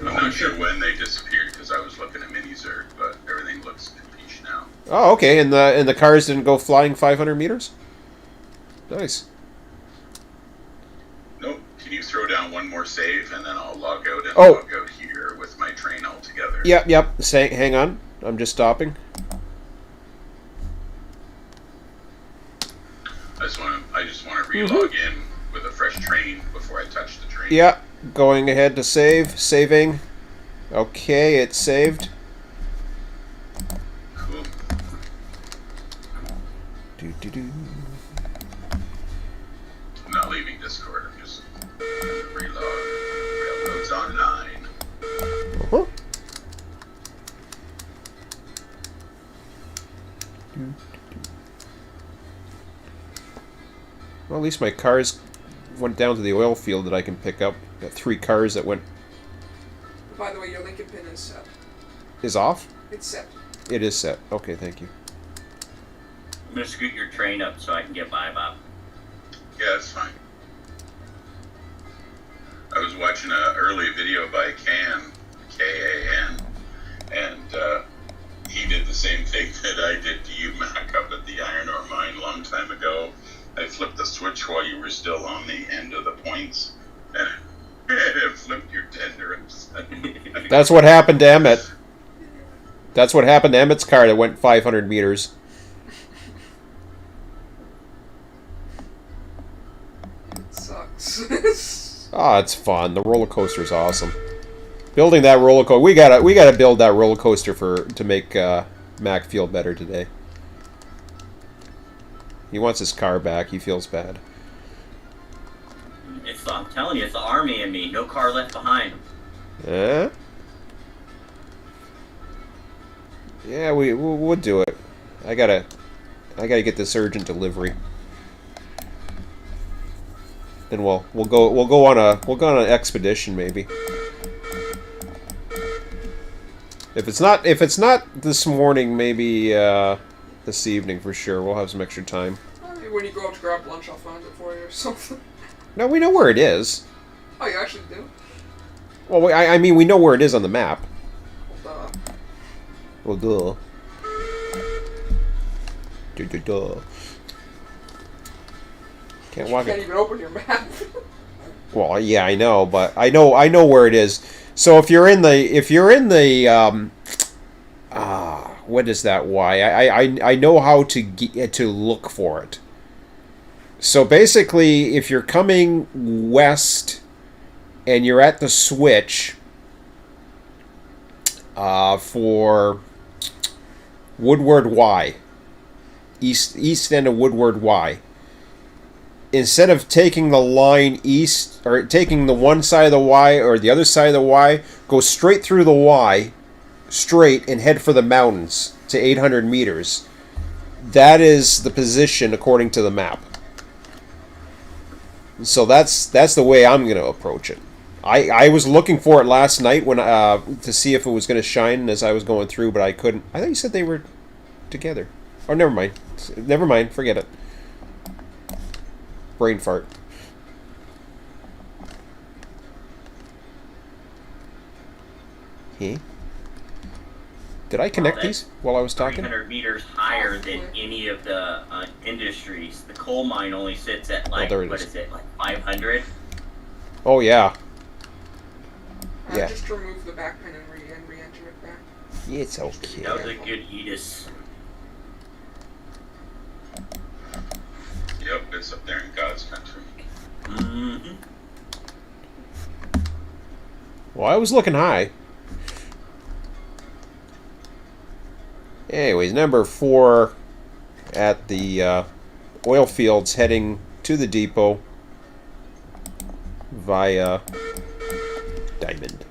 I'm not sure when they disappeared because I was looking at Minizerg, but everything looks peach now. Oh, okay. And the cars didn't go flying 500 meters? Nice. Nope. Can you throw down one more save, and then I'll log out and Oh. log out here with my train all together? Yep. Hang on. I'm just stopping. I just want to re-log in with a fresh train before I touch the train. Yeah. Going ahead to save. Saving. Okay, it's saved. Cool. Do. I'm not leaving Discord. I'm just reload. Railroads online. Uh-huh. at least my cars went down to the oil field that I can pick up. Got 3 cars that went... By the way, your Lincoln pin is set. Is off? It's set. It is set. Okay, thank you. I'm gonna scoot your train up so I can get by, Bob. Yeah, that's fine. I was watching an early video by Can, K-A-N, and he did the same thing that I did to you, Mac, up at the iron ore mine a long time ago. I flipped the switch while you were still on the end of the points, and it flipped your tender upside. That's what happened to Emmett. That's what happened to Emmett's car that went 500 meters. It sucks. Ah, it's fun. The roller coaster's awesome. Building that roller coaster, we gotta build that roller coaster to make Mac feel better today. He wants his car back. He feels bad. I'm telling you, it's the army in me. No car left behind. Yeah. Yeah, we'll do it. I gotta get this urgent delivery. Then we'll go on an expedition maybe. If it's not this morning, maybe this evening for sure. We'll have some extra time. Maybe when you go out to grab lunch, I'll find it for you or something. No, we know where it is. Oh, you actually do? Well, I mean, we know where it is on the map. Well, Well, duh. Duh. Can't walk you can't it. even open your map. Well, yeah, I know, but I know where it is. So if you're in the what is that? Why I know how to look for it. So basically, if you're coming west and you're at the switch for Woodward Y, east end of Woodward Y, instead of taking the line east, or taking the one side of the Y or the other side of the Y, go straight through the Y, straight, and head for the mountains to 800 meters. That is the position according to the map. So that's the way I'm going to approach it. I was looking for it last night when to see if it was going to shine as I was going through, but I couldn't. I thought you said they were together. Oh, never mind. Never mind. Forget it. Brain fart. Did I connect these while I was talking? 300 meters higher than any of the industries. The coal mine only sits at like, there it what is. is it, like 500? Oh, yeah. Yeah. Just remove the back pin and re-enter it back. It's okay. That was a good Edis. Yep, it's up there in God's country. Mm-hmm. Well, I was looking high. Anyways, number 4 at the oil fields heading to the depot via Diamond.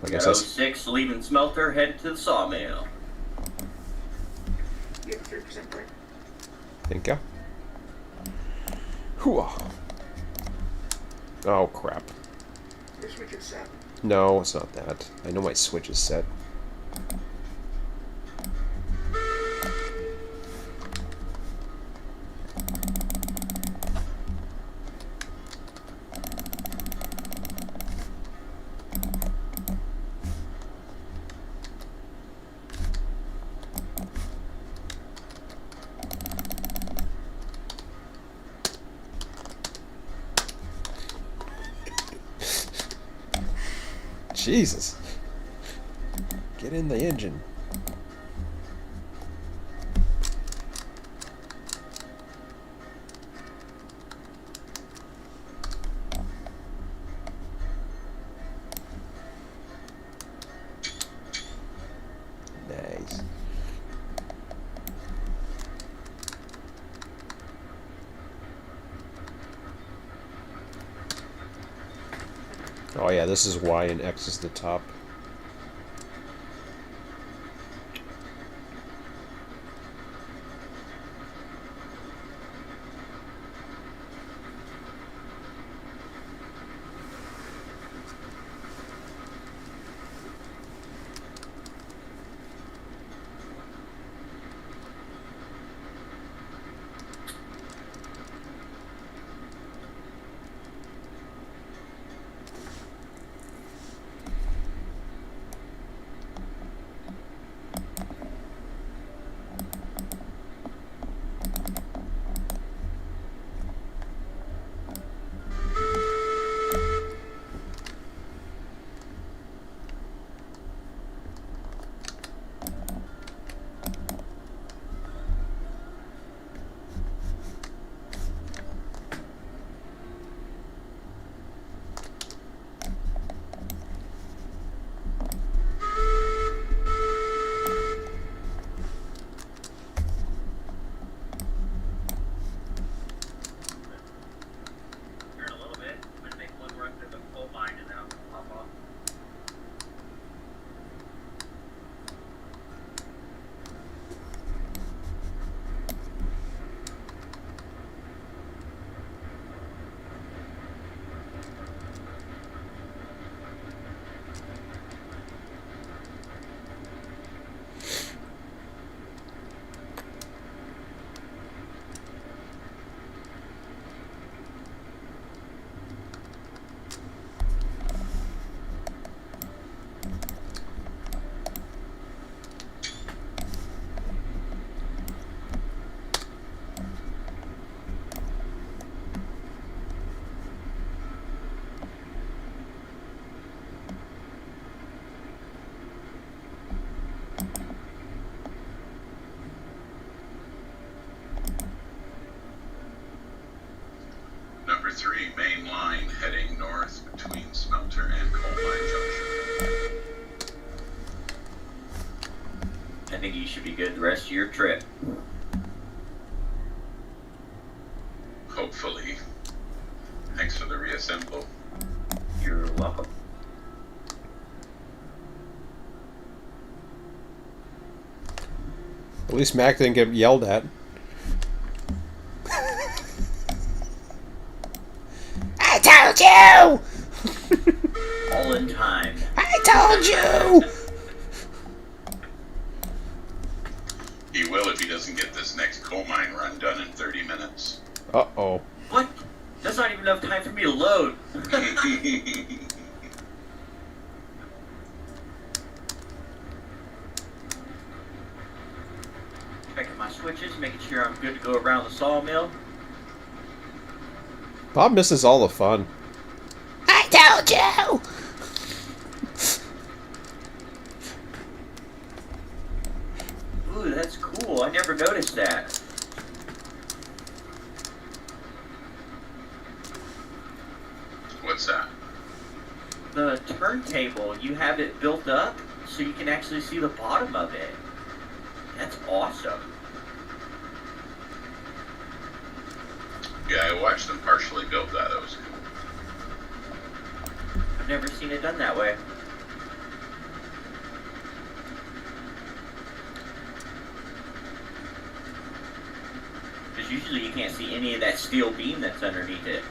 I guess that's... 06 leaving smelter, head to the sawmill. You have 3% break. Think ya? Hooah. Oh, crap. Your switch is set. No, it's not that. I know my switch is set. Jesus. Get in the engine. Nice. Oh yeah, this is Y and X is the top. 3 main line heading north between Smelter and Coal Mine Junction. I think you should be good the rest of your trip. Hopefully. Thanks for the reassemble. You're welcome. At least Mac didn't get yelled at. I told you! All in time. I told you! He will if he doesn't get this next coal mine run done in 30 minutes. Uh-oh. What? That's not even enough time for me to load. Checking my switches, making sure I'm good to go around the sawmill. Bob misses all the fun. I told you! Ooh, that's cool. I never noticed that. What's that? The turntable, you have it built up so you can actually see the bottom of it. That's awesome. Yeah, I watched them partially build that. That was cool. I've never seen it done that way. Because usually you can't see any of that steel beam that's underneath it.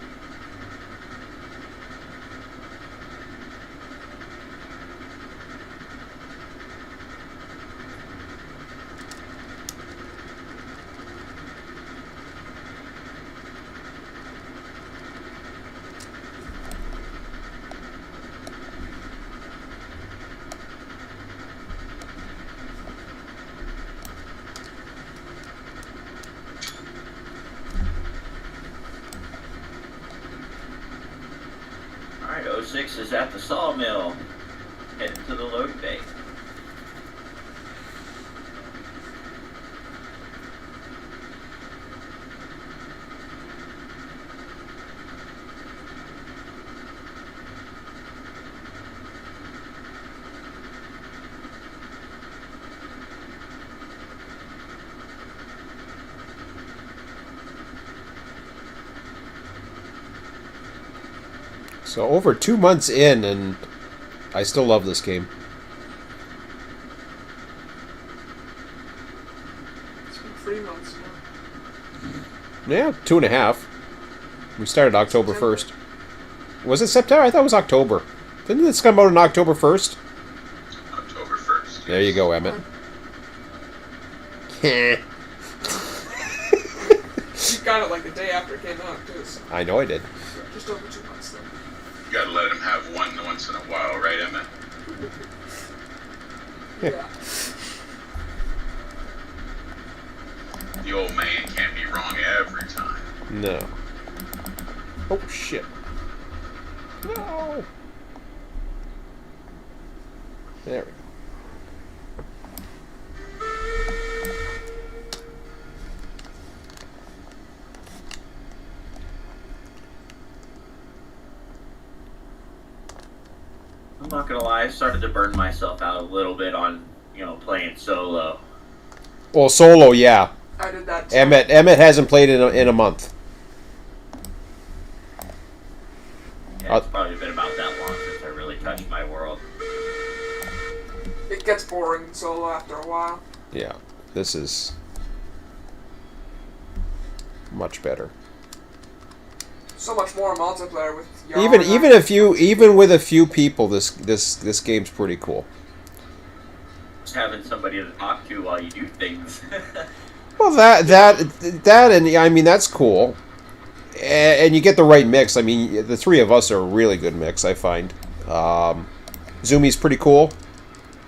Alright, 06 is at the sawmill, heading to the loading bay. So over 2 months in, and I still love this game. It's been 3 months now. Yeah, 2.5. We started October 1st. Was it September? I thought it was October. Didn't this come out on October 1st? October 1st. There you go, Emmett. You got it like the day after it came out, too. So I know I did. just over 2 months, though. You gotta let him have one once in a while, right, Emmett? Yeah. The old man can't be wrong every time. No. Oh, shit. No! There we go. I'm not gonna lie, I started to burn myself out a little bit on, playing solo. Well, solo, yeah. I did that too. Emmett hasn't played in a month. Yeah, it's probably been about that long since I really touched my world. It gets boring in solo after a while. Yeah, this is much better. So much more multiplayer with y'all. Even with a few people, this game's pretty cool. Just having somebody to talk to while you do things. Well, that, and I mean that's cool, and you get the right mix. I mean, the three of us are a really good mix, I find. Zumi's pretty cool.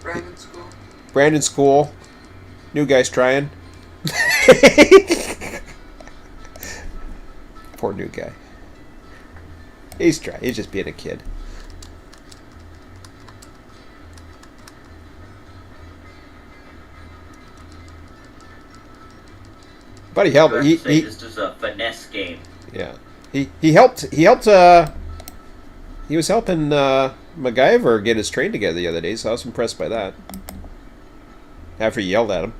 Brandon's cool. Brandon's cool. New guy's trying. Poor new guy. He's trying. He's just being a kid. Buddy, help! This is a finesse game. Yeah. He helped. He was helping MacGyver get his train together the other day, so I was impressed by that. After he yelled at him.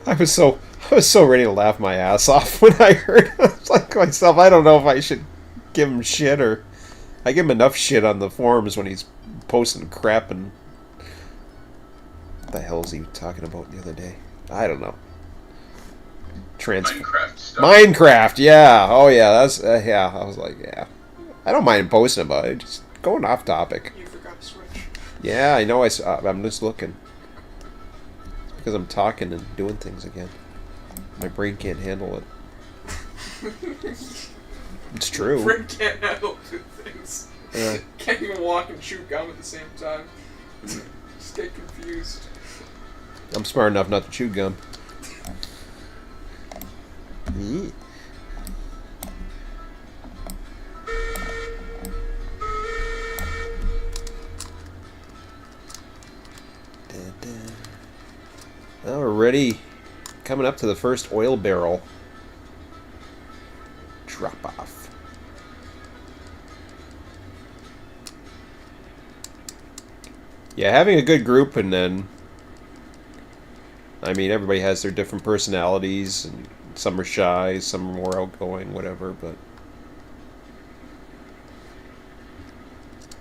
I was so ready to laugh my ass off when I heard. I was like myself, I don't know if I should give him shit or I give him enough shit on the forums when he's posting crap and what the hell is he talking about the other day? I don't know. Minecraft stuff. Minecraft, yeah. Oh yeah, that's yeah. I was like, yeah. I don't mind posting about it. Just going off topic. You forgot to switch. Yeah, I know. I'm just looking. It's because I'm talking and doing things again. My brain can't handle it. It's true. Frick can't handle two things. Can't even walk and chew gum at the same time. Just get confused. I'm smart enough not to chew gum. Yeet. Well, we're ready. Coming up to the first oil barrel drop off. Yeah, having a good group, and then I mean, everybody has their different personalities, and some are shy, some are more outgoing, whatever, but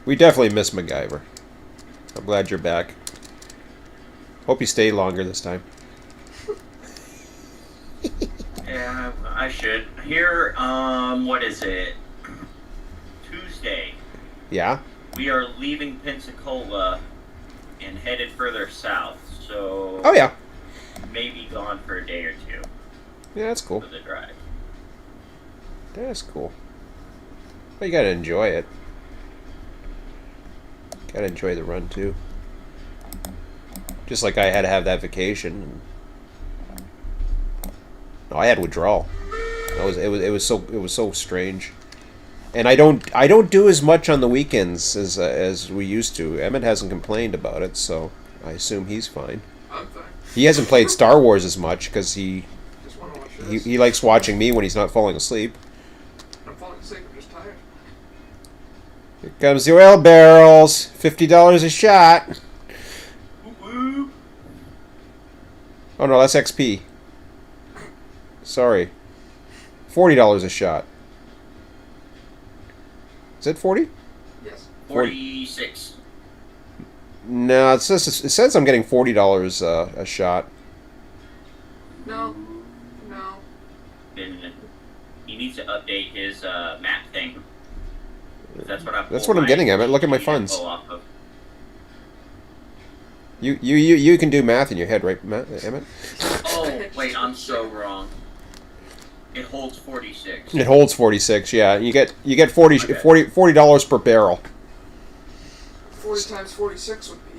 we definitely miss MacGyver. I'm glad you're back. Hope you stay longer this time. Yeah, I should. Here, what is it? Tuesday. Yeah? We are leaving Pensacola and headed further south, so... Oh, yeah. Maybe gone for a day or two. Yeah, that's cool. For the drive. That's cool. But you gotta enjoy it. Gotta enjoy the run, too. Just like I had to have that vacation. No, I had withdrawal. It was so strange. And I don't do as much on the weekends as we used to. Emmett hasn't complained about it, so I assume he's fine. I'm fine. He hasn't played Star Wars as much because he Just want to watch this. he likes watching me when he's not falling asleep. I'm falling asleep. I'm just tired. Here comes the oil barrels. $50 a shot. Woo-woo. Oh no, that's XP. Sorry. $40 a shot. Is it 40? Yes. 46. No, it says I'm getting $40 a shot. No. No. Then he needs to update his map thing. That's what That's what I'm getting, Emmett. Look at my funds. Off of. You can do math in your head, right, Emmett? Oh, wait, I'm so wrong. It holds 46. It holds 46. Yeah, you get $40 per barrel. 40 times 46 would be...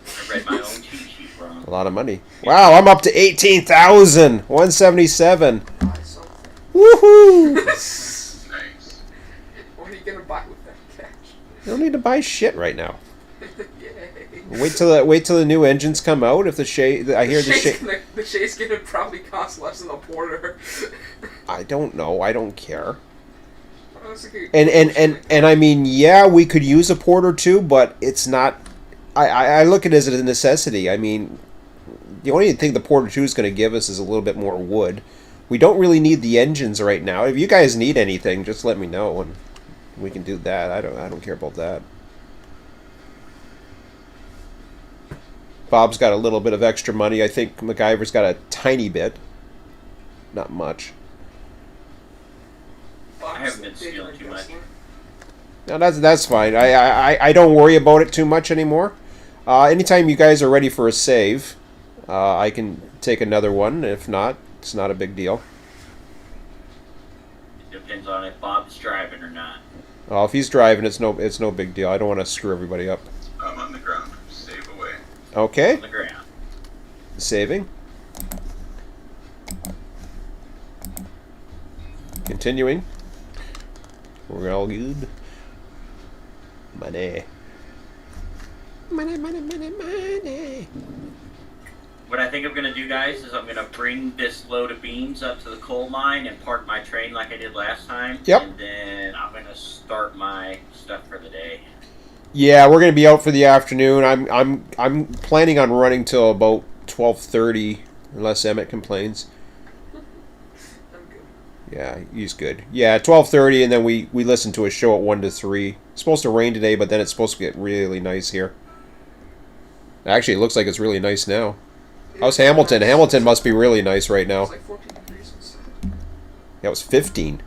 I read my own cheat sheet wrong. A lot of money. Wow, I'm up to 18,177. buy something. Woohoo! Nice. What are you going to buy with that cash? You don't need to buy shit right now. Yay. Wait till the new engines come out. If the I hear the The Shay's going to probably cost less than a Porter. I don't know. I don't care. I was thinking- And I mean, yeah, we could use a port or two, but it's not. I look at it as a necessity. I mean, the only thing the Porter 2 is going to give us is a little bit more wood. We don't really need the engines right now. If you guys need anything, just let me know and we can do that. I don't care about that. Bob's got a little bit of extra money. I think MacGyver's got a tiny bit. Not much. I haven't been stealing too much. No, that's fine. I don't worry about it too much anymore. Anytime you guys are ready for a save, I can take another one. If not, it's not a big deal. It depends on if Bob's driving or not. If he's driving, it's no big deal. I don't want to screw everybody up. I'm on the ground. Save away. Okay, On the ground. saving. Continuing. We're all good. Money. Money, money, money, money. What I think I'm gonna do, guys, is I'm gonna bring this load of beans up to the coal mine and park my train like I did last time. Yep. And then I'm gonna start my stuff for the day. Yeah, we're gonna be out for the afternoon. I'm planning on running till about 12:30, unless Emmett complains. I'm good. Yeah, he's good. Yeah, 12:30, and then we listen to a show at 1 to 3. It's supposed to rain today, but then it's supposed to get really nice here. Actually, it looks like it's really nice now. How's Hamilton? Hamilton must be really nice right now. It's like 14 degrees inside. Yeah, it was 15.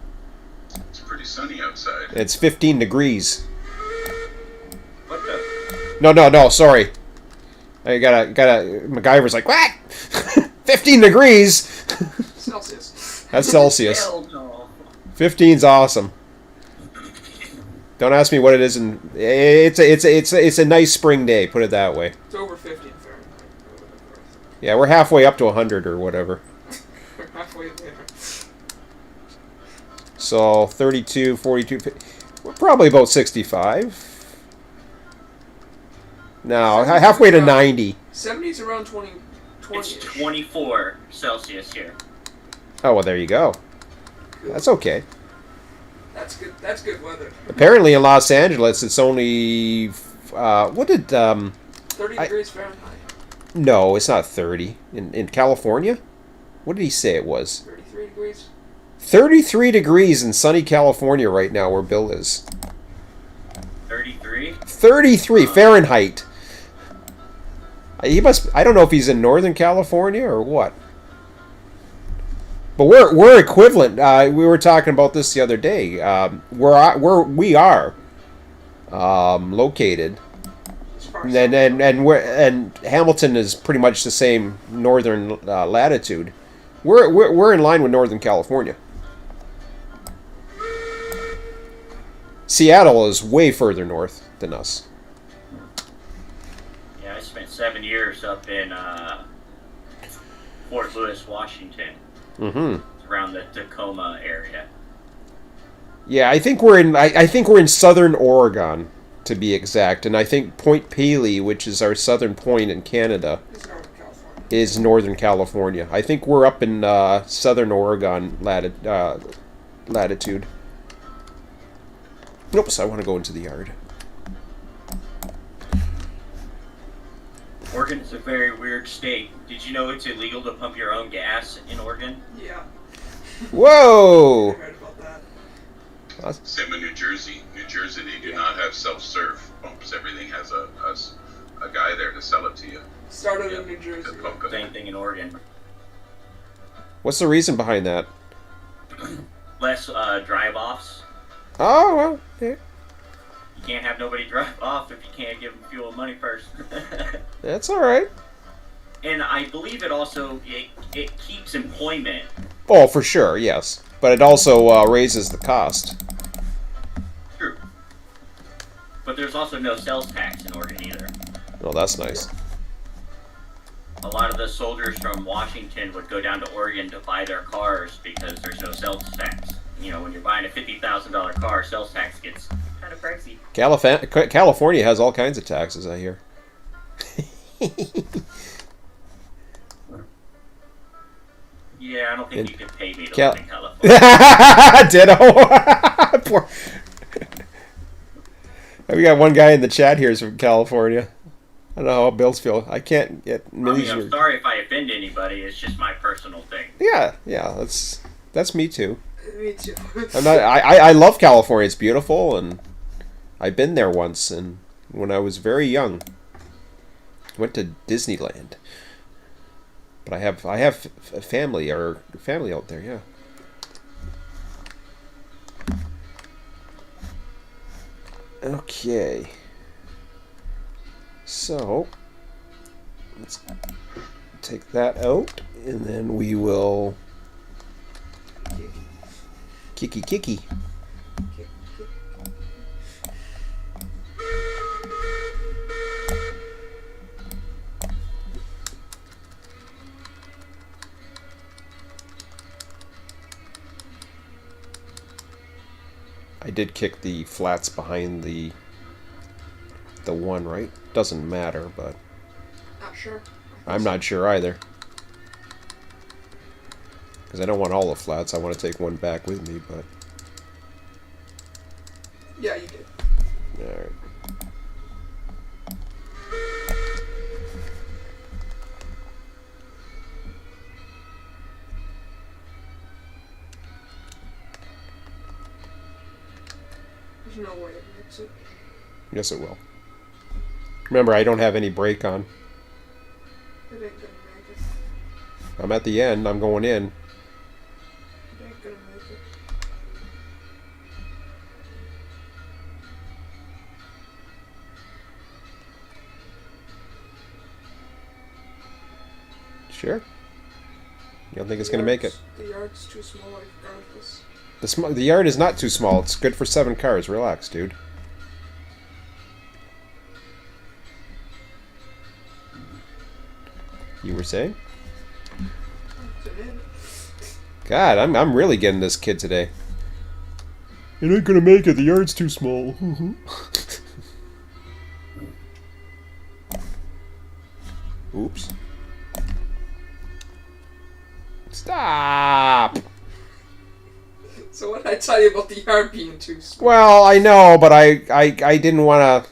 It's pretty sunny outside. It's 15 degrees. What the? No, sorry. I got MacGyver's like, what? 15 degrees? Celsius. That's Celsius. Hell no. 15's awesome. Don't ask me what it is, and it's a nice spring day. Put it that way. It's over 50 in Fahrenheit. Yeah, we're halfway up to 100 or whatever. We're halfway there. So 32, 42, 50, we're probably about 65. No, halfway to 90. 70's around 20. It's 24 Celsius here. Oh well, there you go. That's okay. That's good. That's good weather. Apparently in Los Angeles, it's only 30 degrees Fahrenheit. No, it's not 30. In California? What did he say it was? 33 degrees. 33 degrees in sunny California right now where Bill is. 33? 33 Fahrenheit. He must. I don't know if he's in Northern California or what. But we're equivalent. We were talking about this the other day. Where we are located, and Hamilton is pretty much the same northern latitude. We're in line with Northern California. Seattle is way further north than us. Yeah, I spent 7 years up in Fort Lewis, Washington. Mm-hmm. Around the Tacoma area. Yeah, I think we're in southern Oregon, to be exact, and I think Point Pelee, which is our southern point in Canada, is Northern California. I think we're up in southern Oregon latitude. Oops, I want to go into the yard. Oregon is a very weird state. Did you know it's illegal to pump your own gas in Oregon? Yeah. Whoa! I heard about that. Same with New Jersey. New Jersey, they do not have self-serve pumps. Everything has a guy there to sell it to you. Started in New Jersey. To pump it. Same thing in Oregon. What's the reason behind that? Less drive-offs. Oh, well, yeah. You can't have nobody drive off if you can't give them fuel and money first. That's all right. And I believe it also it keeps employment. Oh, for sure, yes. But it also raises the cost. True. But there's also no sales tax in Oregon either. Oh, that's nice. A lot of the soldiers from Washington would go down to Oregon to buy their cars because there's no sales tax. You know, when you're buying a $50,000 car, sales tax gets kind of pricey. California has all kinds of taxes, I hear. Yeah, I don't think you could pay me to live in California. Ditto. Poor. We got one guy in the chat here who's from California. I don't know how Bill's feel. I can't get. I mean, I'm sorry if I offend anybody. It's just my personal thing. Yeah, that's me too. Me too. I love California. It's beautiful, and I've been there once, and when I was very young, went to Disneyland. But I have a family out there, yeah. Okay. So let's take that out, and then we will Kiki. I did kick the flats behind the one, right? Doesn't matter, but Not sure. I'm not sure either. Because I don't want all the flats. I want to take one back with me, but... Yeah, you did. Alright. There's no way it makes it. Yes, it will. Remember, I don't have any brake on. It ain't gonna make it. I'm at the end. I'm going in. It ain't gonna make it. Sure. You don't think it's going to make it? The yard's too small regardless. The yard is not too small. It's good for 7 cars. Relax, dude. You were saying? It's an in. God, I'm really getting this kid today. It ain't gonna make it. The yard's too small. Oops. Stop! So what did I tell you about the yard being too small? Well, I know, but I didn't want to.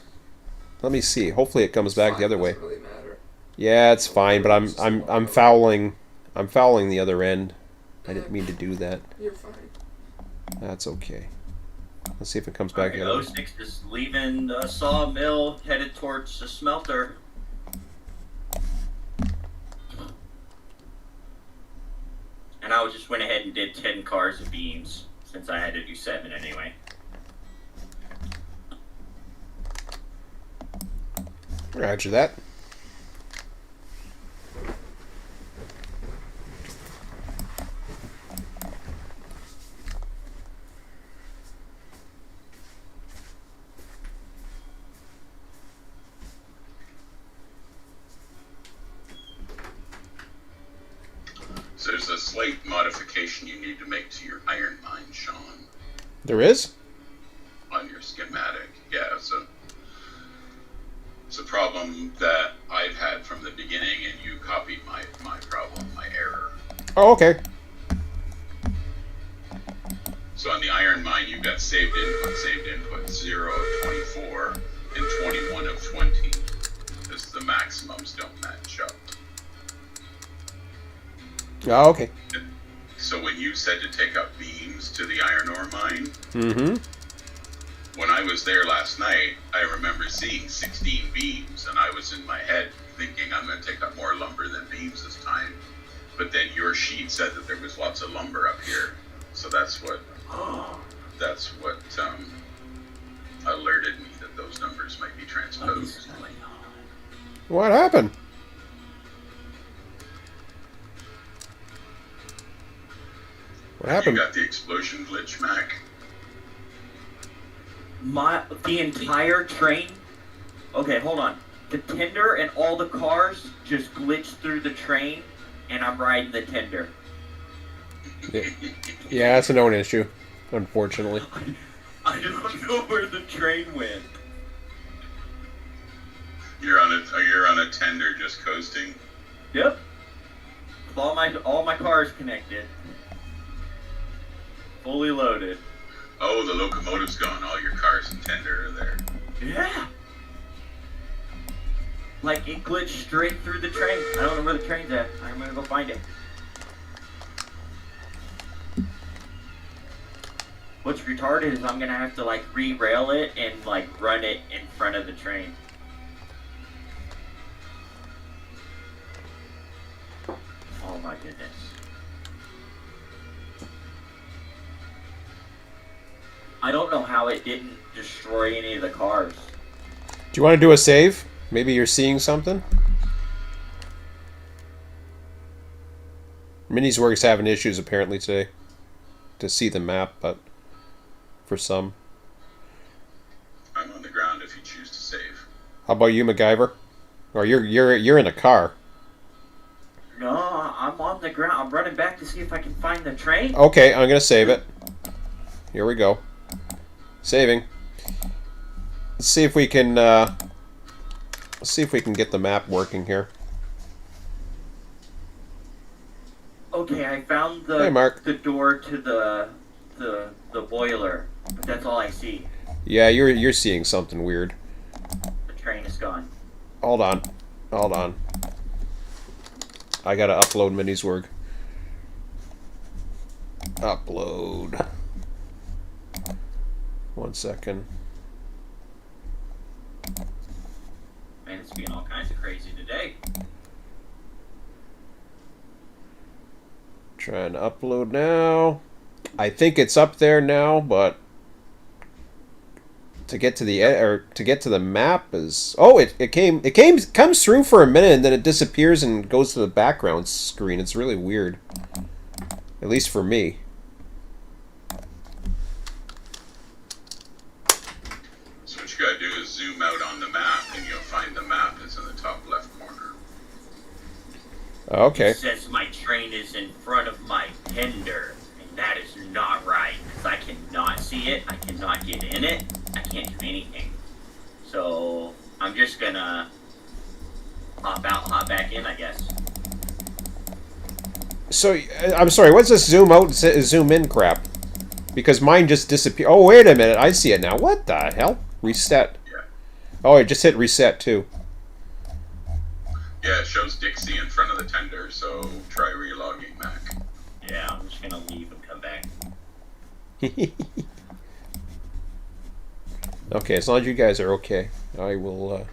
Let me see. Hopefully, it comes back the other way. Doesn't really matter. Yeah, it's fine, but I'm fouling. I'm fouling the other end. I didn't mean to do that. You're fine. That's okay. Let's see if it comes back the other way. 06 is leaving the sawmill, headed towards the smelter. And I just went ahead and did 10 cars of beams, since I had to do 7 anyway. Roger that. So there's a slight modification you need to make to your iron mine, Sean, There is? on your schematic. Yeah, so it's a problem that I've had from the beginning, and you copied my problem, my error. Oh, okay. So on the iron mine, you've got saved input 0 of 24 and 21 of 20, because the maximums don't match up. Oh, okay. So when you said to take up beams to the iron ore mine, Mm-hmm. when I was there last night, I remember seeing 16 beams, and I was in my head thinking I'm going to take up more lumber than beams this time. But then your sheet said that there was lots of lumber up here, so that's what alerted me that those numbers might be transposed. What happened? What Have you happened? got the explosion glitch, Mac? The entire train. Okay, hold on. The tender and all the cars just glitched through the train, and I'm riding the tender. Yeah, that's a known issue, unfortunately. I don't know where the train went. You're on a tender just coasting. Yep. With all my cars connected, fully loaded. Oh, the locomotive's gone. All your cars and tender are there. Yeah. Like it glitched straight through the train. I don't know where the train's at. I'm gonna go find it. What's retarded is I'm gonna have to like re-rail it and like run it in front of the train. Oh my goodness. I don't know how it didn't destroy any of the cars. Do you want to do a save? Maybe you're seeing something? Minnie's work's having issues apparently today to see the map, but for some. I'm on the ground if you choose to save. How about you, MacGyver? Or you're in a car. No, I'm on the ground. I'm running back to see if I can find the train. Okay, I'm gonna save it. Here we go. Saving. Let's see if we can get the map working here. Okay, I found Hey, Mark. the door to the boiler, but that's all I see. Yeah, you're seeing something weird. The train is gone. Hold on. Hold on. I gotta upload Minnie's work. Upload. 1 second. Man, it's being all kinds of crazy today. Trying to upload now. I think it's up there now, but to get to the map is it comes through for a minute and then it disappears and goes to the background screen. It's really weird. At least for me. So what you gotta do is zoom out on the map, and you'll find the map is in the top left corner. Okay. It says my train is in front of my tender, and that is not right, because I cannot see it, I cannot get in it, I can't do anything. So, I'm just gonna hop out, hop back in, I guess. So, I'm sorry, what's this zoom out, zoom in crap? Because mine just disappeared. Oh, wait a minute, I see it now. What the hell? Reset. Yeah. Oh, it just hit reset, too. Yeah, it shows Dixie in front of the tender, so try relogging back. Yeah, I'm just gonna leave and come back. Okay, as long as you guys are okay, I will,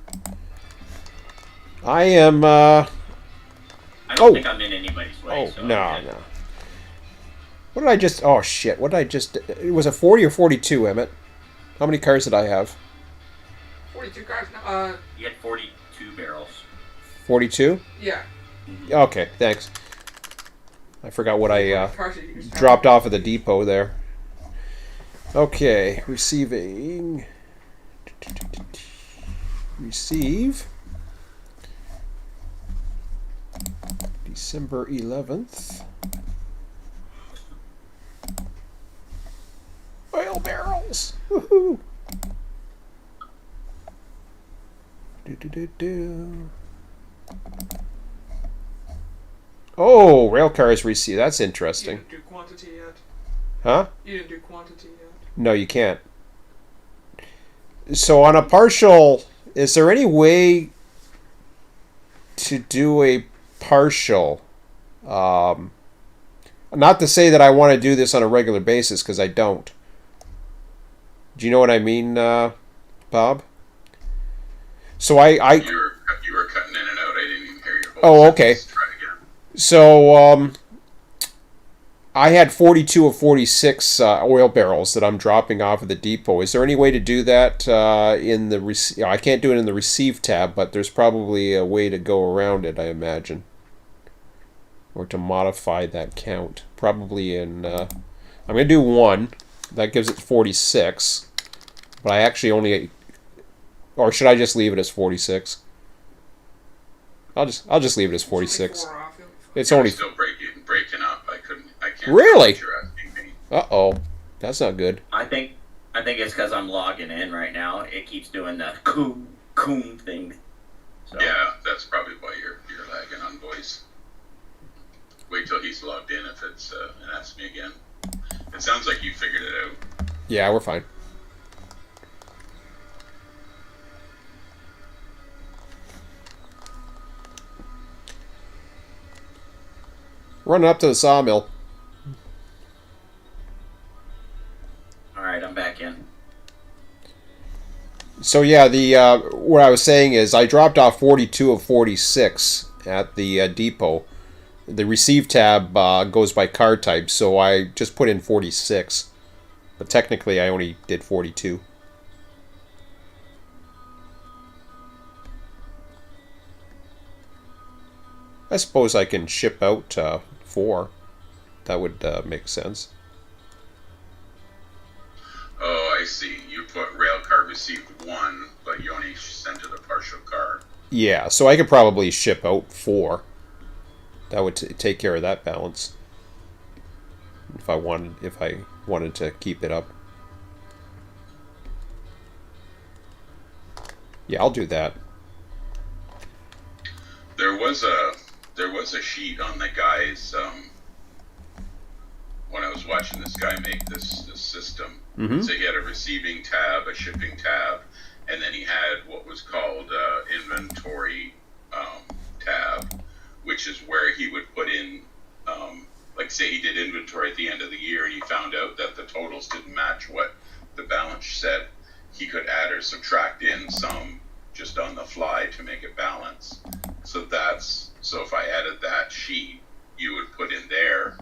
I am, I don't think I'm in anybody's way, Oh, so no, I'm good. no. What did I just... Oh, shit. What did I just... Was it 40 or 42, Emmett? How many cars did I have? 42 cars now. You had 42 barrels. 42? Yeah. Okay, thanks. I forgot what I Cars that you just dropped off at the depot there. Okay, receiving... Receive... December 11th. Oil barrels! Woohoo! Do. Oh, rail cars received. That's You interesting. didn't do quantity yet. Huh? You didn't do quantity yet. No, you can't. So on a partial, is there any way to do a partial? Not to say that I want to do this on a regular basis, because I don't. Do you know what I mean, Bob? So You were cutting in and out. I didn't even hear your whole Oh, okay. sentence. Try again. So, I had 42 of 46 oil barrels that I'm dropping off at the depot. Is there any way to do that in the... I can't do it in the receive tab, but there's probably a way to go around it, I imagine. Or to modify that count. Probably in... I'm going to do 1. That gives it 46. But I actually only... Or should I just leave it as 46? I'll just leave it as 46. 24 off. It's You're only... still breaking up. I can't. Really? What you're asking me. Uh-oh. That's not good. I think it's because I'm logging in right now. It keeps doing the coom thing. So. Yeah, that's probably why you're lagging on voice. Wait till he's logged in if it's and asks me again. It sounds like you figured it out. Yeah, we're fine. Running up to the sawmill. Alright, I'm back in. So yeah, the what I was saying is I dropped off 42 of 46 at the depot. The receive tab goes by car type, so I just put in 46. But technically I only did 42. I suppose I can ship out 4. That would make sense. Oh, I see. You put railcar received 1, but you only sent it a partial car. Yeah, so I could probably ship out 4. That would take care of that balance. If I wanted to keep it up. Yeah, I'll do that. There was a sheet on the guy's when I was watching this guy make this system. Mm-hmm. So he had a receiving tab, a shipping tab, and then he had what was called inventory tab, which is where he would put in, like say he did inventory at the end of the year and he found out that the totals didn't match what the balance said, he could add or subtract in some just on the fly to make it balance. So if I added that sheet, you would put in there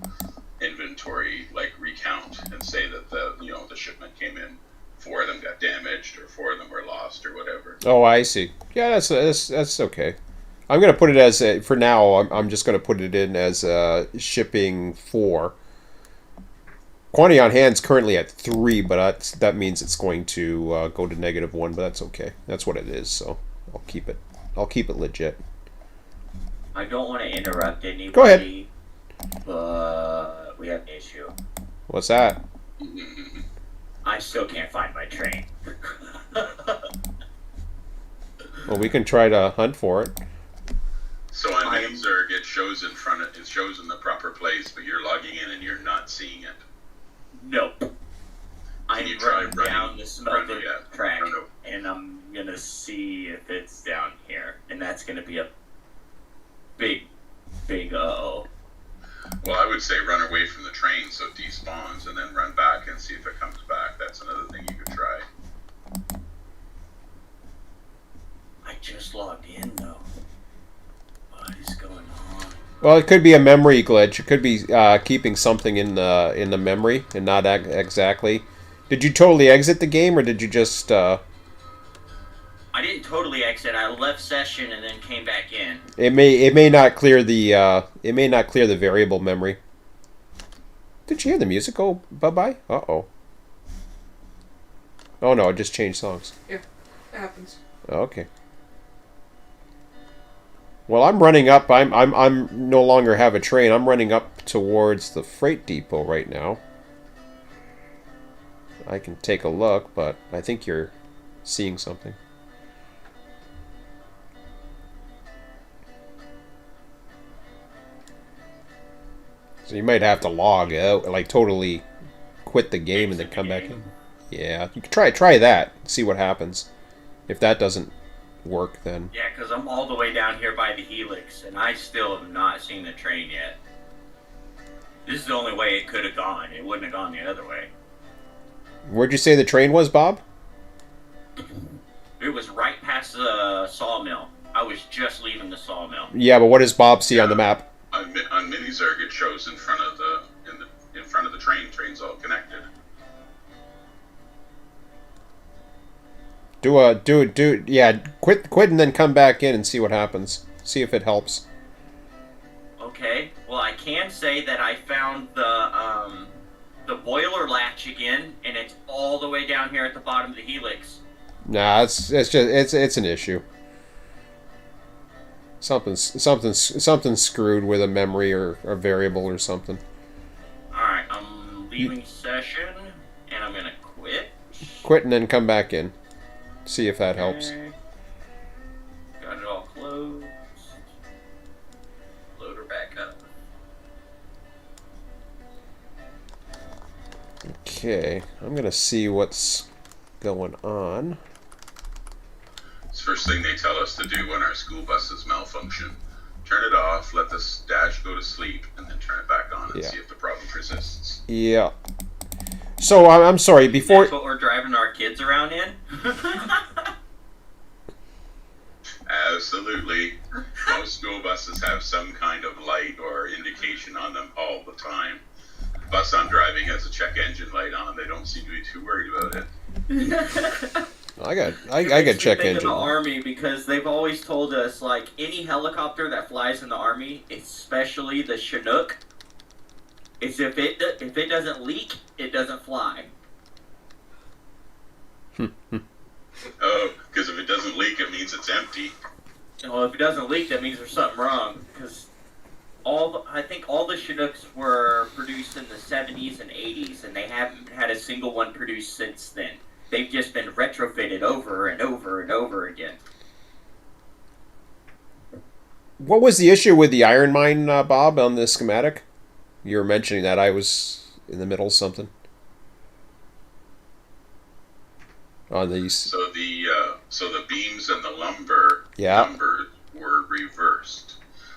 inventory, like recount, and say that the shipment came in, 4 of them got damaged or 4 of them were lost or whatever. Oh, I see. Yeah, that's okay. I'm gonna put it as for now. I'm just gonna put it in as shipping 4. Quantity on hand's currently at 3, but that means it's going to go to -1. But that's okay. That's what it is. So I'll keep it. I'll keep it legit. I don't want to interrupt anybody. Go ahead. But we have an issue. What's that? I still can't find my train. Well, we can try to hunt for it. So on Zerg, it shows in the proper place, but you're logging in and you're not seeing it. Nope. I'm you try running running- down the smelter track, run and I'm gonna see if it's down here, and that's gonna be a big uh-oh. Well, I would say run away from the train so it despawns, and then run back and see if it comes back. That's another thing you could try. I just logged in though. What is going on? Well, it could be a memory glitch. It could be keeping something in the memory and not exactly. Did you totally exit the game, or did you just? I didn't totally exit. I left session and then came back in. It may not clear the variable memory. Did you hear the music go bye-bye? Uh-oh. Oh no, it just changed songs. Yeah, it happens. Okay. Well, I'm running up. I'm no longer have a train. I'm running up towards the freight depot right now. I can take a look, but I think you're seeing something. So you might have to log out, like totally quit the game and then come back in. Yeah, you can try that. See what happens. If that doesn't work, then Yeah, because I'm all the way down here by the Helix, and I still have not seen the train yet. This is the only way it could have gone. It wouldn't have gone the other way. Where'd you say the train was, Bob? It was right past the sawmill. I was just leaving the sawmill. Yeah, but what does Bob see on the map? On Minizerg, it shows in front of the train. Train's all connected. Yeah, quit and then come back in and see what happens. See if it helps. Okay. Well, I can say that I found the boiler latch again, and it's all the way down here at the bottom of the Helix. Nah, it's an issue. Something's screwed with a memory or a variable or something. Alright, I'm leaving session, and I'm gonna quit. Quit and then come back in. See if that helps. Okay. Got it all closed. Load her back up. Okay, I'm gonna see what's going on. It's the first thing they tell us to do when our school buses malfunction. Turn it off, let the dash go to sleep, and then turn it back on and see if the problem persists. Yeah. So I'm sorry. Before That's what we're driving our kids around in. Absolutely. Most school buses have some kind of light or indication on them all the time. The bus I'm driving has a check engine light on. They don't seem to be too worried about it. I got check Think of engine. the Army, because they've always told us, like, any helicopter that flies in the Army, especially the Chinook, is if it doesn't leak, it doesn't fly. Oh, because if it doesn't leak, it means it's empty. Well, if it doesn't leak, that means there's something wrong. Because I think all the Chinooks were produced in the 70s and 80s, and they haven't had a single one produced since then. They've just been retrofitted over and over and over again. What was the issue with the iron mine, Bob, on the schematic? You were mentioning that. in the middle something. On these. So the beams and the lumber Yeah. numbers were reversed.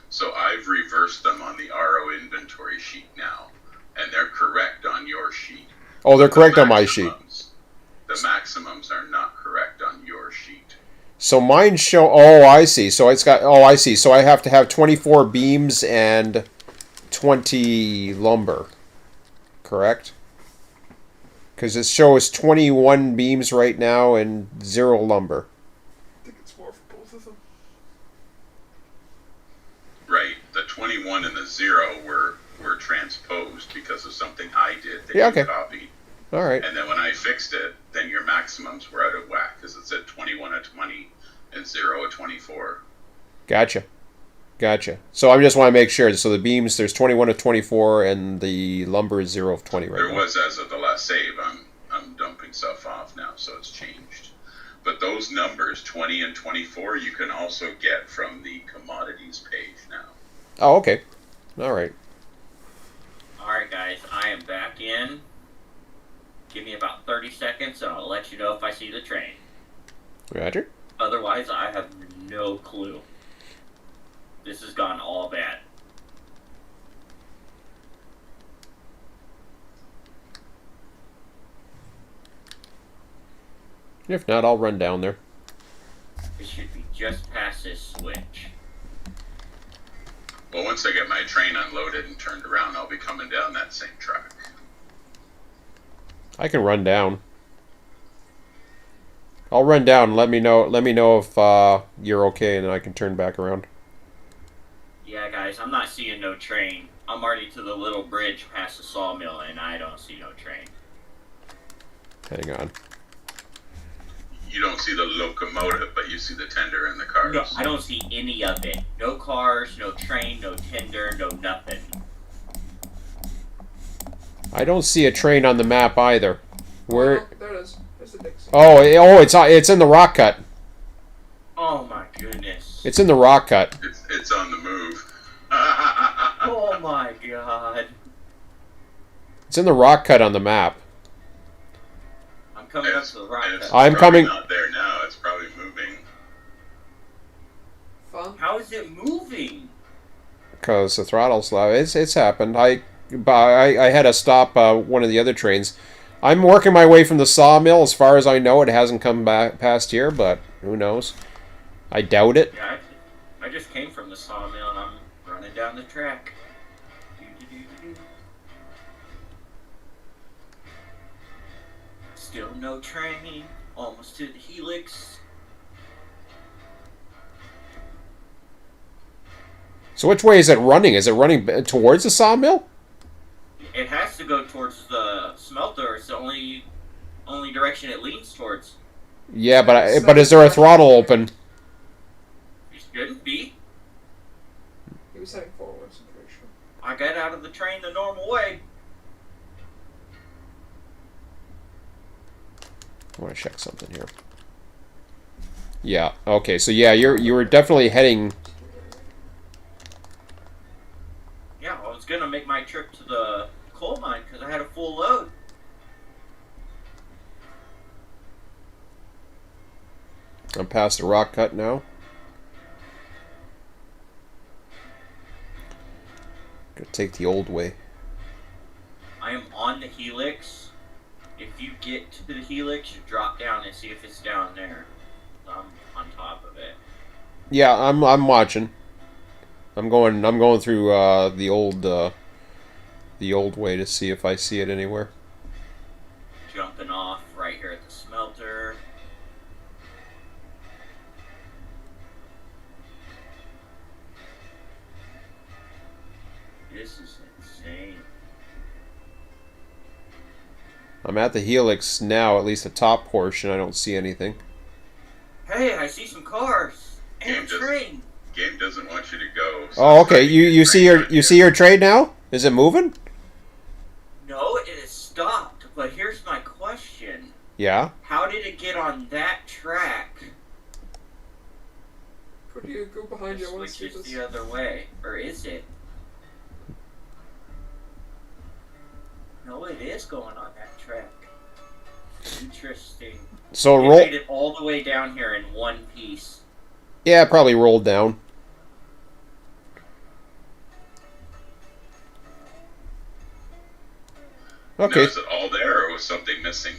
So I've reversed them on the RO inventory sheet now, and they're correct on your sheet. Oh, they're correct on my sheet. The maximums are not correct on your sheet. So mine show. Oh, I see. So it's got. Oh, I see. So I have to have 24 beams and 20 lumber. Correct? Because it shows 21 beams right now and 0 lumber. I think it's more for both of them. Right. The 21 and the 0 were transposed because of something I did that Yeah, you okay. copied. All right. And then when I fixed it, then your maximums were out of whack because it said 21 at 20 and 0 at 24. Gotcha. So I just want to make sure. So the beams, there's 21 of 24, and the lumber is 0 of 20 right There now. was as of the last save. I'm dumping stuff off now, so it's changed. But those numbers, 20 and 24, you can also get from the commodities page now. Oh, okay. All right. Alright, guys, I am back in. Give me about 30 seconds and I'll let you know if I see the train. Roger. Otherwise, I have no clue. This has gone all bad. If not, I'll run down there. It should be just past this switch. Well, once I get my train unloaded and turned around, I'll be coming down that same track. I can run down. I'll run down. Let me know if you're okay, and then I can turn back around. Yeah, guys, I'm not seeing no train. I'm already to the little bridge past the sawmill, and I don't see no train. Hang on. You don't see the locomotive, but you see the tender and the cars. No, I don't see any of it. No cars, no train, no tender, no nothing. I don't see a train on the map either. Where? Oh, there it is. There's the Dixie. It's in the rock cut. Oh my goodness. It's in the rock cut. It's on the move. Oh my god. It's in the rock cut on the map. I'm coming up to the rock. It's cut. I'm probably coming- not there now. It's probably moving. Fun. How is it moving? Because the throttle's low. It's happened. I had to stop one of the other trains. I'm working my way from the sawmill. As far as I know, it hasn't come back past here, but who knows? I doubt it. Yeah, I just came from the sawmill and I'm running down the track. Do-do-do-do-do. Still no train. Almost to the helix. So which way is it running? Is it running towards the sawmill? It has to go towards the smelter. It's the only direction it leans towards. Yeah, but is there a throttle open? It shouldn't be. He was heading forwards, I'm pretty sure. I got out of the train the normal way. I want to check something here. Yeah. Okay. So yeah, you were definitely heading. Yeah, I was gonna make my trip to the coal mine because I had a full load. I'm past the rock cut now. Gonna take the old way. I am on the helix. If you get to the helix, you drop down and see if it's down there. I'm on top of it. Yeah, I'm watching. I'm going through the old way to see if I see it anywhere. Jumping off right here at the smelter. This is insane. I'm at the helix now, at least the top portion. I don't see anything. Hey, I see some cars and a Game does- train. Game doesn't want you to go. so Oh, it's okay. like You see your train now? Is it moving? No, it is stopped. But here's my question: Yeah. how did it get on that track? Could you go behind you? I want to see Switches this. the other way, or is it? No, it it is going on that track. Interesting. So It roll. made it all the way down here in one piece. Yeah, it probably rolled down. Okay. Now, is it all there, or was something missing?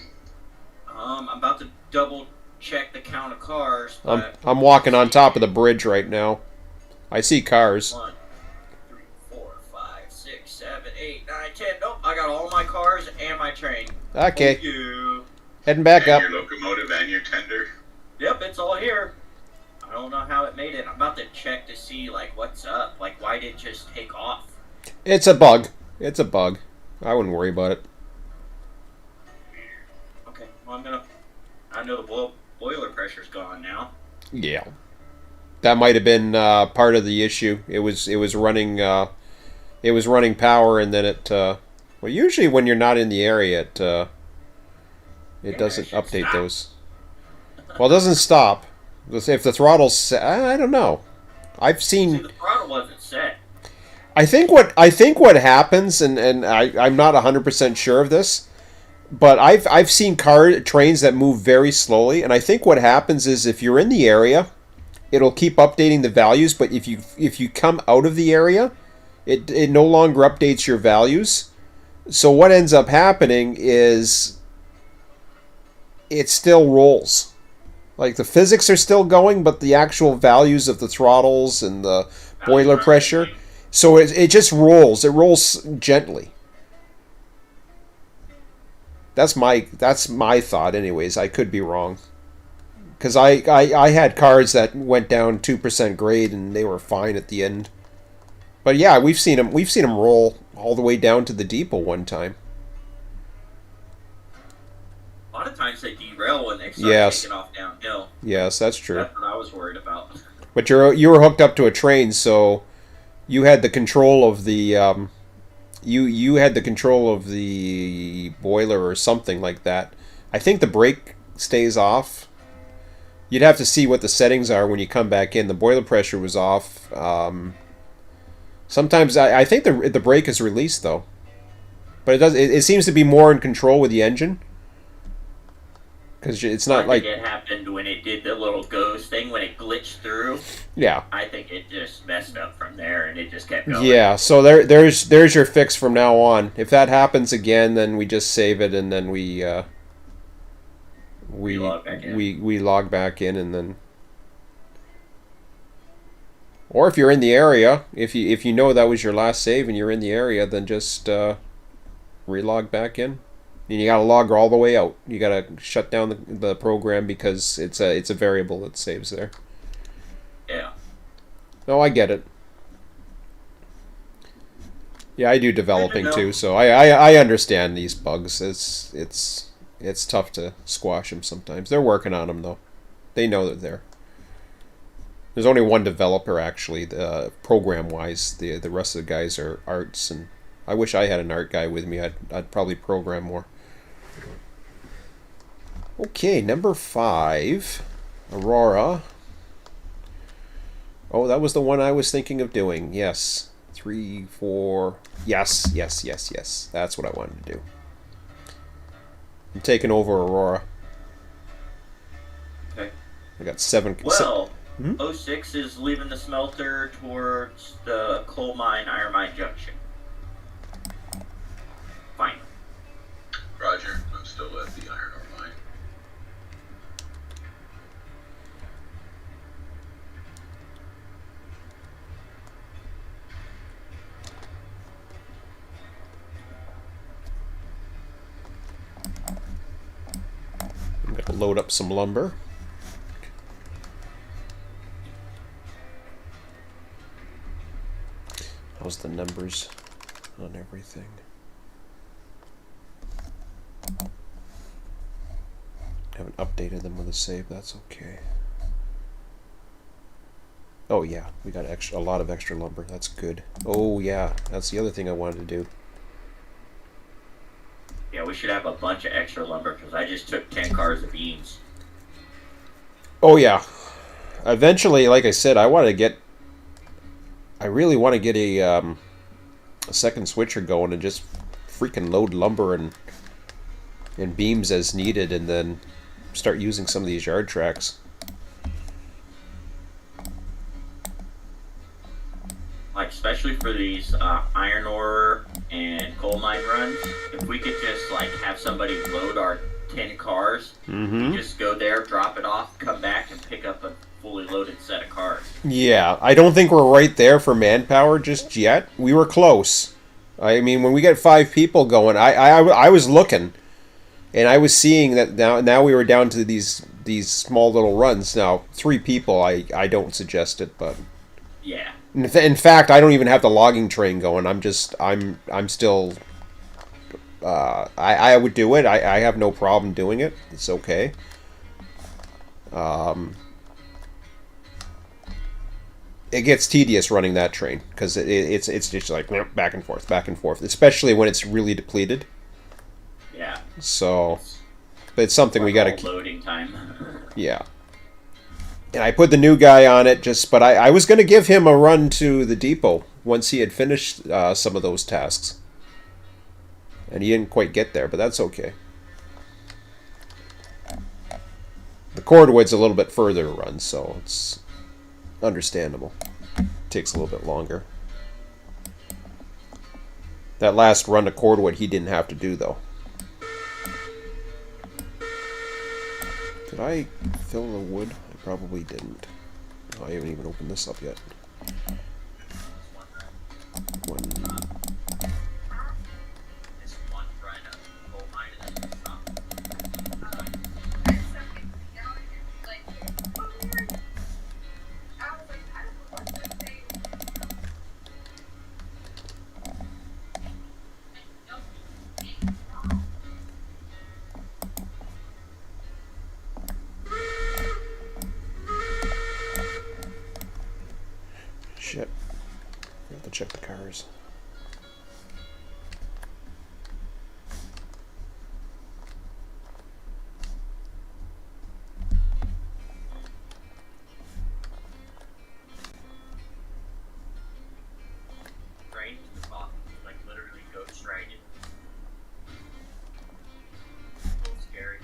I'm about to double check the count of cars. But I'm walking on top of the bridge right now. I see cars. 1, 3, 4, 5, 6, 7, 8, 9, 10. Nope, I got all my cars and my train. Okay. Thank you. Heading back And up. your locomotive and your tender? Yep, it's all here. I don't know how it made it. I'm about to check to see, like, what's up. Like, why did it just take off? It's a bug. It's a bug. I wouldn't worry about it. Okay, well, I know the boiler pressure's gone now. Yeah. That might have been part of the issue. It was running power, and then it well, usually when you're not in the area, it doesn't it should update stop. those. Well, it doesn't stop. If the throttle's set, I don't know. I've See, seen. the throttle wasn't set. I think what happens, and I'm not 100% sure of this, but I've seen trains that move very slowly, and I think what happens is if you're in the area, it'll keep updating the values, but if you come out of the area, it no longer updates your values. So what ends up happening is it still rolls. Like the physics are still going, but the actual values of the throttles and the boiler pressure, so it just rolls. It rolls gently. That's my thought, anyways. I could be wrong, because I had cars that went down 2% grade and they were fine at the end. But yeah, we've seen them roll all the way down to the depot one time. A lot of times they derail when they start taking off downhill. Yes, that's true. That's what I was worried about. But you were hooked up to a train, so you had the control of the you had the control of the boiler or something like that. I think the brake stays off. You'd have to see what the settings are when you come back in. The boiler pressure was off. Sometimes I think the brake is released though, but it seems to be more in control with the engine. Because it's not like it happened when it did the little ghost thing when it glitched through. Yeah. I think it just messed up from there and it just kept going. Yeah. So there's your fix from now on. If that happens again, then we just save it and then we log back in. we log back in and then. Or if you're in the area, if you know that was your last save and you're in the area, then just relog back in. And you gotta log all the way out. You gotta shut down the program because it's a variable that saves there. Yeah. No, I get it. Yeah, I do developing too, so I understand these bugs. It's tough to squash them sometimes. They're working on them though. They know they're there. There's only one developer actually, program-wise. The rest of the guys are arts, and I wish I had an art guy with me. I'd probably program more. Okay, number 5, Aurora. Oh, that was the one I was thinking of doing. Yes. 3, 4. Yes. That's what I wanted to do. I'm taking over Aurora. Okay. I got 7. Well, 06 is leaving the smelter towards the coal mine, iron mine junction. Fine. Roger. I'm still at the iron ore mine. I'm going to load up some lumber. How's the numbers on everything? Haven't updated them with a save, that's okay. Oh yeah, we got a lot of extra lumber, that's good. Oh yeah, that's the other thing I wanted to do. Yeah, we should have a bunch of extra lumber because I just took 10 cars of beams. Oh yeah. Eventually, like I said, I really want to get a second switcher going and just freaking load lumber and beams as needed, and then start using some of these yard tracks. Like, especially for these iron ore and coal mine runs, if we could just, like, have somebody load our 10 cars, just go there, drop it off, come back, and pick up a fully loaded set of cars. Yeah, I don't think we're right there for manpower just yet. We were close. I mean, when we get 5 people going, I was looking, and I was seeing that now we were down to these small little runs. Now, 3 people, I don't suggest it, but yeah. In fact, I don't even have the logging train going. I'm still. I would do it. I have no problem doing it. It's okay. It gets tedious running that train because it's just like back and forth, especially when it's really depleted. Yeah. So, but it's something we got to keep. Loading time. Yeah. And I put the new guy on it but I was going to give him a run to the depot once he had finished some of those tasks. And he didn't quite get there, but that's okay. The cordwood's a little bit further to run, so it's understandable. Takes a little bit longer. That last run to cordwood he didn't have to do, though. Did I fill the wood? I probably didn't. Oh, I haven't even opened this up yet. One. Shit. I have to check the cars. Train to the top, like literally ghost riding. A little scary.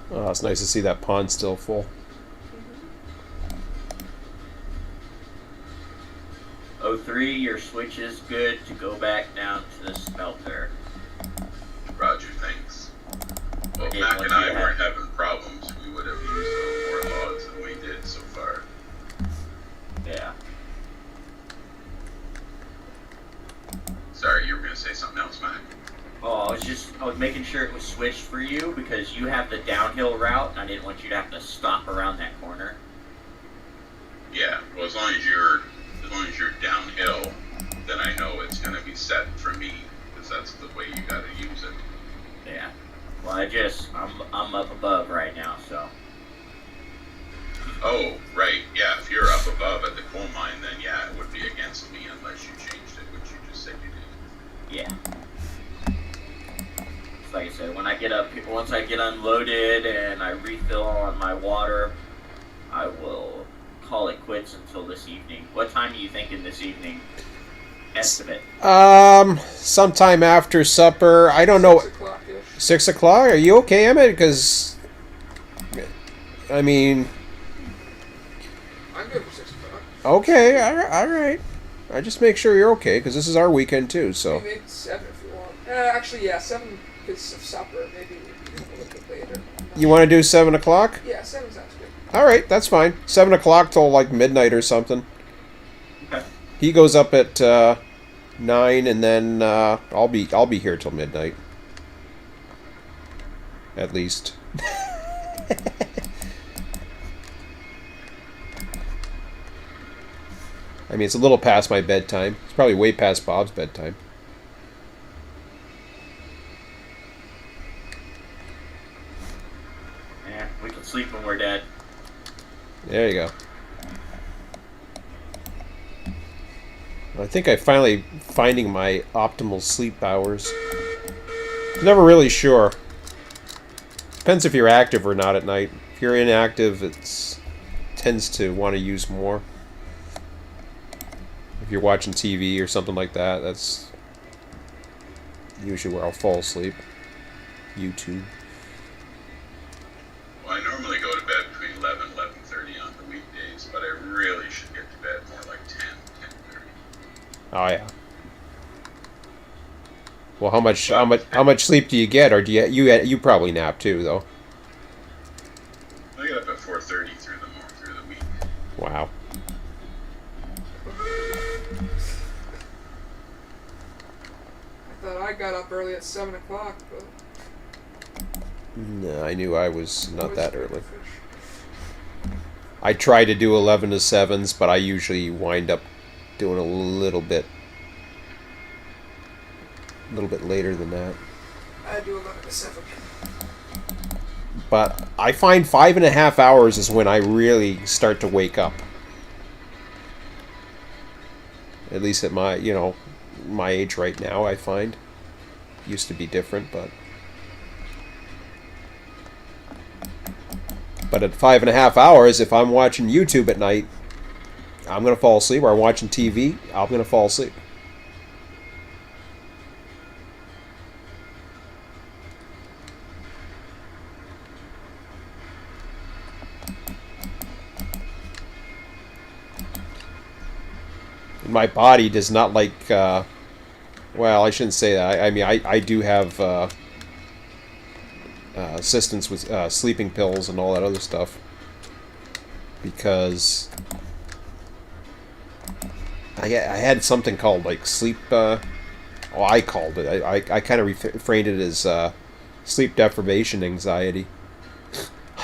Oh, it's nice to see that pond still full. O3, your switch is good to go back down to the smelter. Roger, thanks. Well, Okay, Mac what and do I you have? weren't having problems. We would have used a little more logs than we did so far. Yeah. Sorry, you were going to say something else, Mac? Oh, I was making sure it was switched for you because you have the downhill route and I didn't want you to have to stop around that corner. as long as you're downhill, then I know it's going to be set for me, because that's the way you got to use it. Yeah. Well, I'm up above right now, so. Oh, right. Yeah, if you're up above at the coal mine, then yeah, it would be against me unless you changed it, which you just said you did. Yeah. It's like I said, when I get up, once I get unloaded and I refill on my water, I will call it quits until this evening. What time are you thinking this evening? Estimate. Sometime after supper. I don't know. 6 o'clock-ish. 6 o'clock? Are you okay, Emmett? Because, I mean, I'm good for 6 o'clock. okay, all right. I just make sure you're okay, because this is our weekend too. So Maybe 7 if you want. Actually, yeah, 7 because of supper. Maybe a little bit later. you want to do 7 o'clock? Yeah, 7 sounds good. All right, that's fine. 7 o'clock till like midnight or something. Okay. He goes up at 9, and then I'll be here till midnight. At least. I mean, it's a little past my bedtime. It's probably way past Bob's bedtime. Yeah, we can sleep when we're dead. There you go. I think I finally finding my optimal sleep hours. Never really sure. Depends if you're active or not at night. If you're inactive, it tends to want to use more. If you're watching TV or something like that, that's usually where I'll fall asleep. YouTube. Well, I normally go to bed between 11 and 11:30 on the weekdays, but I really should get to bed more like 10:30. Oh yeah. Well, how much sleep do you get, or do you probably nap too, though? I get up at 4:30 through the week. Wow. I thought I got up early at 7 o'clock, but No, I knew I was not that early. Fish. I try to do 11 to 7s, but I usually wind up doing a little bit later than that. I do 11 to 7. But I find 5.5 hours is when I really start to wake up. At least at my age right now, I find. Used to be different, but at 5.5 hours, if I'm watching YouTube at night, I'm gonna fall asleep. Or I'm watching TV, I'm gonna fall asleep. My body does not like. Well, I shouldn't say that. I mean, I do have assistance with sleeping pills and all that other stuff, because I had something called like sleep. I called it. I kind of reframed it as sleep deprivation anxiety.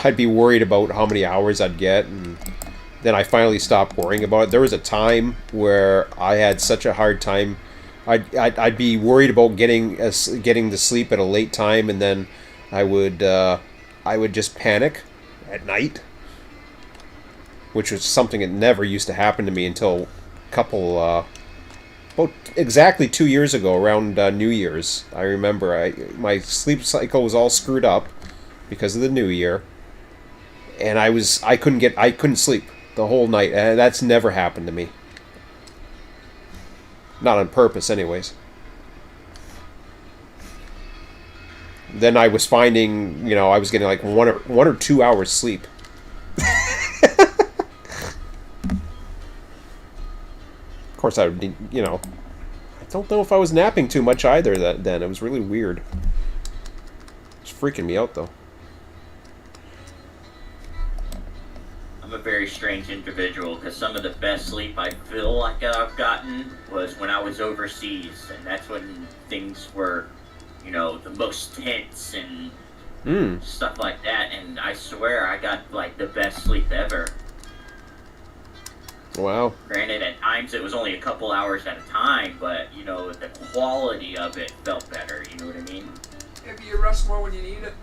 I'd be worried about how many hours I'd get, and then I finally stopped worrying about it. There was a time where I had such a hard time. I'd be worried about getting to sleep at a late time, and then I would just panic at night, which was something that never used to happen to me until about exactly 2 years ago, around New Year's. I remember my sleep cycle was all screwed up because of the New Year, and I couldn't sleep the whole night, and that's never happened to me. Not on purpose, anyways. Then I was finding, I was getting like 1 or 2 hours sleep. Of course, I would, I don't know if I was napping too much either then. It was really weird. It's freaking me out, though. I'm a very strange individual, because some of the best sleep I feel like I've gotten was when I was overseas, and that's when things were, the most tense and stuff like that, and I swear I got like the best sleep ever. Wow. Granted, at times it was only a couple hours at a time, but you know the quality of it felt better. You know what I mean? Maybe you rest more when you need it.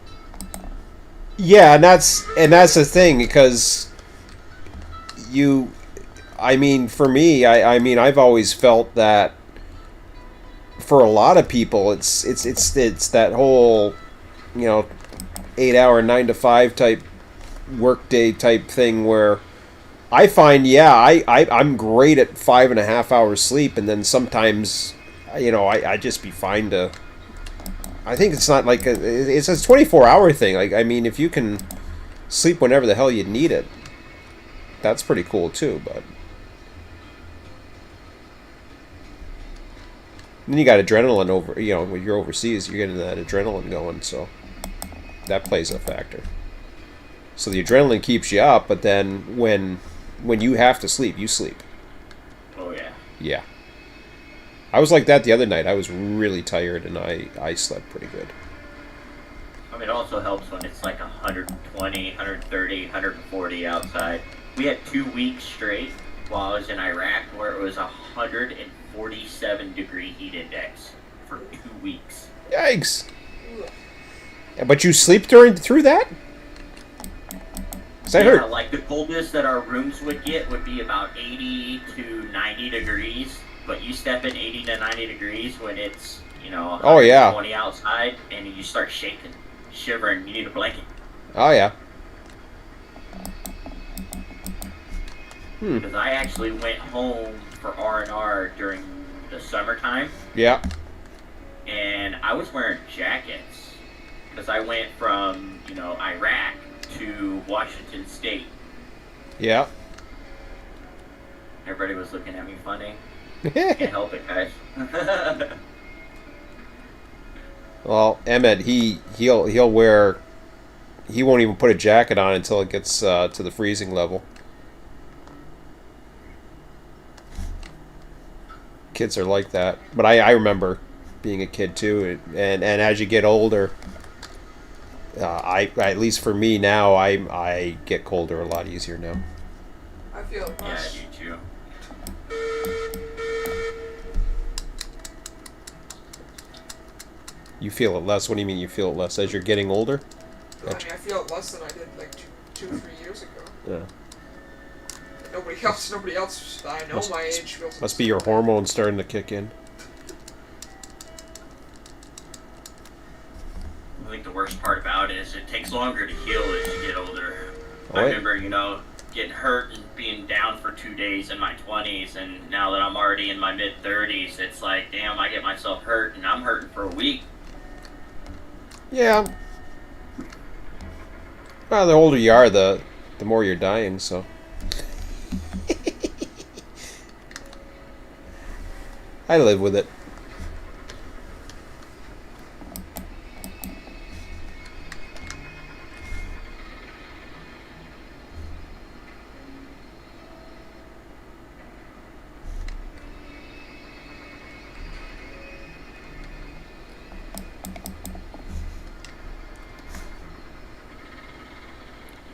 Yeah, and that's the thing because you, I mean, for me, I mean, I've always felt that for a lot of people, it's that whole, you know, 8 hour 9 to 5 type workday type thing where I find, yeah, I'm great at 5.5 hours sleep, and then sometimes, you know, I just be fine to. I think it's not like it's a 24-hour thing. Like, I mean, if you can sleep whenever the hell you need it, that's pretty cool too. But then you got adrenaline over. You know, when you're overseas, you're getting that adrenaline going, so that plays a factor. So the adrenaline keeps you up, but then when you have to sleep, you sleep. Oh yeah. Yeah. I was like that the other night. I was really tired, and I slept pretty good. I mean, it also helps when it's like 120, 130, 140 outside. We had 2 weeks straight while I was in Iraq where it was 147 degree heat index for 2 weeks. Yikes! Yeah, but you sleep through that? 'Cause I Yeah, heard. like the coldest that our rooms would get would be about 80 to 90 degrees. But you step in 80 to 90 degrees when it's, you know, Oh yeah. 120 outside, and you start shaking, shivering. You need a blanket. Oh yeah. Because I actually went home for R&R during the summertime, Yeah. and I was wearing jackets because I went from, you know, Iraq to Washington State. Yeah. Everybody was looking at me funny. Can't help it, guys. Well, Emmett, he'll wear. He won't even put a jacket on until it gets to the freezing level. Kids are like that, but I remember being a kid too, and as you get older, I at least for me now, I get colder a lot easier now. I feel it Yeah, less. you too. You feel it less. What do you mean you feel it less as you're getting older? I mean, I feel it less than I did like two or 3 years ago. Yeah. Nobody else that I know my age feels. Must be your hormones starting to kick in. I think the worst part about it is it takes longer to heal as you get older. Oh, I yeah. remember, you know, getting hurt and being down for 2 days in my 20s, and now that I'm already in my mid 30s, it's like, damn, I get myself hurt, and I'm hurting for a week. Yeah. Well, the older you are, the more you're dying. So. I live with it.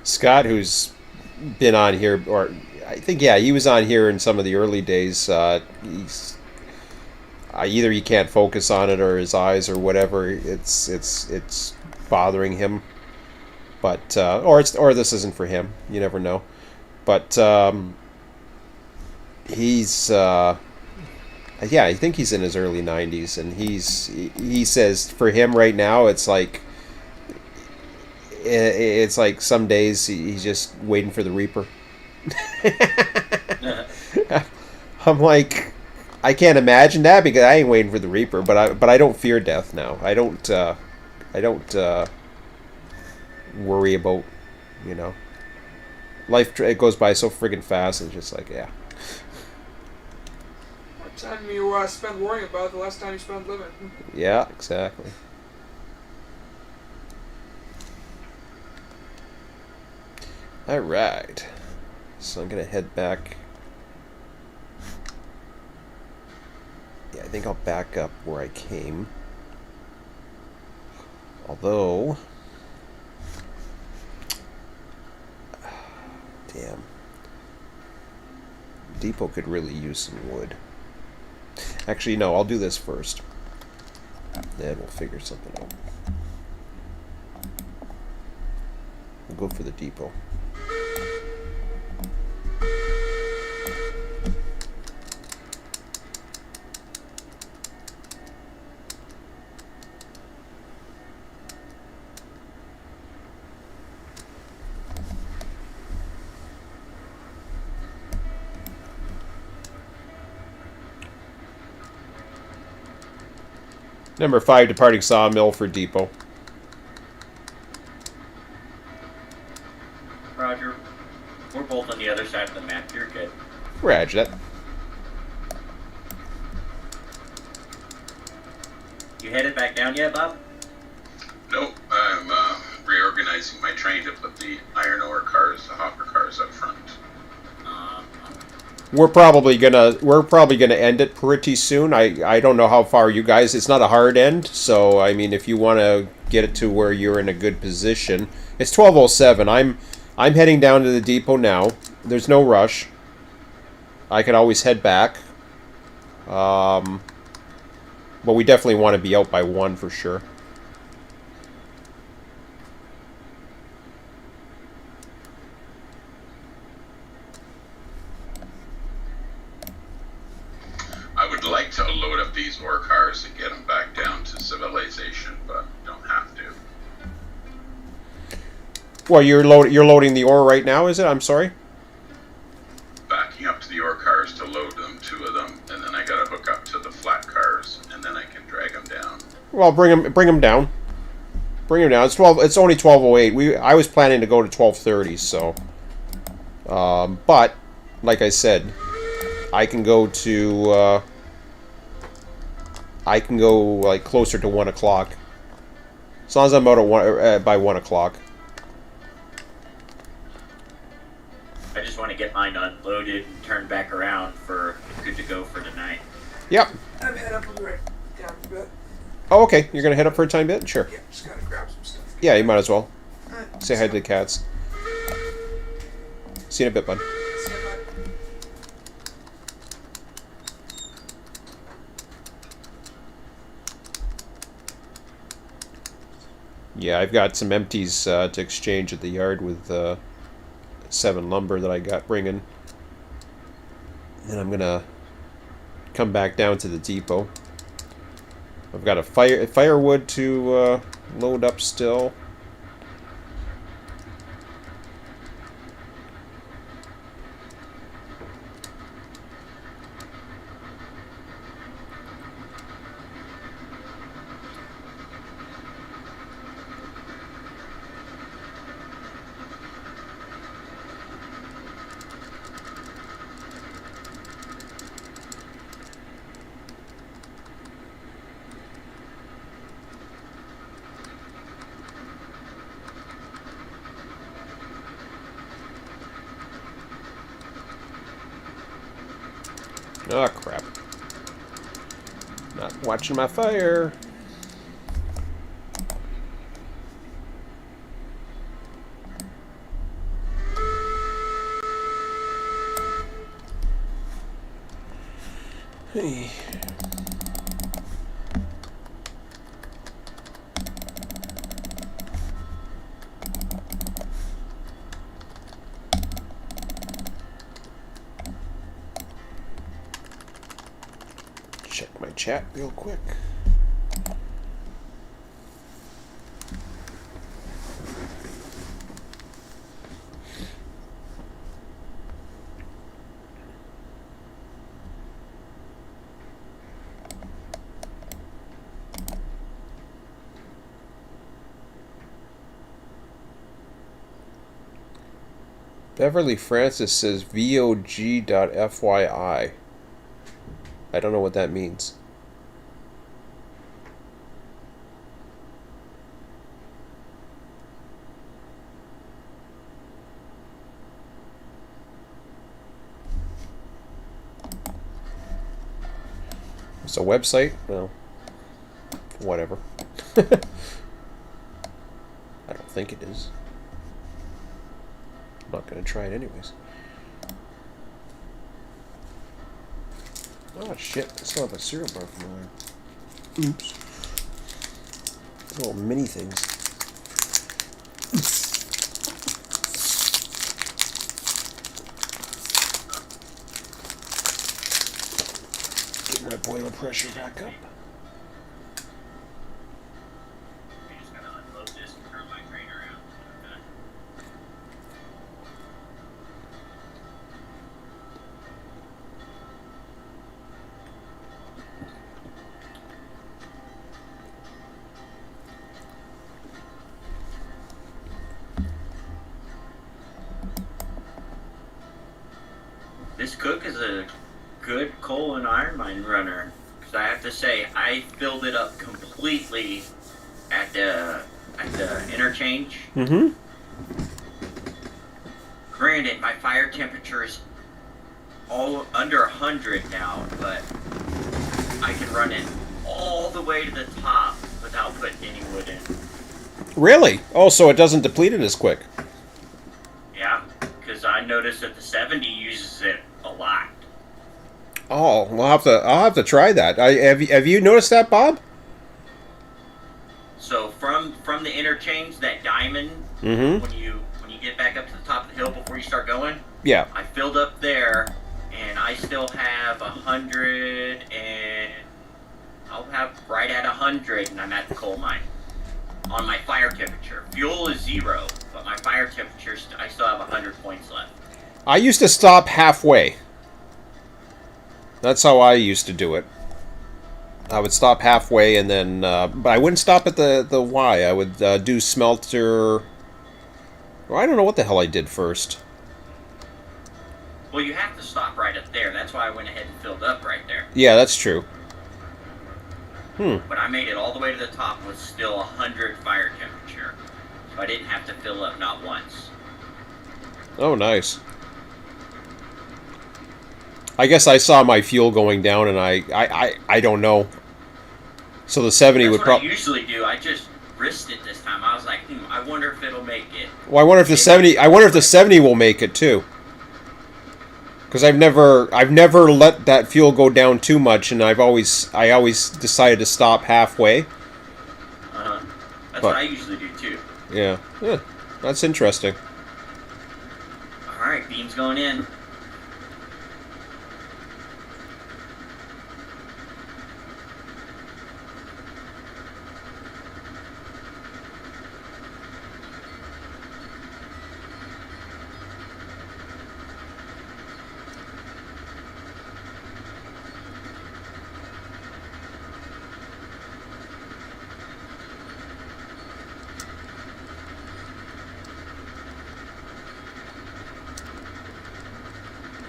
Scott, who's been on here, or I think, yeah, he was on here in some of the early days. He's either he can't focus on it or his eyes or whatever. It's bothering him, but or this isn't for him. You never know. But he's yeah, I think he's in his early 90s, and he says for him right now it's like some days he's just waiting for the Reaper. I'm like, I can't imagine that because I ain't waiting for the Reaper, but I don't fear death now. I don't worry about, you know, life. It goes by so friggin' fast. And just like, yeah. What time you spend worrying about it, the last time you spent living. Yeah, exactly. All right. So I'm gonna head back. Yeah, I think I'll back up where I came. Although, damn. Depot could really use some wood. Actually, no, I'll do this first. Then we'll figure something out. We'll go for the depot. Number 5, departing sawmill for depot. Roger. We're both on the other side of the map. You're good. Roger that. You headed back down yet, Bob? Nope, I'm reorganizing my train to put the iron ore cars, the hopper cars up front. We're probably gonna end it pretty soon. I don't know how far you guys. It's not a hard end, so I mean, if you want to get it to where you're in a good position, it's 12:07. I'm heading down to the depot now. There's no rush. I can always head back. But we definitely want to be out by 1 for sure. I would like to load up these ore cars and get them back down to civilization, but don't have to. Well, you're loading the ore right now, is it? I'm sorry. Backing up to the ore cars to load them, 2 of them, and then I gotta hook up to the flat cars, and then I can drag them down. Well, bring them down. Bring them down. It's 12. It's only 12:08. I was planning to go to 12:30. So, but like I said, I can go to. I can go like closer to 1 o'clock. As long as I'm out at by 1 o'clock. I just want to get mine unloaded and turned back around for good to go for tonight. Yep. I'm heading up and right down a bit. Oh, okay. You're gonna head up for a time bit? Sure. Yeah, just gotta grab some stuff. Yeah, you might as well. Alright, Say hi to the cats. See you in a bit, bud. see you, bud. Yeah, I've got some empties to exchange at the yard with 7 lumber that I got bringing. Then I'm gonna come back down to the depot. I've got a firewood to load up still. Oh, crap. Not watching my fire. Hey. Check my chat real quick. Beverly Francis says VOG.FYI. I don't know what that means. It's a website? Well, whatever. I don't think it is. I'm not going to try it anyways. Oh shit! I still have a cereal bar from earlier. Oops. Little mini things. Get my boiler pressure back up. I'm just gonna unload this and turn my train around. Okay. This cook is a good coal and iron mine runner. Because I have to say, I filled it up completely at the interchange. Mm-hmm. Granted, my fire temperature is all under 100 now, but I can run it all the way to the top without putting any wood in. Really? Oh, so it doesn't deplete it as quick. Yeah, because I noticed that the 70 uses it a lot. Oh, I'll have to try that. Have you noticed that, Bob? So from the interchange, that diamond, Mm-hmm. when you get back up to the top of the hill before you start going, Yeah. I filled up there, and I still have 100, and I'll have right at 100, and I'm at the coal mine on my fire temperature. Fuel is 0, but my fire temperature, I still have 100 points left. I used to stop halfway. That's how I used to do it. I would stop halfway and then, but I wouldn't stop at the Y. I would do smelter. Well, I don't know what the hell I did first. Well, you have to stop right up there. That's why I went ahead and filled up right there. Yeah, that's true. But I made it all the way to the top with still 100 fire temperature. So I didn't have to fill up not once. Oh, nice. I guess I saw my fuel going down, and I don't know. So the 70 That's would what I probably. usually do. I just risked it this time. I was like, I wonder if it'll make it. Well, I wonder if the 70. I wonder if the 70 will make it too. Because I've never let that fuel go down too much, and I always decided to stop halfway. That's But- what I usually do too. Yeah, that's interesting. All right, beam's going in.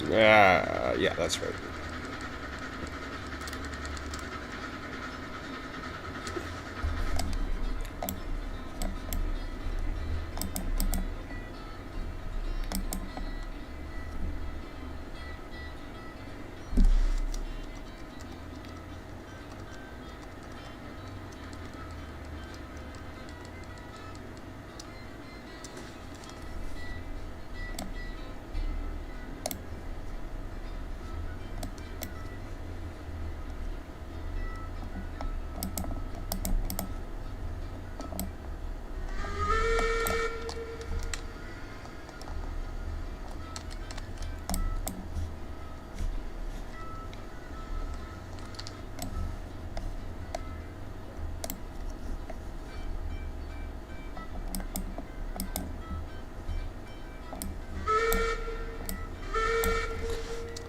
Yeah, that's right.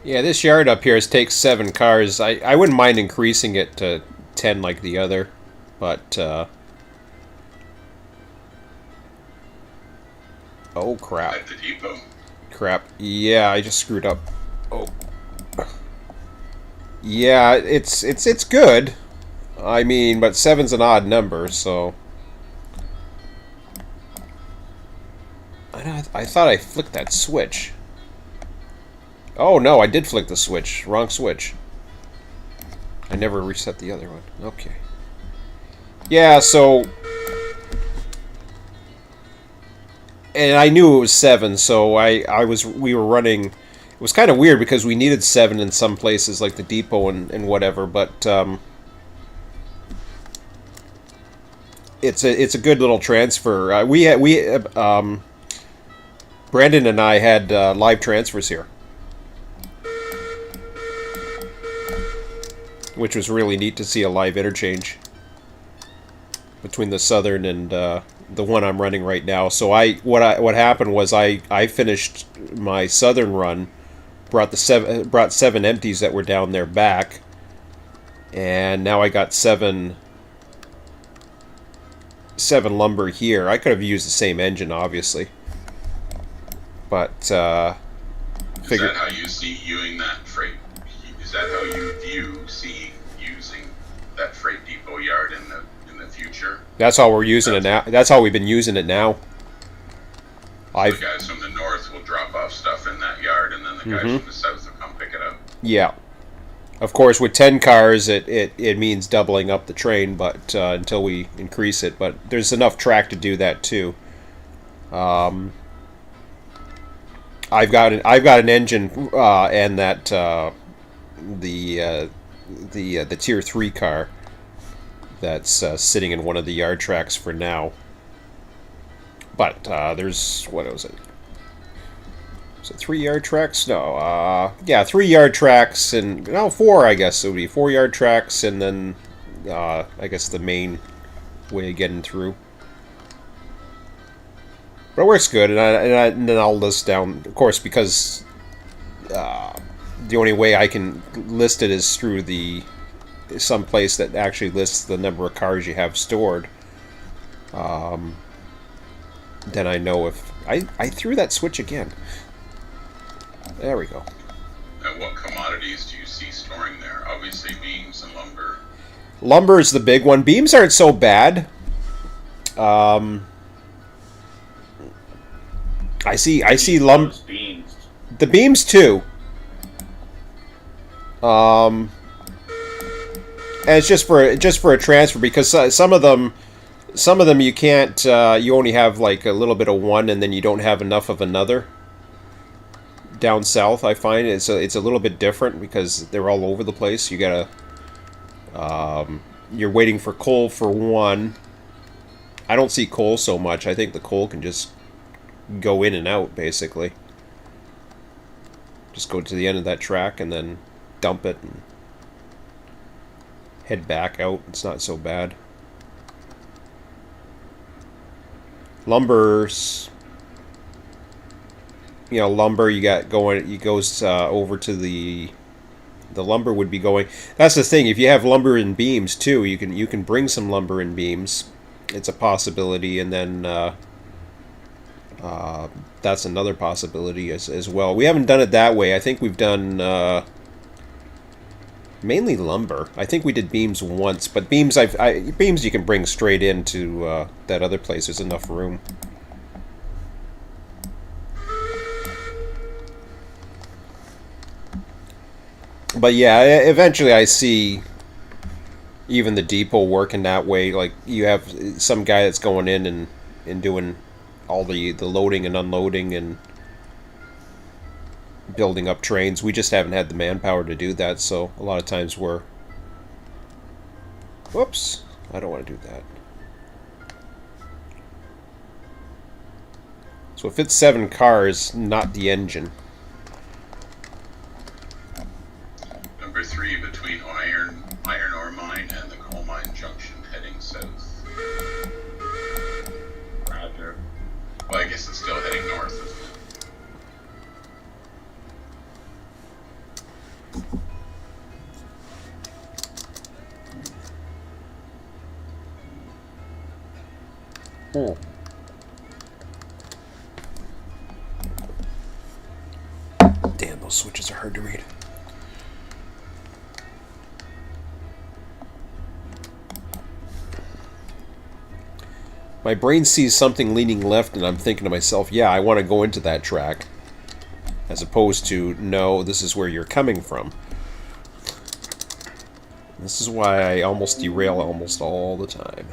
Yeah, this yard up here takes 7 cars. I wouldn't mind increasing it to 10 like the other, but oh crap. At the depot. Crap. Yeah, I just screwed up. Oh. Yeah, it's good. I mean, but 7's an odd number, so I thought I flicked that switch. Oh no, I did flick the switch. Wrong switch. I never reset the other one. Okay. Yeah, so and I knew it was 7, so we were running It was kind of weird because we needed 7 in some places, like the depot and whatever, but it's a good little transfer. Brandon and I had live transfers here, which was really neat to see a live interchange between the Southern and the one I'm running right now. So what happened was I finished my Southern run, brought 7 empties that were down there back, and now I got 7 lumber here. I could have used the same engine, obviously, but Is that how you see using that freight? Is that how you view using that freight depot yard in the future? That's how we're using it now. That's how we've been using it now. The guys from the north will drop off stuff in that yard, and then the guys from the south will come pick it up. Yeah. Of course, with 10 cars, it means doubling up the train, but until we increase it. But there's enough track to do that too. I've got an engine and that the tier 3 car that's sitting in one of the yard tracks for now. But there's, what was it? Was it 3 yard tracks? No, yeah, 3 yard tracks, and no, 4, I guess it would be 4 yard tracks, and then I guess the main way of getting through. But it works good, and then I'll list down, of course, because the only way I can list it is through some place that actually lists the number of cars you have stored. Then I know if I threw that switch again. There we go. And what commodities do you see storing there? Obviously beams and lumber. Lumber is the big one. Beams aren't so bad. I see lumber. Beams. The beams too. And it's just for a transfer, because some of them you can't. You only have like a little bit of one, and then you don't have enough of another. Down south, I find it's a little bit different because they're all over the place. You gotta. You're waiting for coal for one. I don't see coal so much. I think the coal can just go in and out, basically. Just go to the end of that track and then dump it and head back out. It's not so bad. Lumber's, lumber you got going. It goes over to the lumber would be going. That's the thing. If you have lumber and beams too, you can bring some lumber and beams. It's a possibility, and then that's another possibility as well. We haven't done it that way. I think we've done mainly lumber. I think we did beams once, but beams beams you can bring straight into that other place. There's enough room. But yeah, eventually I see even the depot working that way. Like, you have some guy that's going in and doing all the loading and unloading and building up trains. We just haven't had the manpower to do that, so a lot of times we're... Whoops! I don't want to do that. So if it's 7 cars, not the engine. Number 3, between iron ore mine and the coal mine junction heading south. Roger. Well, I guess it's still heading north, isn't it? Oh. Damn, those switches are hard to read. My brain sees something leaning left, and I'm thinking to myself, yeah, I want to go into that track. As opposed to, no, this is where you're coming from. This is why I almost derail almost all the time.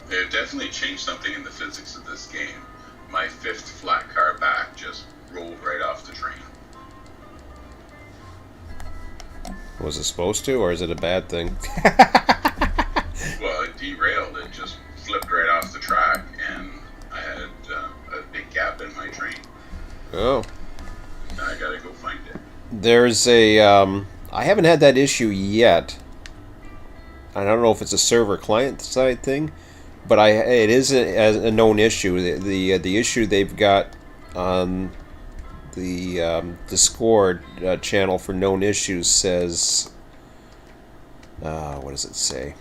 They've definitely changed something in the physics of this game. My fifth flat car back just rolled right off the train. Was it supposed to, or is it a bad thing? Well, it derailed. It just flipped right off the track, and I had a big gap in my train. Oh. Now I gotta go find it. There's a, I haven't had that issue yet. I don't know if it's a server-client side thing, but it is a known issue. The issue they've got on the Discord channel for known issues says, what does it say?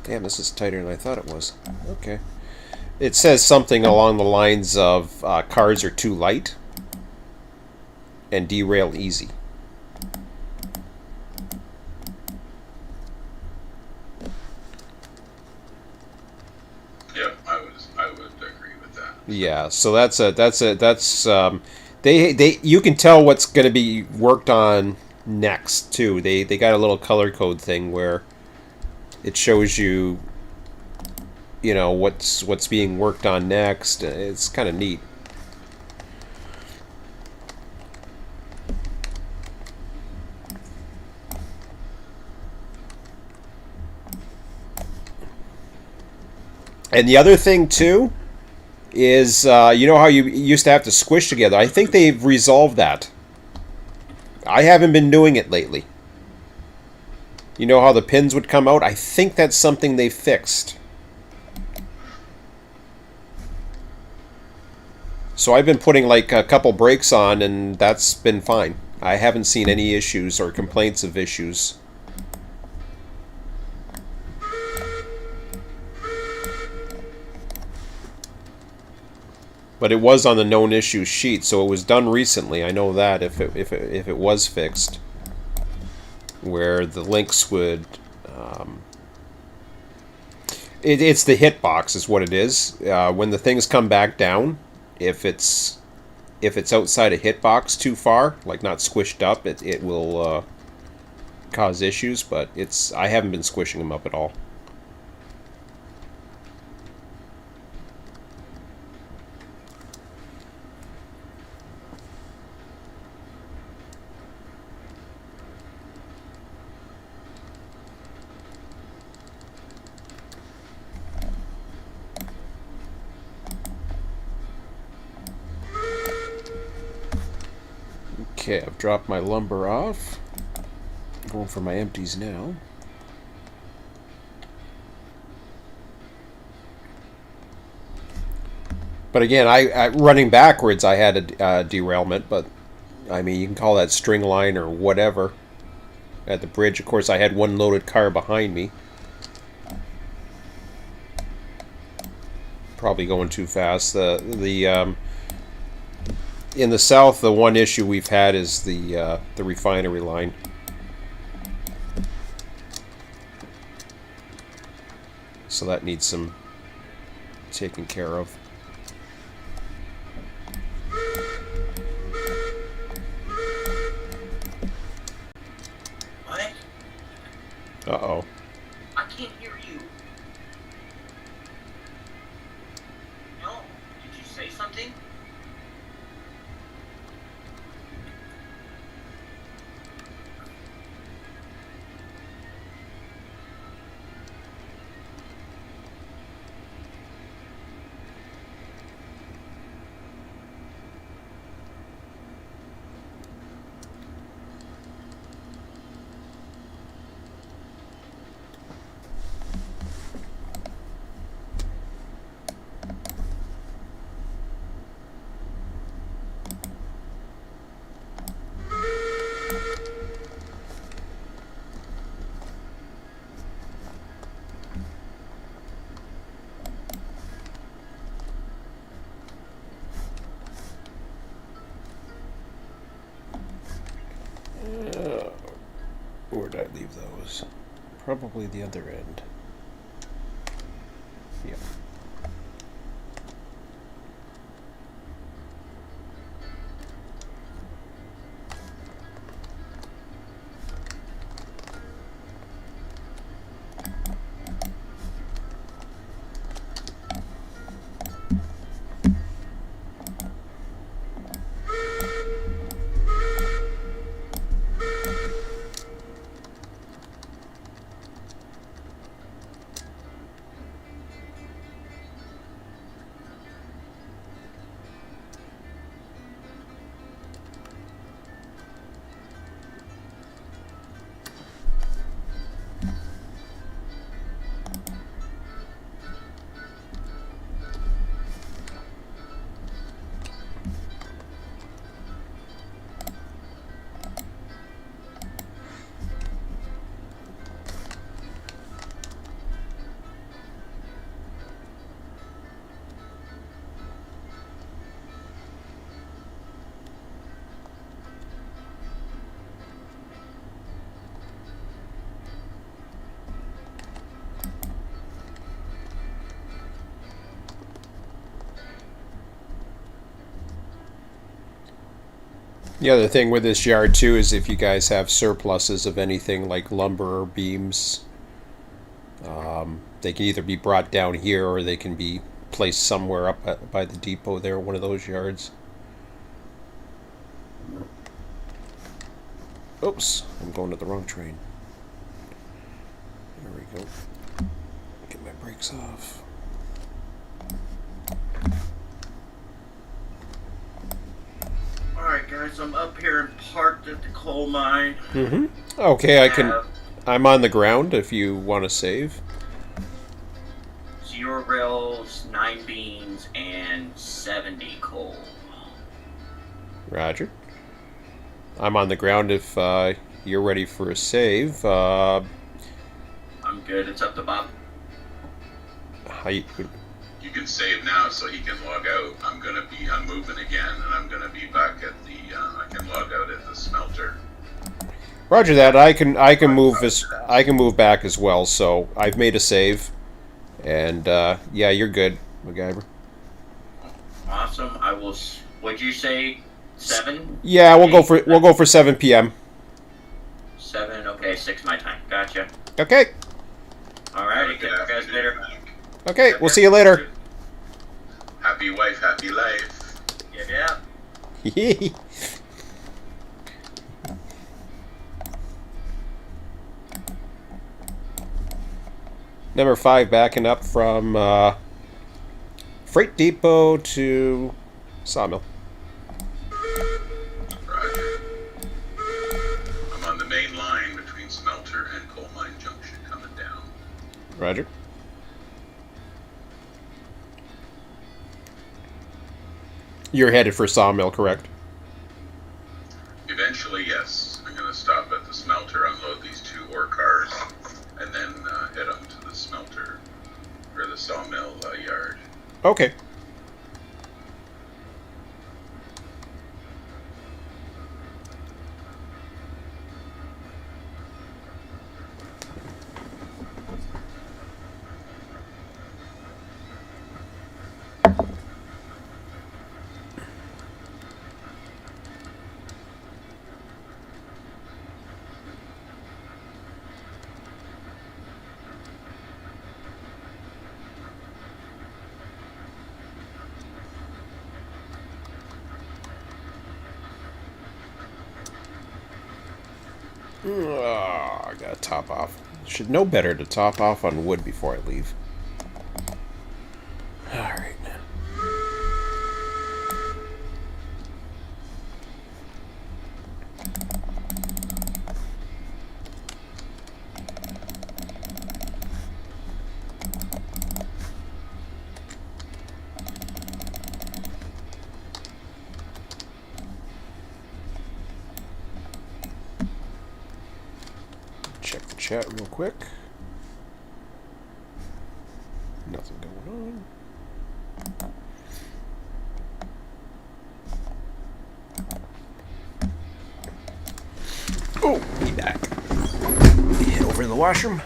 Damn, this is tighter than I thought it was. Okay. It says something along the lines of cars are too light and derail easy. Yep, I would agree with that. Yeah, so that's they you can tell what's going to be worked on next too. They got a little color code thing where it shows you, you know, what's being worked on next. It's kind of neat. And the other thing too is, you know how you used to have to squish together? I think they've resolved that. I haven't been doing it lately. You know how the pins would come out? I think that's something they fixed. So I've been putting like a couple brakes on, and that's been fine. I haven't seen any issues or complaints of issues. But it was on the known issues sheet, so it was done recently. I know that if it was fixed, where the links would, it's the hitbox is what it is. When the things come back down, if it's outside a hitbox too far, like not squished up, it will cause issues. But I haven't been squishing them up at all. Okay, I've dropped my lumber off. I'm going for my empties now. But again, I running backwards, I had a derailment, but I mean, you can call that string line or whatever. At the bridge, of course, I had one loaded car behind me. Probably going too fast. In the south, the one issue we've had is the refinery line. So that needs some taken care of. What? Uh-oh. I can't hear you. No? Did you say something? Where did I leave those? Probably the other end. Yeah. The other thing with this yard too is if you guys have surpluses of anything like lumber or beams, they can either be brought down here or they can be placed somewhere up by the depot there, one of those yards. Oops, I'm going to the wrong train. There we go. Get my brakes off. Alright guys, I'm up here and parked at the coal mine. Mm-hmm. Okay, I'm on the ground if you want to save. 0 rails, 9 beans, and 70 coal. Roger. I'm on the ground if you're ready for a save. I'm good, it's up to Bob. You can save now so he can log out. I'm moving again, and I'm gonna be back at the. I can log out at the smelter. Roger that. I can move back as well. So I've made a save, and yeah, you're good, MacGyver. Awesome. I will. What'd you say? 7? Yeah, we'll go for 7 p.m. 7. Okay, 6 my time. Gotcha. Okay. Alrighty, catch you guys later. Okay, we'll see you later. Happy wife, happy life. Yeah. Number 5 backing up from Freight Depot to Sawmill. Roger. I'm on the main line between Smelter and Coal Mine Junction coming down. Roger. You're headed for Sawmill, correct? Eventually, yes. I'm going to stop at the smelter, unload these 2 ore cars, and then head on to the smelter, or the sawmill yard. Okay. Oh, I gotta top off. Should know better to top off on wood before I leave. Alright. Check the chat real quick. Nothing going on. Oh, be back. Head over to the washroom.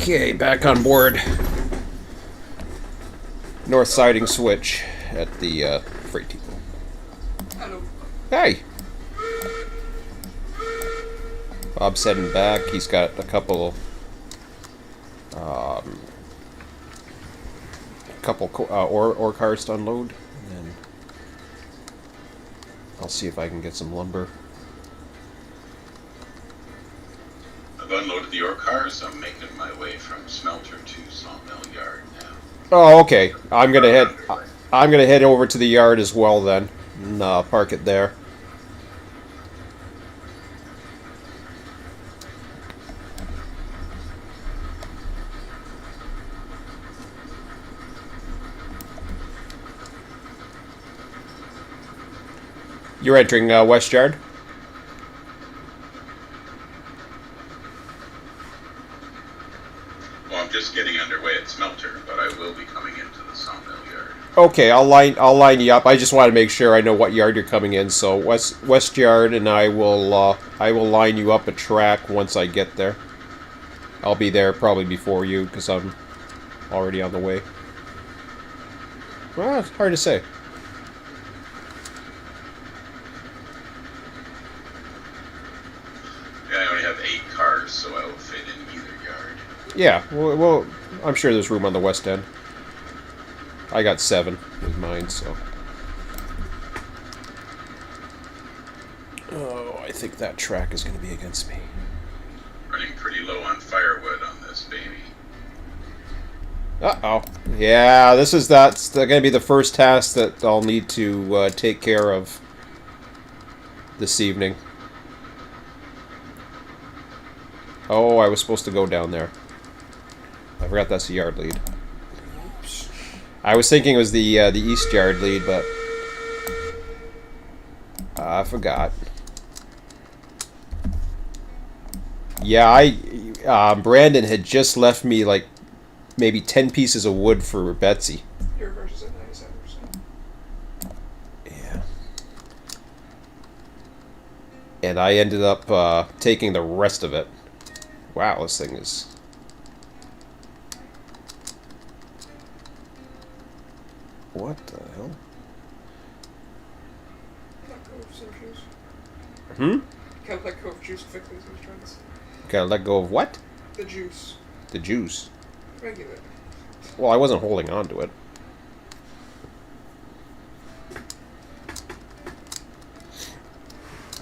Okay, back on board. North siding switch at the freight depot. Hello. Hey! Bob's heading back. He's got a couple ore cars to unload. And then I'll see if I can get some lumber. I've unloaded the ore cars. I'm making my way from smelter to sawmill yard now. Oh, okay. I'm gonna head over to the yard as well then, and park it there. You're entering West Yard? Well, I'm just getting underway at smelter, but I will be coming into the sawmill yard. Okay, I'll line you up. I just want to make sure I know what yard you're coming in. So West Yard, and I will line you up a track once I get there. I'll be there probably before you because I'm already on the way. Well, it's hard to say. Yeah, I only have 8 cars, so I will fit in either yard. Yeah, well, I'm sure there's room on the west end. I got 7 with mine, so. Oh, I think that track is going to be against me. Running pretty low on firewood on this baby. Uh-oh. Yeah, that's going to be the first task that I'll need to take care of this evening. Oh, I was supposed to go down there. I forgot that's the yard lead. Oops. I was thinking it was the east yard lead, but I forgot. Yeah, Brandon had just left me like maybe 10 pieces of wood for Betsy. Your versus at 97%. Yeah. And I ended up taking the rest of it. Wow, this thing is... What the hell? Let go of some juice. Hmm? Can't let go of juice quickly, is what I was trying to say. Gotta let go of what? The juice. The juice. Regular. Well, I wasn't holding on to it.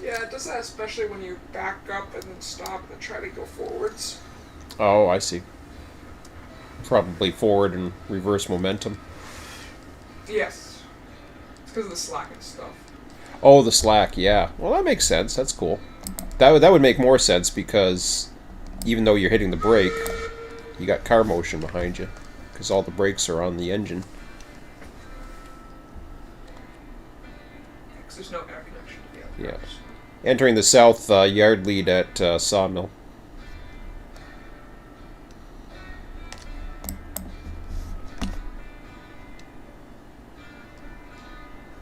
Yeah, it does that especially when you back up and then stop and then try to go forwards. Oh, I see. Probably forward and reverse momentum. Yes. It's because of the slack and stuff. Oh, the slack, yeah. Well, that makes sense. That's cool. That would make more sense because even though you're hitting the brake, you got car motion behind you because all the brakes are on the engine. Because there's no air connection to the other Yeah. cars. Entering the south yard lead at Sawmill.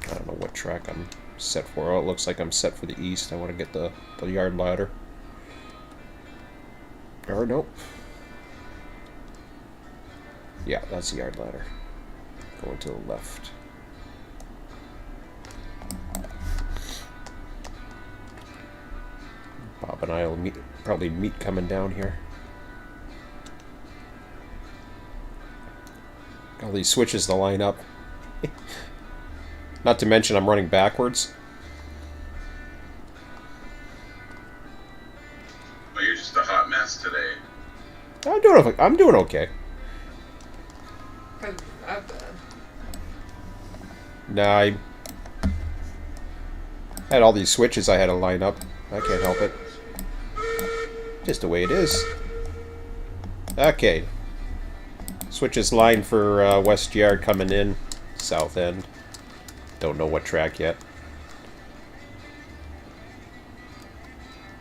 I don't know what track I'm set for. Oh, it looks like I'm set for the east. I want to get the yard ladder. Or nope. Yeah, that's the yard ladder. Going to the left. Bob and I will probably meet coming down here. All these switches to line up. Not to mention I'm running backwards. Well, you're just a hot mess today. I'm doing okay. Hasn't been that bad. Nah, I had all these switches I had to line up. I can't help it. Just the way it is. Okay. Switches line for West Yard coming in. South End. Don't know what track yet.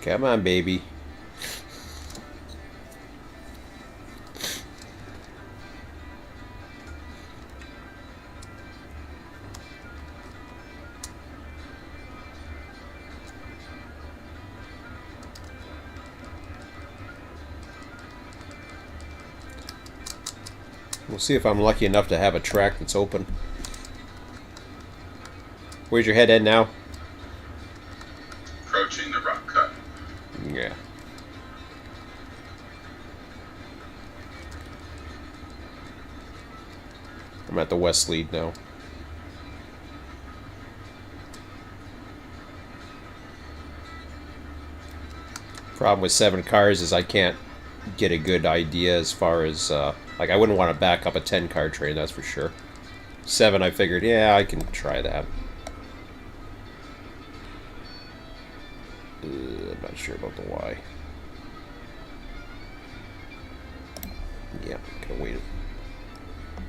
Come on, baby. We'll see if I'm lucky enough to have a track that's open. Where's your head at now? Approaching the rock cut. Yeah. I'm at the west lead now. Problem with 7 cars is I can't get a good idea as far as, like, I wouldn't want to back up a 10-car train, that's for sure. 7, I figured, yeah, I can try that. I'm not sure about the Y. Yeah, gonna wait.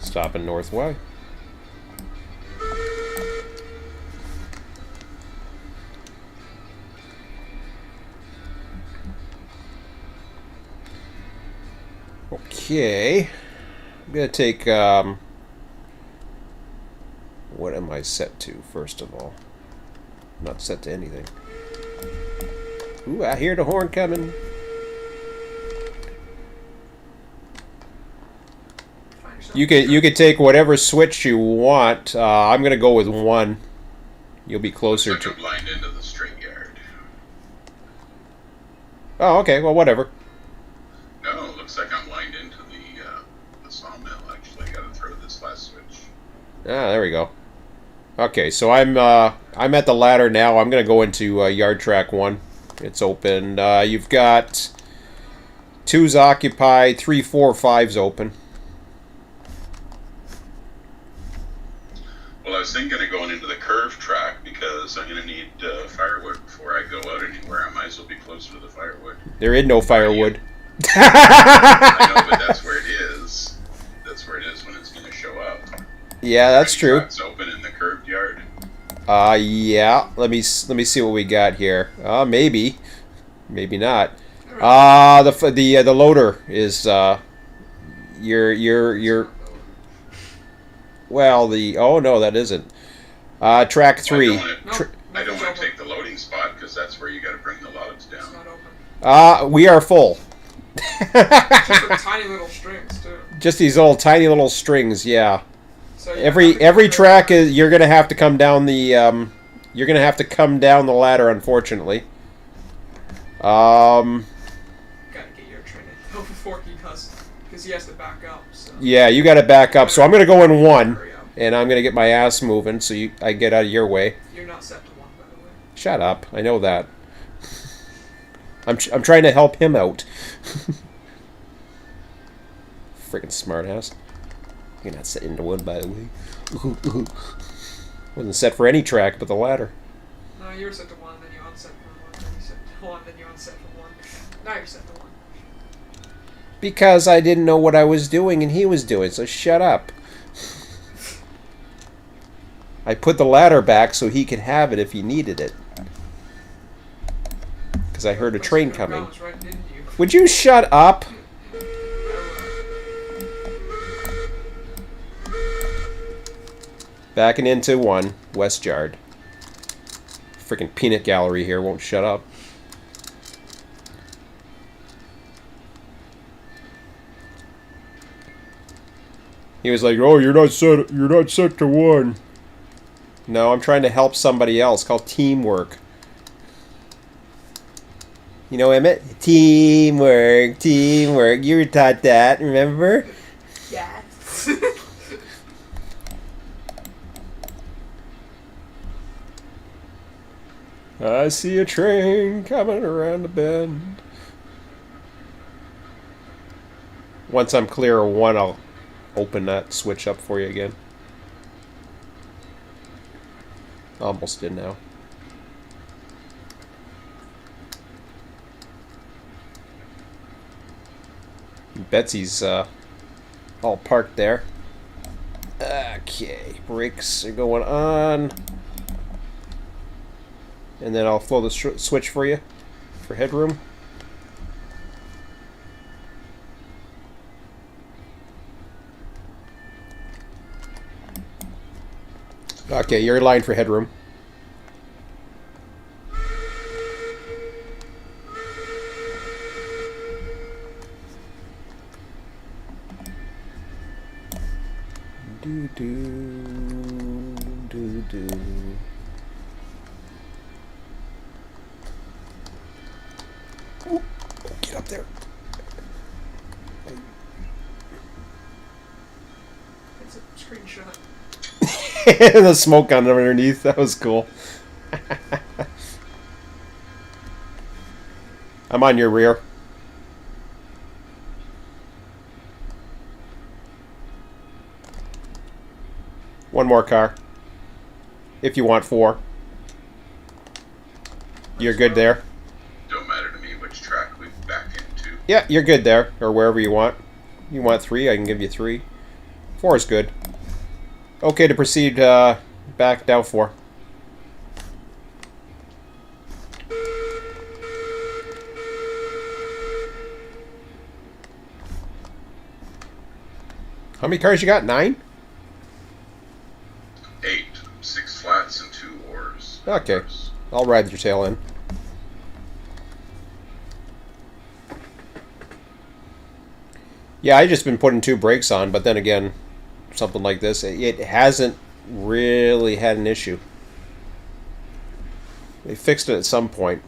Stop in North Y. Okay. I'm gonna take, what am I set to, first of all? I'm not set to anything. Ooh, I hear the horn coming. You could take whatever switch you want. I'm gonna go with 1. You'll be closer Looks to. like I'm lined into the straight yard. Oh, okay. Well, whatever. No, it looks like I'm lined into the sawmill. Actually, I gotta throw this last switch. Ah, there we go. Okay, so I'm at the ladder now. I'm gonna go into yard track 1. It's open. You've got 2's occupied, 3, 4, 5's open. Well, I was thinking of going into the curve track because I'm going to need firewood before I go out anywhere. I might as well be closer to the firewood. There is no firewood. I know, but that's where it is. That's where it is when it's going to show up. Yeah, that's true. It's open in the curved yard. Yeah. Let me see what we got here. Maybe not. The loader is your. Well, oh no, that isn't. Track 3. I don't want to take the loading spot because that's where you got to bring the logs down. It's not open. We are full. Just the tiny little strings too. Just these little tiny little strings, yeah. So Every track is you're gonna have to come down the you're gonna have to come down the ladder, unfortunately. Gotta get your train in though before he does, because he has to back up. So. Yeah, you gotta back up. So I'm gonna go in 1, and I'm gonna get my ass moving so I get out of your way. You're not set to 1, by the way. Shut up! I know that. I'm trying to help him out. Freaking smartass. You're not set into 1, by the way. Wasn't set for any track but the ladder. No, you were set to 1, then you unset for 1, then you set to 1, then you unset for 1. Now you're set to 1. Because I didn't know what I was doing and he was doing, so shut up. I put the ladder back so he could have it if he needed it. Because I heard a train coming. Right, didn't you? Would you shut up? Backing into 1, West Yard. Freaking peanut gallery here won't shut up. He was like, "Oh, you're not set to 1." No, I'm trying to help somebody else. It's called teamwork. You know, Emmett? Teamwork. You were taught that, remember? Yes. I see a train coming around the bend. Once I'm clear of 1, I'll open that switch up for you again. Almost in now. Betsy's all parked there. Okay, brakes are going on. And then I'll flow the switch for you for headroom. Okay, you're in line for headroom. do. Ooh, get up there. It's a screenshot. The smoke gun underneath. That was cool. I'm on your rear. One more car. If you want 4. You're good there? Don't matter to me which track we back into. Yeah, you're good there. Or wherever you want. You want 3, I can give you 3. 4 is good. Okay to proceed back down 4. How many cars you got? 9? 8. 6 flats and 2 oars. Okay. I'll ride your tail in. Yeah, I just been putting 2 brakes on, but then again, something like this, it hasn't really had an issue. They fixed it at some point.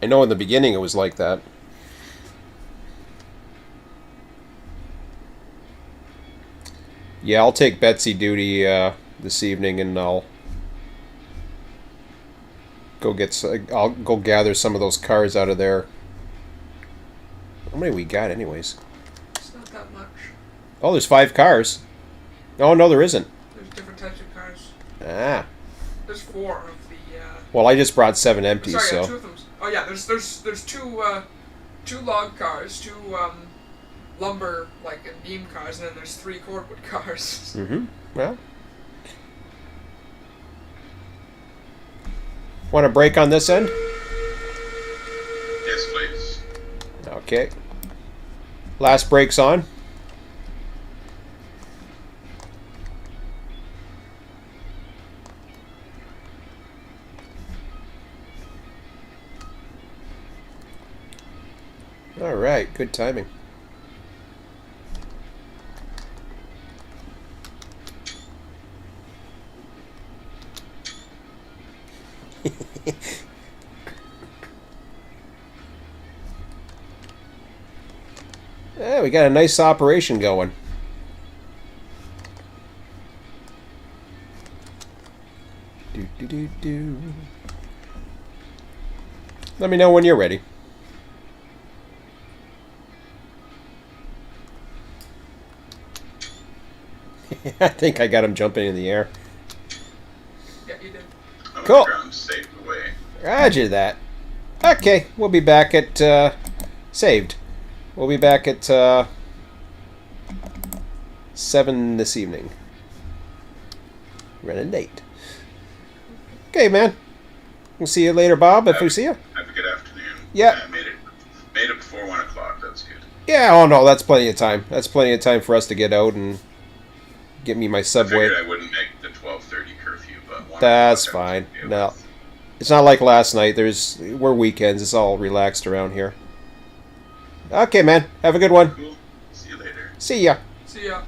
I know in the beginning it was like that. Yeah, I'll take Betsy duty this evening, and I'll go I'll go gather some of those cars out of there. How many we got, anyways? It's not that much. Oh, there's 5 cars. Oh no, there isn't. There's different types of cars. Ah. There's 4 of the. Well, I just brought 7 empties, Sorry, so. 2 of them. Oh yeah, there's 2 log cars, 2 lumber and beam cars, and then there's 3 cordwood cars. Mm-hmm. Well. Want a break on this end? Yes, please. Okay. Last brake's on. All right, good timing. Yeah, we got a nice operation going. Do. Let me know when you're ready. I think I got him jumping in the air. Yeah, you did. I'm Cool. on the ground, saved away. Roger that. Okay, we'll be back at, saved. We'll be back at, 7 this evening. Running late. Okay, man. We'll see you later, Bob, if we see you. Have a good afternoon. Yeah. I made it before 1 o'clock. That's good. Yeah, oh no, that's plenty of time. That's plenty of time for us to get out and get me my I subway. figured I wouldn't make the 12:30 curfew, but 1 That's o'clock I fine. was okay No. with. It's not like last night. We're weekends. It's all relaxed around here. Okay, man. Have a good one. Cool. See you later. See ya. See ya.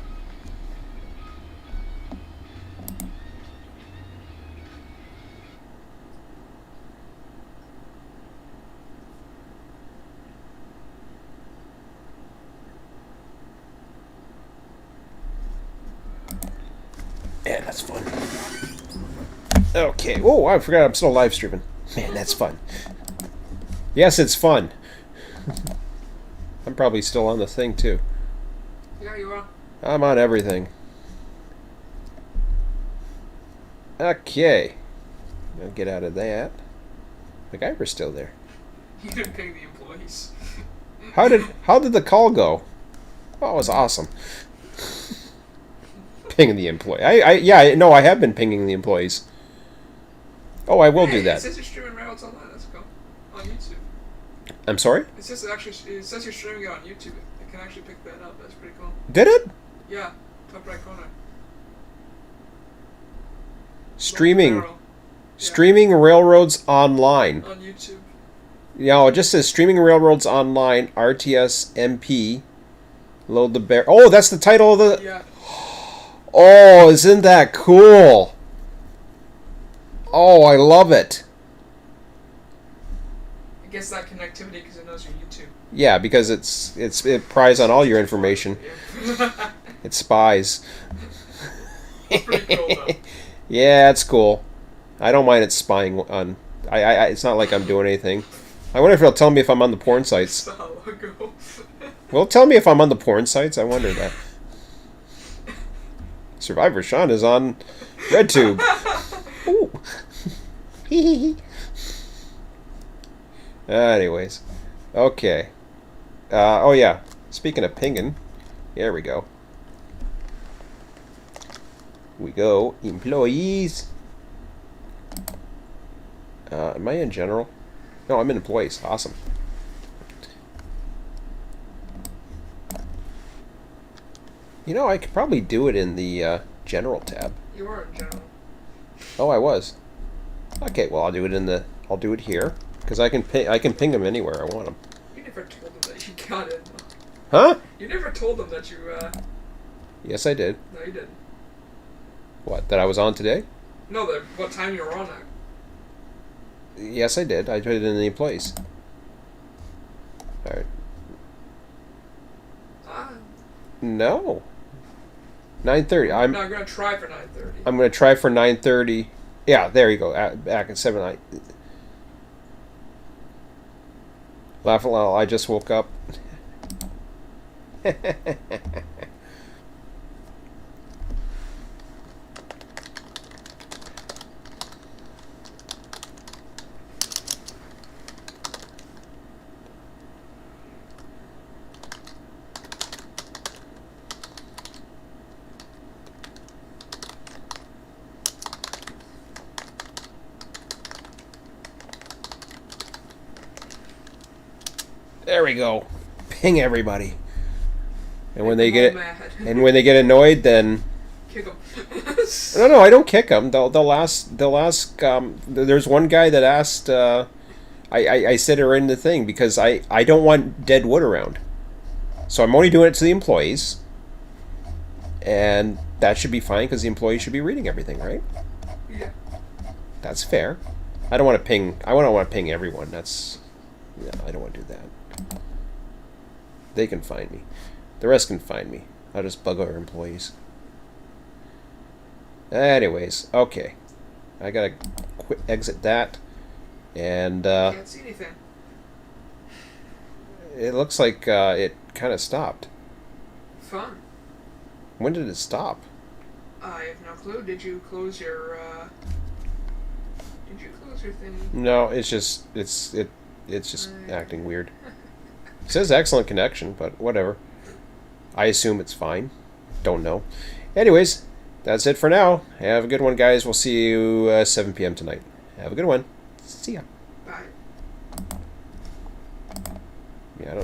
Man, that's fun. Okay. Oh, I forgot I'm still live streaming. Man, that's fun. Yes, it's fun. I'm probably still on the thing, too. Yeah, you are. I'm on everything. Okay. I'll get out of that. MacGyver's still there. You didn't pay the employees. How did the call go? Oh, it was awesome. Pinging the employee. I have been pinging the employees. Oh, I will do It that. says you're streaming Railroads Online. That's cool. On YouTube. I'm sorry? It says it says you're streaming it on YouTube. It can actually pick that up. That's pretty cool. Did it? Yeah, top right corner. Streaming. Barrel. Streaming Railroads Online. On YouTube. Yeah, it just says Streaming Railroads Online, RTS MP, Load the bear. Oh, that's the title of the. Yeah. Oh, isn't that cool? Oh, I love it. It gets that connectivity because it knows your YouTube. Yeah, because it pries on all your information. Yeah. It spies. It's pretty cool though. Yeah, it's cool. I don't mind it spying on. It's not like I'm doing anything. I wonder if it'll tell me if I'm on the porn sites. So ago. Well, tell me if I'm on the porn sites. I wonder that. Survivor Sean is on RedTube. Ooh. Anyways, okay. Oh yeah. Speaking of pinging, here we go. We go employees. Am I in general? No, I'm in employees. Awesome. You know, I could probably do it in the general tab. You are in general. Oh, I was. Okay, well I'll do it in the. I'll do it here because I can ping them anywhere I want them. You never told them that you got it. Huh? You never told them that you. Yes, I did. No, you didn't. What? That I was on today? No, what time you were on at. Yes, I did. I put it in the place. All right. No. 9:30. I'm gonna try for 9:30. I'm gonna try for 9:30. Yeah, there you go. Back at 7. Laugh a lot. I just woke up. There we go. Ping everybody. And when they get annoyed, then Kick them. no, I don't kick them. They'll ask. There's one guy that asked. I said her in the thing because I don't want dead wood around, so I'm only doing it to the employees, and that should be fine because the employees should be reading everything, right? Yeah. That's fair. I don't want to ping. I don't want to ping everyone. That's. Yeah, I don't want to do that. They can find me. The rest can find me. I'll just bug our employees. Anyways, okay. I gotta exit that. And Can't see anything. it looks like it kind of stopped. Fun. When did it stop? I have no clue. Did you close your thing? No, it's just acting weird. It says excellent connection, but whatever. I assume it's fine. Don't know. Anyways, that's it for now. Have a good one, guys. We'll see you 7 p.m. tonight. Have a good one. See ya. Bye. Yeah, I don't know.